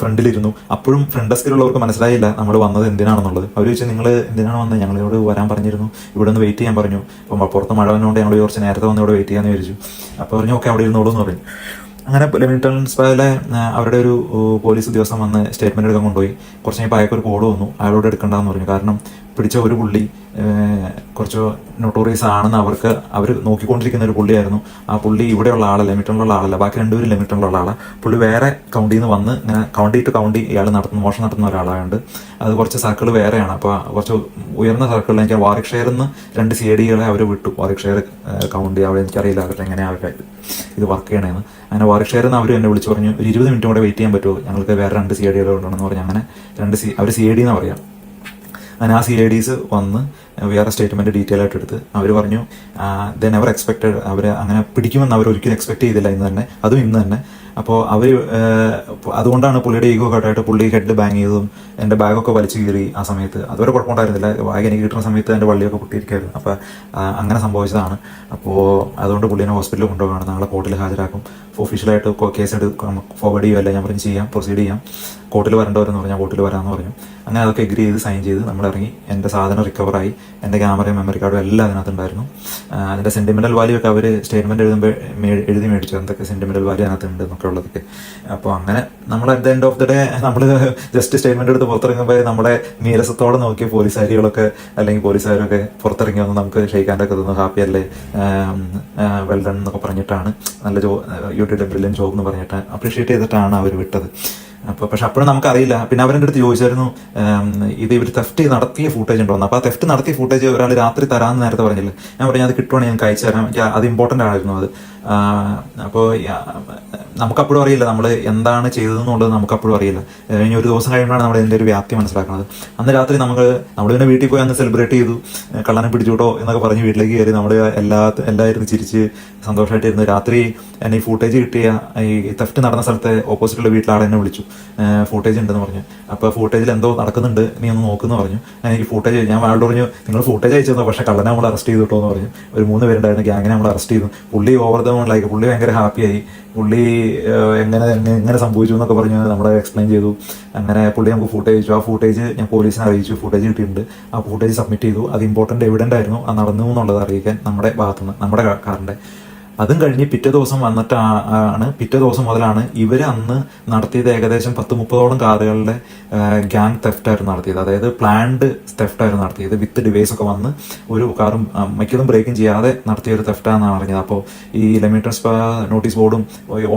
ഫ്രണ്ടിലിരുന്നു. അപ്പോഴും ഫ്രണ്ട് ഡെസ്കിലുള്ളവർക്ക് മനസ്സിലായില്ല നമ്മൾ വന്നത് എന്തിനാണെന്നുള്ളത്. അവർ ചോദിച്ചാൽ നിങ്ങൾ എന്തിനാണ് വന്നത്, ഞങ്ങളോട് വരാൻ പറഞ്ഞിരുന്നു, ഇവിടെ നിന്ന് വെയിറ്റ് ചെയ്യാൻ പറഞ്ഞു. അപ്പം പുറത്ത് മഴ വന്നുകൊണ്ട് ഞങ്ങൾ കുറച്ച് നേരത്തെ വന്ന് ഇവിടെ വെയിറ്റ് ചെയ്യാമെന്ന് വിചാരിച്ചു. അപ്പോൾ പറഞ്ഞു ഓക്കെ അവിടെ ഇരുന്നോളൂ എന്ന് പറഞ്ഞു. അങ്ങനെ ലെമിറ്റൺ സ്പായിലെ അവരുടെ ഒരു പോലീസ് ഉദ്യോഗസ്ഥൻ വന്ന് സ്റ്റേറ്റ്മെന്റ് എടുക്കാൻ കൊണ്ടുപോയി. കുറച്ച് കഴിഞ്ഞപ്പോൾ അയാൾക്ക് ഒരു കോഡ് വന്നു, അയാളോട് എടുക്കണ്ടെന്ന് പറഞ്ഞു. കാരണം പിടിച്ച ഒരു പുള്ളി കുറച്ച് നൊട്ടോറിയസ് ആണെന്ന് അവർ നോക്കിക്കൊണ്ടിരിക്കുന്ന ഒരു പുള്ളിയായിരുന്നു. ആ പുള്ളി ഇവിടെയുള്ള ആളല്ല, ലെമിറ്റണിലുള്ള ആളല്ല, ബാക്കി 2 പേരും ലെമിറ്റണിലുള്ള ആളാണ്. പുള്ളി വേറെ കൗണ്ടിയിൽ നിന്ന് വന്ന് ഇങ്ങനെ കൗണ്ടി ഇയാൾ മോഷണം നടത്തുന്ന ഒരാളായതുകൊണ്ട് അത് കുറച്ച് സർക്കിൾ വേറെയാണ്. അപ്പോൾ കുറച്ച് ഉയർന്ന സർക്കിളിൽ എനിക്ക് വാറിക്ഷയറിൽ നിന്ന് 2 CID-കളെ അവർ വിട്ടു. വാറിക്ഷയർ കൗണ്ടി അവിടെ എനിക്കറിയില്ല അവരുടെ എങ്ങനെയാണ് അവരുടെ ഇത് വർക്ക് ചെയ്യണമെന്ന്. അങ്ങനെ വാറിക്ഷയറിൽ നിന്ന് അവർ എന്നെ വിളിച്ച് പറഞ്ഞു ഒരു 20 മിനിറ്റ് കൂടെ വെയിറ്റ് ചെയ്യാൻ പറ്റുമോ, ഞങ്ങൾക്ക് വേറെ 2 CID-കൾ ഉണ്ടെന്ന് പറഞ്ഞു. അങ്ങനെ അവർ CID എന്ന് പറയാം. അങ്ങനെ ആ CIDs വന്ന് വേറെ സ്റ്റേറ്റ്മെന്റ് ഡീറ്റെയിൽ ആയിട്ട് എടുത്ത് അവർ പറഞ്ഞു ദേ നെവർ എക്സ്പെക്റ്റഡ്, അവർ അങ്ങനെ പിടിക്കുമെന്ന് അവർ ഒരിക്കലും എക്സ്പെക്ട് ചെയ്തില്ല അതും ഇന്ന് തന്നെ. അപ്പോൾ അവർ അതുകൊണ്ടാണ് പുള്ളിയുടെ ഈഗോ കട്ടായിട്ട് പുള്ളി ഹെഡ് ബാങ് ചെയ്തതും എൻ്റെ ബാഗൊക്കെ വലിച്ചു കീറി. ആ സമയത്ത് അതുവരെ കുഴപ്പമുണ്ടായിരുന്നില്ല, ബാഗ് എനിക്ക് കിട്ടുന്ന സമയത്ത് എൻ്റെ വള്ളിയൊക്കെ പൊട്ടിയിരിക്കായിരുന്നു. അപ്പോൾ അങ്ങനെ സംഭവിച്ചതാണ്. അപ്പോൾ അതുകൊണ്ട് പുള്ളിനെ ഹോസ്പിറ്റലിൽ കൊണ്ടുപോകുകയാണ്, നാളെ കോർട്ടിൽ ഹാജരാക്കും. ഒഫീഷ്യലായിട്ട് കേസ് ഫോർവേഡ് ചെയ്യുമല്ല, ഞാൻ പറഞ്ഞു ചെയ്യാം, പ്രൊസീഡ് ചെയ്യാം, കോർട്ടിൽ വരേണ്ടവരെന്ന് പറഞ്ഞാൽ കോർട്ടിൽ വരാമെന്ന് പറഞ്ഞു. അങ്ങനെ അതൊക്കെ എഗ്രി ചെയ്ത് സൈൻ ചെയ്ത് നമ്മളിറങ്ങി. എൻ്റെ സാധനം റിക്കവറായി, എൻ്റെ ക്യാമറയും മെമ്മറി കാർഡും എല്ലാം അതിനകത്തുണ്ടായിരുന്നു. അതിൻ്റെ സെൻറ്റിമെൻ്റൽ വാല്യൂ ഒക്കെ അവർ സ്റ്റേറ്റ്മെൻറ്റ് എഴുതി മേടിച്ചു, എന്തൊക്കെ സെൻറ്റിമെൻ്റൽ വാല്യൂ അതിനകത്ത് ഉണ്ട് എന്നൊക്കെ ഉള്ളതൊക്കെ. അപ്പോൾ അങ്ങനെ നമ്മൾ at the end of the day നമ്മൾ ജസ്റ്റ് സ്റ്റേറ്റ്മെൻറ്റ് എടുത്ത് പുറത്തിറങ്ങുമ്പോൾ നമ്മുടെ നീരസത്തോടെ നോക്കിയ പോലീസുകാരികളൊക്കെ അല്ലെങ്കിൽ പോലീസുകാരൊക്കെ പുറത്തിറങ്ങി വന്ന് നമുക്ക് ഷെയ്ക്കാൻ്റെയൊക്കെ തന്നു, ഹാപ്പി അല്ലേ, വെൽ ഡൺ എന്നൊക്കെ പറഞ്ഞിട്ടാണ്, നല്ല you did A brilliant job എന്ന് പറഞ്ഞിട്ട് അപ്രീഷിയേറ്റ് ചെയ്തിട്ടാണ് അവർ വിട്ടത്. അപ്പോൾ പക്ഷെ അപ്പോഴും നമുക്കറിയില്ല. പിന്നെ അവരുടെ അടുത്ത് ചോദിച്ചായിരുന്നു ഇത് ഇവർ തെഫ്റ്റ് നടത്തിയ ഫൂട്ടേജ് ഉണ്ടോന്ന്. അപ്പോൾ ആ തെഫ്റ്റ് നടത്തിയ ഫൂട്ടേജ് ഒരാൾ രാത്രി തരാമെന്ന് നേരത്തെ പറഞ്ഞില്ല. ഞാൻ പറഞ്ഞു അത് കിട്ടുവാണെങ്കിൽ ഞങ്ങൾക്ക് അയച്ചു തരാം, എനിക്ക് അത് ഇമ്പോർട്ടൻ്റ് ആയിരുന്നു അത്. അപ്പോൾ നമുക്കപ്പോഴും അറിയില്ല നമ്മൾ എന്താണ് ചെയ്തതെന്നുള്ളത്, നമുക്കപ്പോഴും അറിയില്ല. കഴിഞ്ഞ ഒരു ദിവസം കഴിയുമ്പോഴാണ് നമ്മൾ ഇതിൻ്റെ ഒരു വ്യാപ്തി മനസ്സിലാക്കുന്നത്. അന്ന് രാത്രി നമ്മളിങ്ങനെ വീട്ടിൽ പോയി അന്ന് സെലിബ്രേറ്റ് ചെയ്തു, കള്ളനെ പിടിച്ചുകൂട്ടോ എന്നൊക്കെ പറഞ്ഞ് വീട്ടിലേക്ക് കയറി നമ്മൾ എല്ലാവരും ചിരിച്ച് സന്തോഷമായിട്ടിരുന്നു. രാത്രി എന്നെ ഈ ഫൂട്ടേജ് കിട്ടിയ ഈ തെഫ്റ്റ് നടന്ന സ്ഥലത്തെ ഓപ്പോസിറ്റുള്ള വീട്ടിലാളെ എന്നെ വിളിച്ചു, ഫൂട്ടേജ് ഉണ്ടെന്ന് പറഞ്ഞു. അപ്പോൾ ഫൂട്ടേജിൽ എന്തോ നടക്കുന്നുണ്ട്, നീ ഒന്ന് നോക്കുന്നു പറഞ്ഞു. എനിക്ക് ഫൂട്ടേജ്, ഞാൻ ആളോട് പറഞ്ഞു നിങ്ങൾ ഫൂട്ടേജ് അയച്ചു തന്നു, പക്ഷേ കള്ളനെ നമ്മൾ അറസ്റ്റ് ചെയ്തു കേട്ടോ എന്ന് പറഞ്ഞു. ഒരു 3 പേരുണ്ടായിരുന്നു, ഗ്യാങ്ങിനെ നമ്മൾ അറസ്റ്റ് ചെയ്തു. പുള്ളി ഓവർ ദ മൂൺ ലൈക്ക്, പുള്ളി ഭയങ്കര ഹാപ്പിയായി. പുള്ളി എങ്ങനെ സംഭവിച്ചു എന്നൊക്കെ പറഞ്ഞ് നമ്മളെ എക്സ്പ്ലെയിൻ ചെയ്തു. അങ്ങനെ പുള്ളി നമുക്ക് ഫൂട്ടേജ് അയച്ചു. ആ ഫൂട്ടേജ് ഞാൻ പോലീസിനെ അറിയിച്ചു, ഫൂട്ടേജ് കിട്ടിയിട്ടുണ്ട്. ആ ഫൂട്ടേജ് സബ്മിറ്റ് ചെയ്തു. അത് ഇമ്പോർട്ടൻ്റ് എവിഡൻ്റ് ആയിരുന്നു, അത് നടന്നു എന്നുള്ളത് അറിയിക്കാൻ നമ്മുടെ ഭാഗത്തുനിന്ന്, നമ്മുടെ കാറിൻ്റെ. അതും കഴിഞ്ഞ് പിറ്റേ ദിവസം പിറ്റേ ദിവസം മുതലാണ് ഇവർ അന്ന് നടത്തിയത് ഏകദേശം 10-30ഓളം കാറുകളുടെ ഗ്യാങ് തെഫ്റ്റ് ആയിരുന്നു നടത്തിയത്. അതായത് പ്ലാൻഡ് തെഫ്റ്റ് ആയിരുന്നു നടത്തിയത്. വിത്ത് ഡിവൈസ് ഒക്കെ വന്ന് ഒരു കാറും മിക്കതും ബ്രേക്കും ചെയ്യാതെ നടത്തിയ ഒരു തെഫ്റ്റാണെന്നാണ് അറിഞ്ഞത്. അപ്പോൾ ഈ ലെമിറ്റേഴ്സ് നോട്ടീസ് ബോർഡും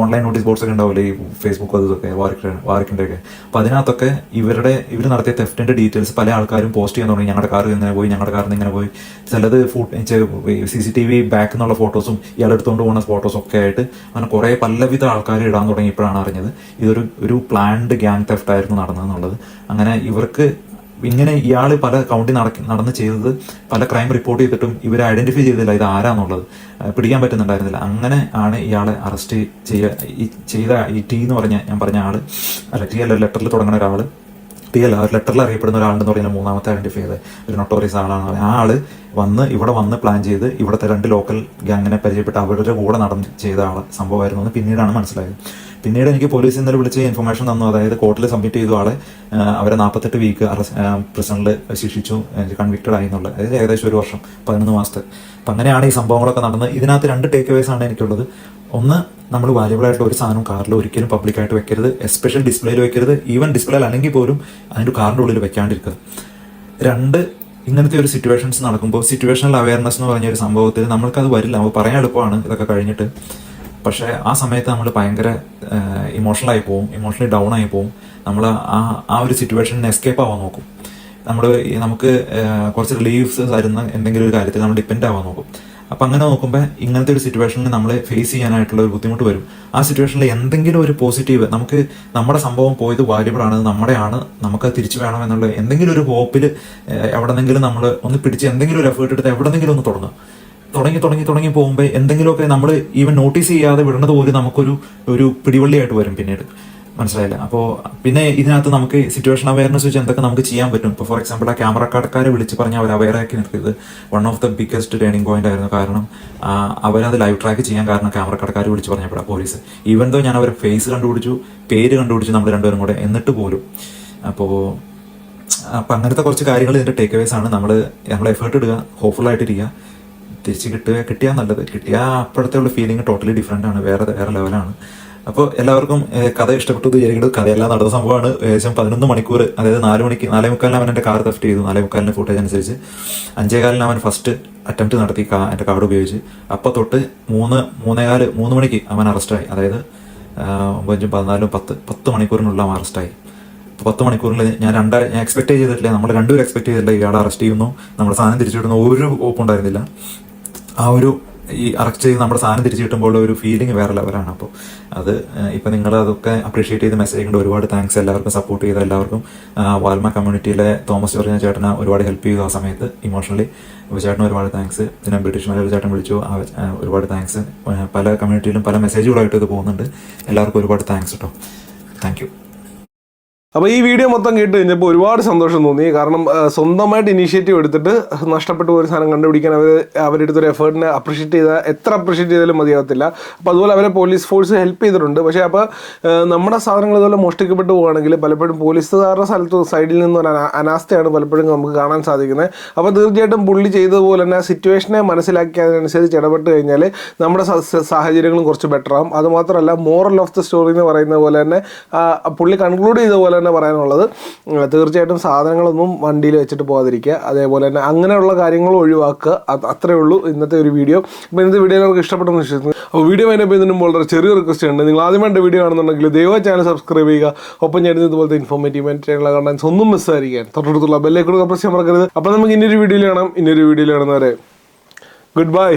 ഓൺലൈൻ നോട്ടീസ് ബോർഡ്സ് ഒക്കെ ഉണ്ടാവില്ലേ, ഈ ഫേസ്ബുക്ക് അതൊക്കെ വാരിക്കിൻ്റെ ഒക്കെ. അപ്പോൾ അതിനകത്തൊക്കെ ഇവർ നടത്തിയ തെഫ്റ്റിന്റെ ഡീറ്റെയിൽസ് പല ആൾക്കാരും പോസ്റ്റ് ചെയ്യാൻ തുടങ്ങി. ഞങ്ങളുടെ കാർ ഇങ്ങനെ പോയി, ഞങ്ങളുടെ കാറിൽ നിന്ന് ഇങ്ങനെ പോയി. ചിലത് CCTV ബാക്ക് എന്നുള്ള ഫോട്ടോസും ഇയാളെടുത്തുകൊണ്ട് പോകുന്ന ഫോട്ടോസും ഒക്കെ ആയിട്ട് അങ്ങനെ കുറേ പലവിധ ആൾക്കാർ ഇടാൻ തുടങ്ങിയപ്പോഴാണ് അറിഞ്ഞത് ഇതൊരു പ്ലാൻഡ് ഗ്യാങ് തെഫ്റ്റ് ആയിരുന്നു നടന്നതെന്നുള്ളത്. അങ്ങനെ ഇവർക്ക് ഇങ്ങനെ ഇയാൾ പല കൗണ്ടി നടന്ന് ചെയ്തത് പല ക്രൈം റിപ്പോർട്ട് ചെയ്തിട്ടും ഇവർ ഐഡന്റിഫൈ ചെയ്തില്ല ഇത് ആരാന്നുള്ളത്, പിടിക്കാൻ പറ്റുന്നുണ്ടായിരുന്നില്ല. അങ്ങനെ ആണ് ഇയാളെ അറസ്റ്റ് ചെയ്ത ഈ ടി എന്ന് പറഞ്ഞ ഞാൻ പറഞ്ഞ ആള്, അല്ല ടി അല്ല, ലെറ്ററിൽ തുടങ്ങുന്ന ഒരാൾ, ടി അല്ല ലെറ്ററിൽ അറിയപ്പെടുന്ന ഒരാളെന്ന് പറയുന്ന മൂന്നാമത്തെ ഐഡന്റിഫൈ ചെയ്ത ഒരു നൊട്ടോറിയസ് ആളാണ്. ആ ആള് ഇവിടെ വന്ന് പ്ലാൻ ചെയ്ത് ഇവിടുത്തെ 2 ലോക്കൽ ഗ്യാങ്ങിനെ പരിചയപ്പെട്ട് അവരുടെ കൂടെ നടന്ന് ചെയ്ത സംഭവമായിരുന്നു എന്ന് പിന്നീടാണ് മനസ്സിലായത്. പിന്നീട് എനിക്ക് പോലീസ് ഇന്നലെ വിളിച്ച് ഇൻഫർമേഷൻ തന്നു. അതായത് കോർട്ടിൽ സബ്മിറ്റ് ചെയ്തു ആളെ, അവരെ 48 വീക്ക് പ്രിസണിൽ ശിക്ഷിച്ചു, കൺവിക്റ്റഡ് ആയി എന്നുള്ളത്. അതായത് ഏകദേശം 1 വർഷം 11 മാസത്തെ. അപ്പം അങ്ങനെയാണ് ഈ സംഭവങ്ങളൊക്കെ നടന്നത്. ഇതിനകത്ത് 2 ടേക്ക് അവേസ് ആണ് എനിക്കുള്ളത്. ഒന്ന്, നമ്മൾ വാല്യബിൾ ആയിട്ടുള്ള ഒരു സാധനം കാറിൽ ഒരിക്കലും പബ്ലിക്കായിട്ട് വെക്കരുത്, എസ്പെഷ്യൽ ഡിസ്പ്ലേയിൽ വെക്കരുത്. ഈവൻ ഡിസ്പ്ലേയിൽ അല്ലെങ്കിൽ പോലും അതിൻ്റെ കാറിൻ്റെ ഉള്ളിൽ വെക്കാണ്ടിരിക്കുക. 2, ഇങ്ങനത്തെ ഒരു സിറ്റുവേഷൻസ് നടക്കുമ്പോൾ സിറ്റുവേഷണൽ അവയർനെസ് എന്ന് പറഞ്ഞൊരു സംഭവത്തിൽ നമ്മൾക്കത് വരില്ല, നമുക്ക് പറയാൻ എളുപ്പമാണ് ഇതൊക്കെ കഴിഞ്ഞിട്ട്. പക്ഷേ ആ സമയത്ത് നമ്മൾ ഭയങ്കര ഇമോഷണലായി പോവും, ഇമോഷണലി ഡൗൺ ആയി പോവും. നമ്മൾ ആ ഒരു സിറ്റുവേഷനിൽ എസ്കേപ്പ് ആവാൻ നോക്കും. നമുക്ക് കുറച്ച് റിലീഫ്സ് തരുന്ന എന്തെങ്കിലും ഒരു കാര്യത്തിൽ നമ്മൾ ഡിപ്പെൻഡ് ആവാൻ നോക്കും. അപ്പം അങ്ങനെ നോക്കുമ്പോൾ ഇങ്ങനത്തെ ഒരു സിറ്റുവേഷനിൽ നമ്മൾ ഫേസ് ചെയ്യാനായിട്ടുള്ള ഒരു ബുദ്ധിമുട്ട് വരും. ആ സിറ്റുവേഷനിൽ എന്തെങ്കിലും ഒരു പോസിറ്റീവ്, നമുക്ക് നമ്മുടെ സംഭവം പോയത് വാല്യബിളാണ്, നമ്മുടെയാണ്, നമുക്ക് തിരിച്ചു വേണം എന്നുള്ള എന്തെങ്കിലും ഒരു ഹോപ്പിൽ എവിടെന്നെങ്കിലും നമ്മൾ ഒന്ന് പിടിച്ച് എന്തെങ്കിലും ഒരു എഫേർട്ട് എടുത്ത് എവിടെന്നെങ്കിലും ഒന്ന് തുടങ്ങി പോകുമ്പോൾ എന്തെങ്കിലുമൊക്കെ നമ്മൾ ഈവൻ നോട്ടീസ് ചെയ്യാതെ വിടുന്നത് പോലും നമുക്കൊരു പിടിവള്ളിയായിട്ട് വരും പിന്നീട്. മനസ്സിലായില്ല? അപ്പോൾ പിന്നെ ഇതിനകത്ത് നമുക്ക് സിറ്റുവേഷൻ അവയർനെസ് വെച്ച് എന്തൊക്കെ നമുക്ക് ചെയ്യാൻ പറ്റും. ഇപ്പോൾ ഫോർ എക്സാമ്പിൾ ആ ക്യാമറക്കാരെ വിളിച്ച് പറഞ്ഞ് അവർ അവെയറാക്കി നിർത്തിയത് one of the biggest turning point ആയിരുന്നു. കാരണം അവരത് ലൈവ് ട്രാക്ക് ചെയ്യാൻ കാരണം ക്യാമറക്കാർ വിളിച്ച് പറഞ്ഞപ്പോഴാണ് പോലീസ്. ഈവൻ ദോ ഞാൻ അവരെ ഫേസ് കണ്ടുപിടിച്ചു, പേര് കണ്ടുപിടിച്ചു നമ്മൾ രണ്ടുപേരും കൂടെ, എന്നിട്ട് പോലും. അപ്പോൾ അങ്ങനത്തെ കുറച്ച് കാര്യങ്ങൾ ഇതിൻ്റെ ടേക്ക് അവേസ് ആണ്. നമ്മൾ എഫേർട്ട് ഇടുക, ഹോപ്പ്ഫുൾ ആയിട്ടിരിക്കുക, തിരിച്ച് കിട്ടിയാൽ നല്ലത്. കിട്ടിയാൽ അപ്പോഴത്തെ ഉള്ള ഫീലിംഗ് ടോട്ടലി ഡിഫറെൻ്റ് ആണ്, വേറെ ലെവലാണ്. അപ്പോൾ എല്ലാവർക്കും കഥ ഇഷ്ടപ്പെട്ടു വിചാരിക്കുന്നത്. കഥയെല്ലാം നടന്ന സംഭവമാണ്. ഏകദേശം 11 മണിക്കൂർ, അതായത് 4:45 അവൻ എൻ്റെ കാർ തെഫ്റ്റ് ചെയ്തു. 4:45 ഫുട്ടേജ് അനുസരിച്ച് 5:15 അവൻ ഫസ്റ്റ് അറ്റംപ്റ്റ് നടത്തി എൻ്റെ കാർഡ് ഉപയോഗിച്ച്. അപ്പോൾ തൊട്ട് 3 മണിക്ക് അവൻ അറസ്റ്റായി. അതായത് 9, 14, 10 മണിക്കൂറിനുള്ള അവൻ അറസ്റ്റായി. 10 മണിക്കൂറിൽ ഞാൻ എക്സ്പെക്ട് ചെയ്തിട്ടില്ല, നമ്മൾ രണ്ടുപേരും എക്സ്പെക്ട് ചെയ്തിട്ടില്ല ഇയാളെ അറസ്റ്റ് ചെയ്യുന്നു, നമ്മുടെ സാധനം തിരിച്ചു കിട്ടുന്ന ഒരു ഹോപ്പുണ്ടായിരുന്നില്ല. ഈ അറസ്റ്റ് ചെയ്ത് നമ്മുടെ സാധനം തിരിച്ചു കിട്ടുമ്പോൾ ഒരു ഫീലിംഗ് വേറെ ലെവലാണ്. അപ്പോൾ അത് ഇപ്പം നിങ്ങൾ അതൊക്കെ അപ്രീഷിയേറ്റ് ചെയ്ത് മെസ്സേജ് കൊണ്ട് ഒരുപാട് താങ്ക്സ്. എല്ലാവർക്കും സപ്പോർട്ട് ചെയ്ത എല്ലാവർക്കും, വാൽമ കമ്മ്യൂണിറ്റിയിലെ തോമസ് ജോർജ് ചേട്ടനെ ഒരുപാട് ഹെൽപ്പ് ചെയ്തു ആ സമയത്ത് ഇമോഷണലി. ചേട്ടന് ഒരുപാട് താങ്ക്സ്. പിന്നെ ബ്രിട്ടീഷ് മലയാളി ചേട്ടൻ വിളിച്ചു, ഒരുപാട് താങ്ക്സ്. പല കമ്മ്യൂണിറ്റിയിലും പല മെസ്സേജുകളായിട്ട് ഇത് പോകുന്നുണ്ട്. എല്ലാവർക്കും ഒരുപാട് താങ്ക്സ് കേട്ടോ. Thank you. അപ്പോൾ ഈ വീഡിയോ മൊത്തം കേട്ട് കഴിഞ്ഞപ്പോൾ ഒരുപാട് സന്തോഷം തോന്നി. കാരണം സ്വന്തമായിട്ട് ഇനീഷ്യേറ്റീവ് എടുത്തിട്ട് നഷ്ടപ്പെട്ടു പോയൊരു സാധനം കണ്ടുപിടിക്കാൻ അവരെടുത്തൊരു എഫേർട്ടിനെ എത്ര അപ്രീഷിയേറ്റ് ചെയ്താലും മതിയാകത്തില്ല. അപ്പോൾ അതുപോലെ അവരെ പോലീസ് ഫോഴ്സ് ഹെൽപ്പ് ചെയ്തിട്ടുണ്ട്. പക്ഷേ അപ്പോൾ നമ്മുടെ സാധനങ്ങൾ ഇതുപോലെ മോഷ്ടിക്കപ്പെട്ടു പോവുകയാണെങ്കിൽ പലപ്പോഴും പോലീസുകാരുടെ സൈഡിൽ നിന്ന് ഒരു അനാസ്ഥയാണ് പലപ്പോഴും നമുക്ക് കാണാൻ സാധിക്കുന്നത്. അപ്പോൾ തീർച്ചയായിട്ടും പുള്ളി ചെയ്തതുപോലെ തന്നെ സിറ്റുവേഷനെ മനസ്സിലാക്കി അതിനനുസരിച്ച് ഇടപെട്ട് കഴിഞ്ഞാൽ നമ്മുടെ സാഹചര്യങ്ങളും കുറച്ച് ബെറ്റർ ആകും. അതുമാത്രമല്ല, മോറൽ ഓഫ് ദ സ്റ്റോറി എന്ന് പറയുന്ന പോലെ തന്നെ പുള്ളി കൺക്ലൂഡ് ചെയ്ത പോലെ തന്നെ പറയാനുള്ളത്, തീർച്ചയായിട്ടും സാധനങ്ങളൊന്നും വണ്ടിയിൽ വെച്ചിട്ട് പോകാതിരിക്കുക. അതേപോലെ തന്നെ അങ്ങനെയുള്ള കാര്യങ്ങൾ ഒഴിവാക്കുക. അത്രയേ ഉള്ളൂ ഇന്നത്തെ ഒരു വീഡിയോ. അപ്പോൾ ഇന്നത്തെ വീഡിയോ നമുക്ക് ഇഷ്ടപ്പെട്ടെന്ന് വിശ്വസിക്കുന്നു. അപ്പോൾ വീഡിയോ അതിനെ ഇതിനും വളരെ ചെറിയ റിക്വസ്റ്റ് ഉണ്ട്. നിങ്ങൾ ആദ്യമായിട്ട് വീഡിയോ കാണുന്നുണ്ടെങ്കിൽ ദയവായി ചാനൽ സബ്സ്ക്രൈബ് ചെയ്യുക. ഒപ്പം ഞാൻ ഇതുപോലത്തെ ഇൻഫോർമേറ്റീവ് ആയിട്ടുള്ള കണ്ടൻസ് ഒന്നും മിസ്സായിരിക്കാൻ തൊട്ടടുത്തുള്ള ബെല്ലൈക്കൺ പ്രസ് ചെയ്യാൻ മറക്കരുത്. അപ്പോൾ നമുക്ക് ഇനിയൊരു വീഡിയോയിൽ കാണാം. ഇനിയൊരു വീഡിയോയിൽ കാണുന്നവരെ ഗുഡ് ബൈ.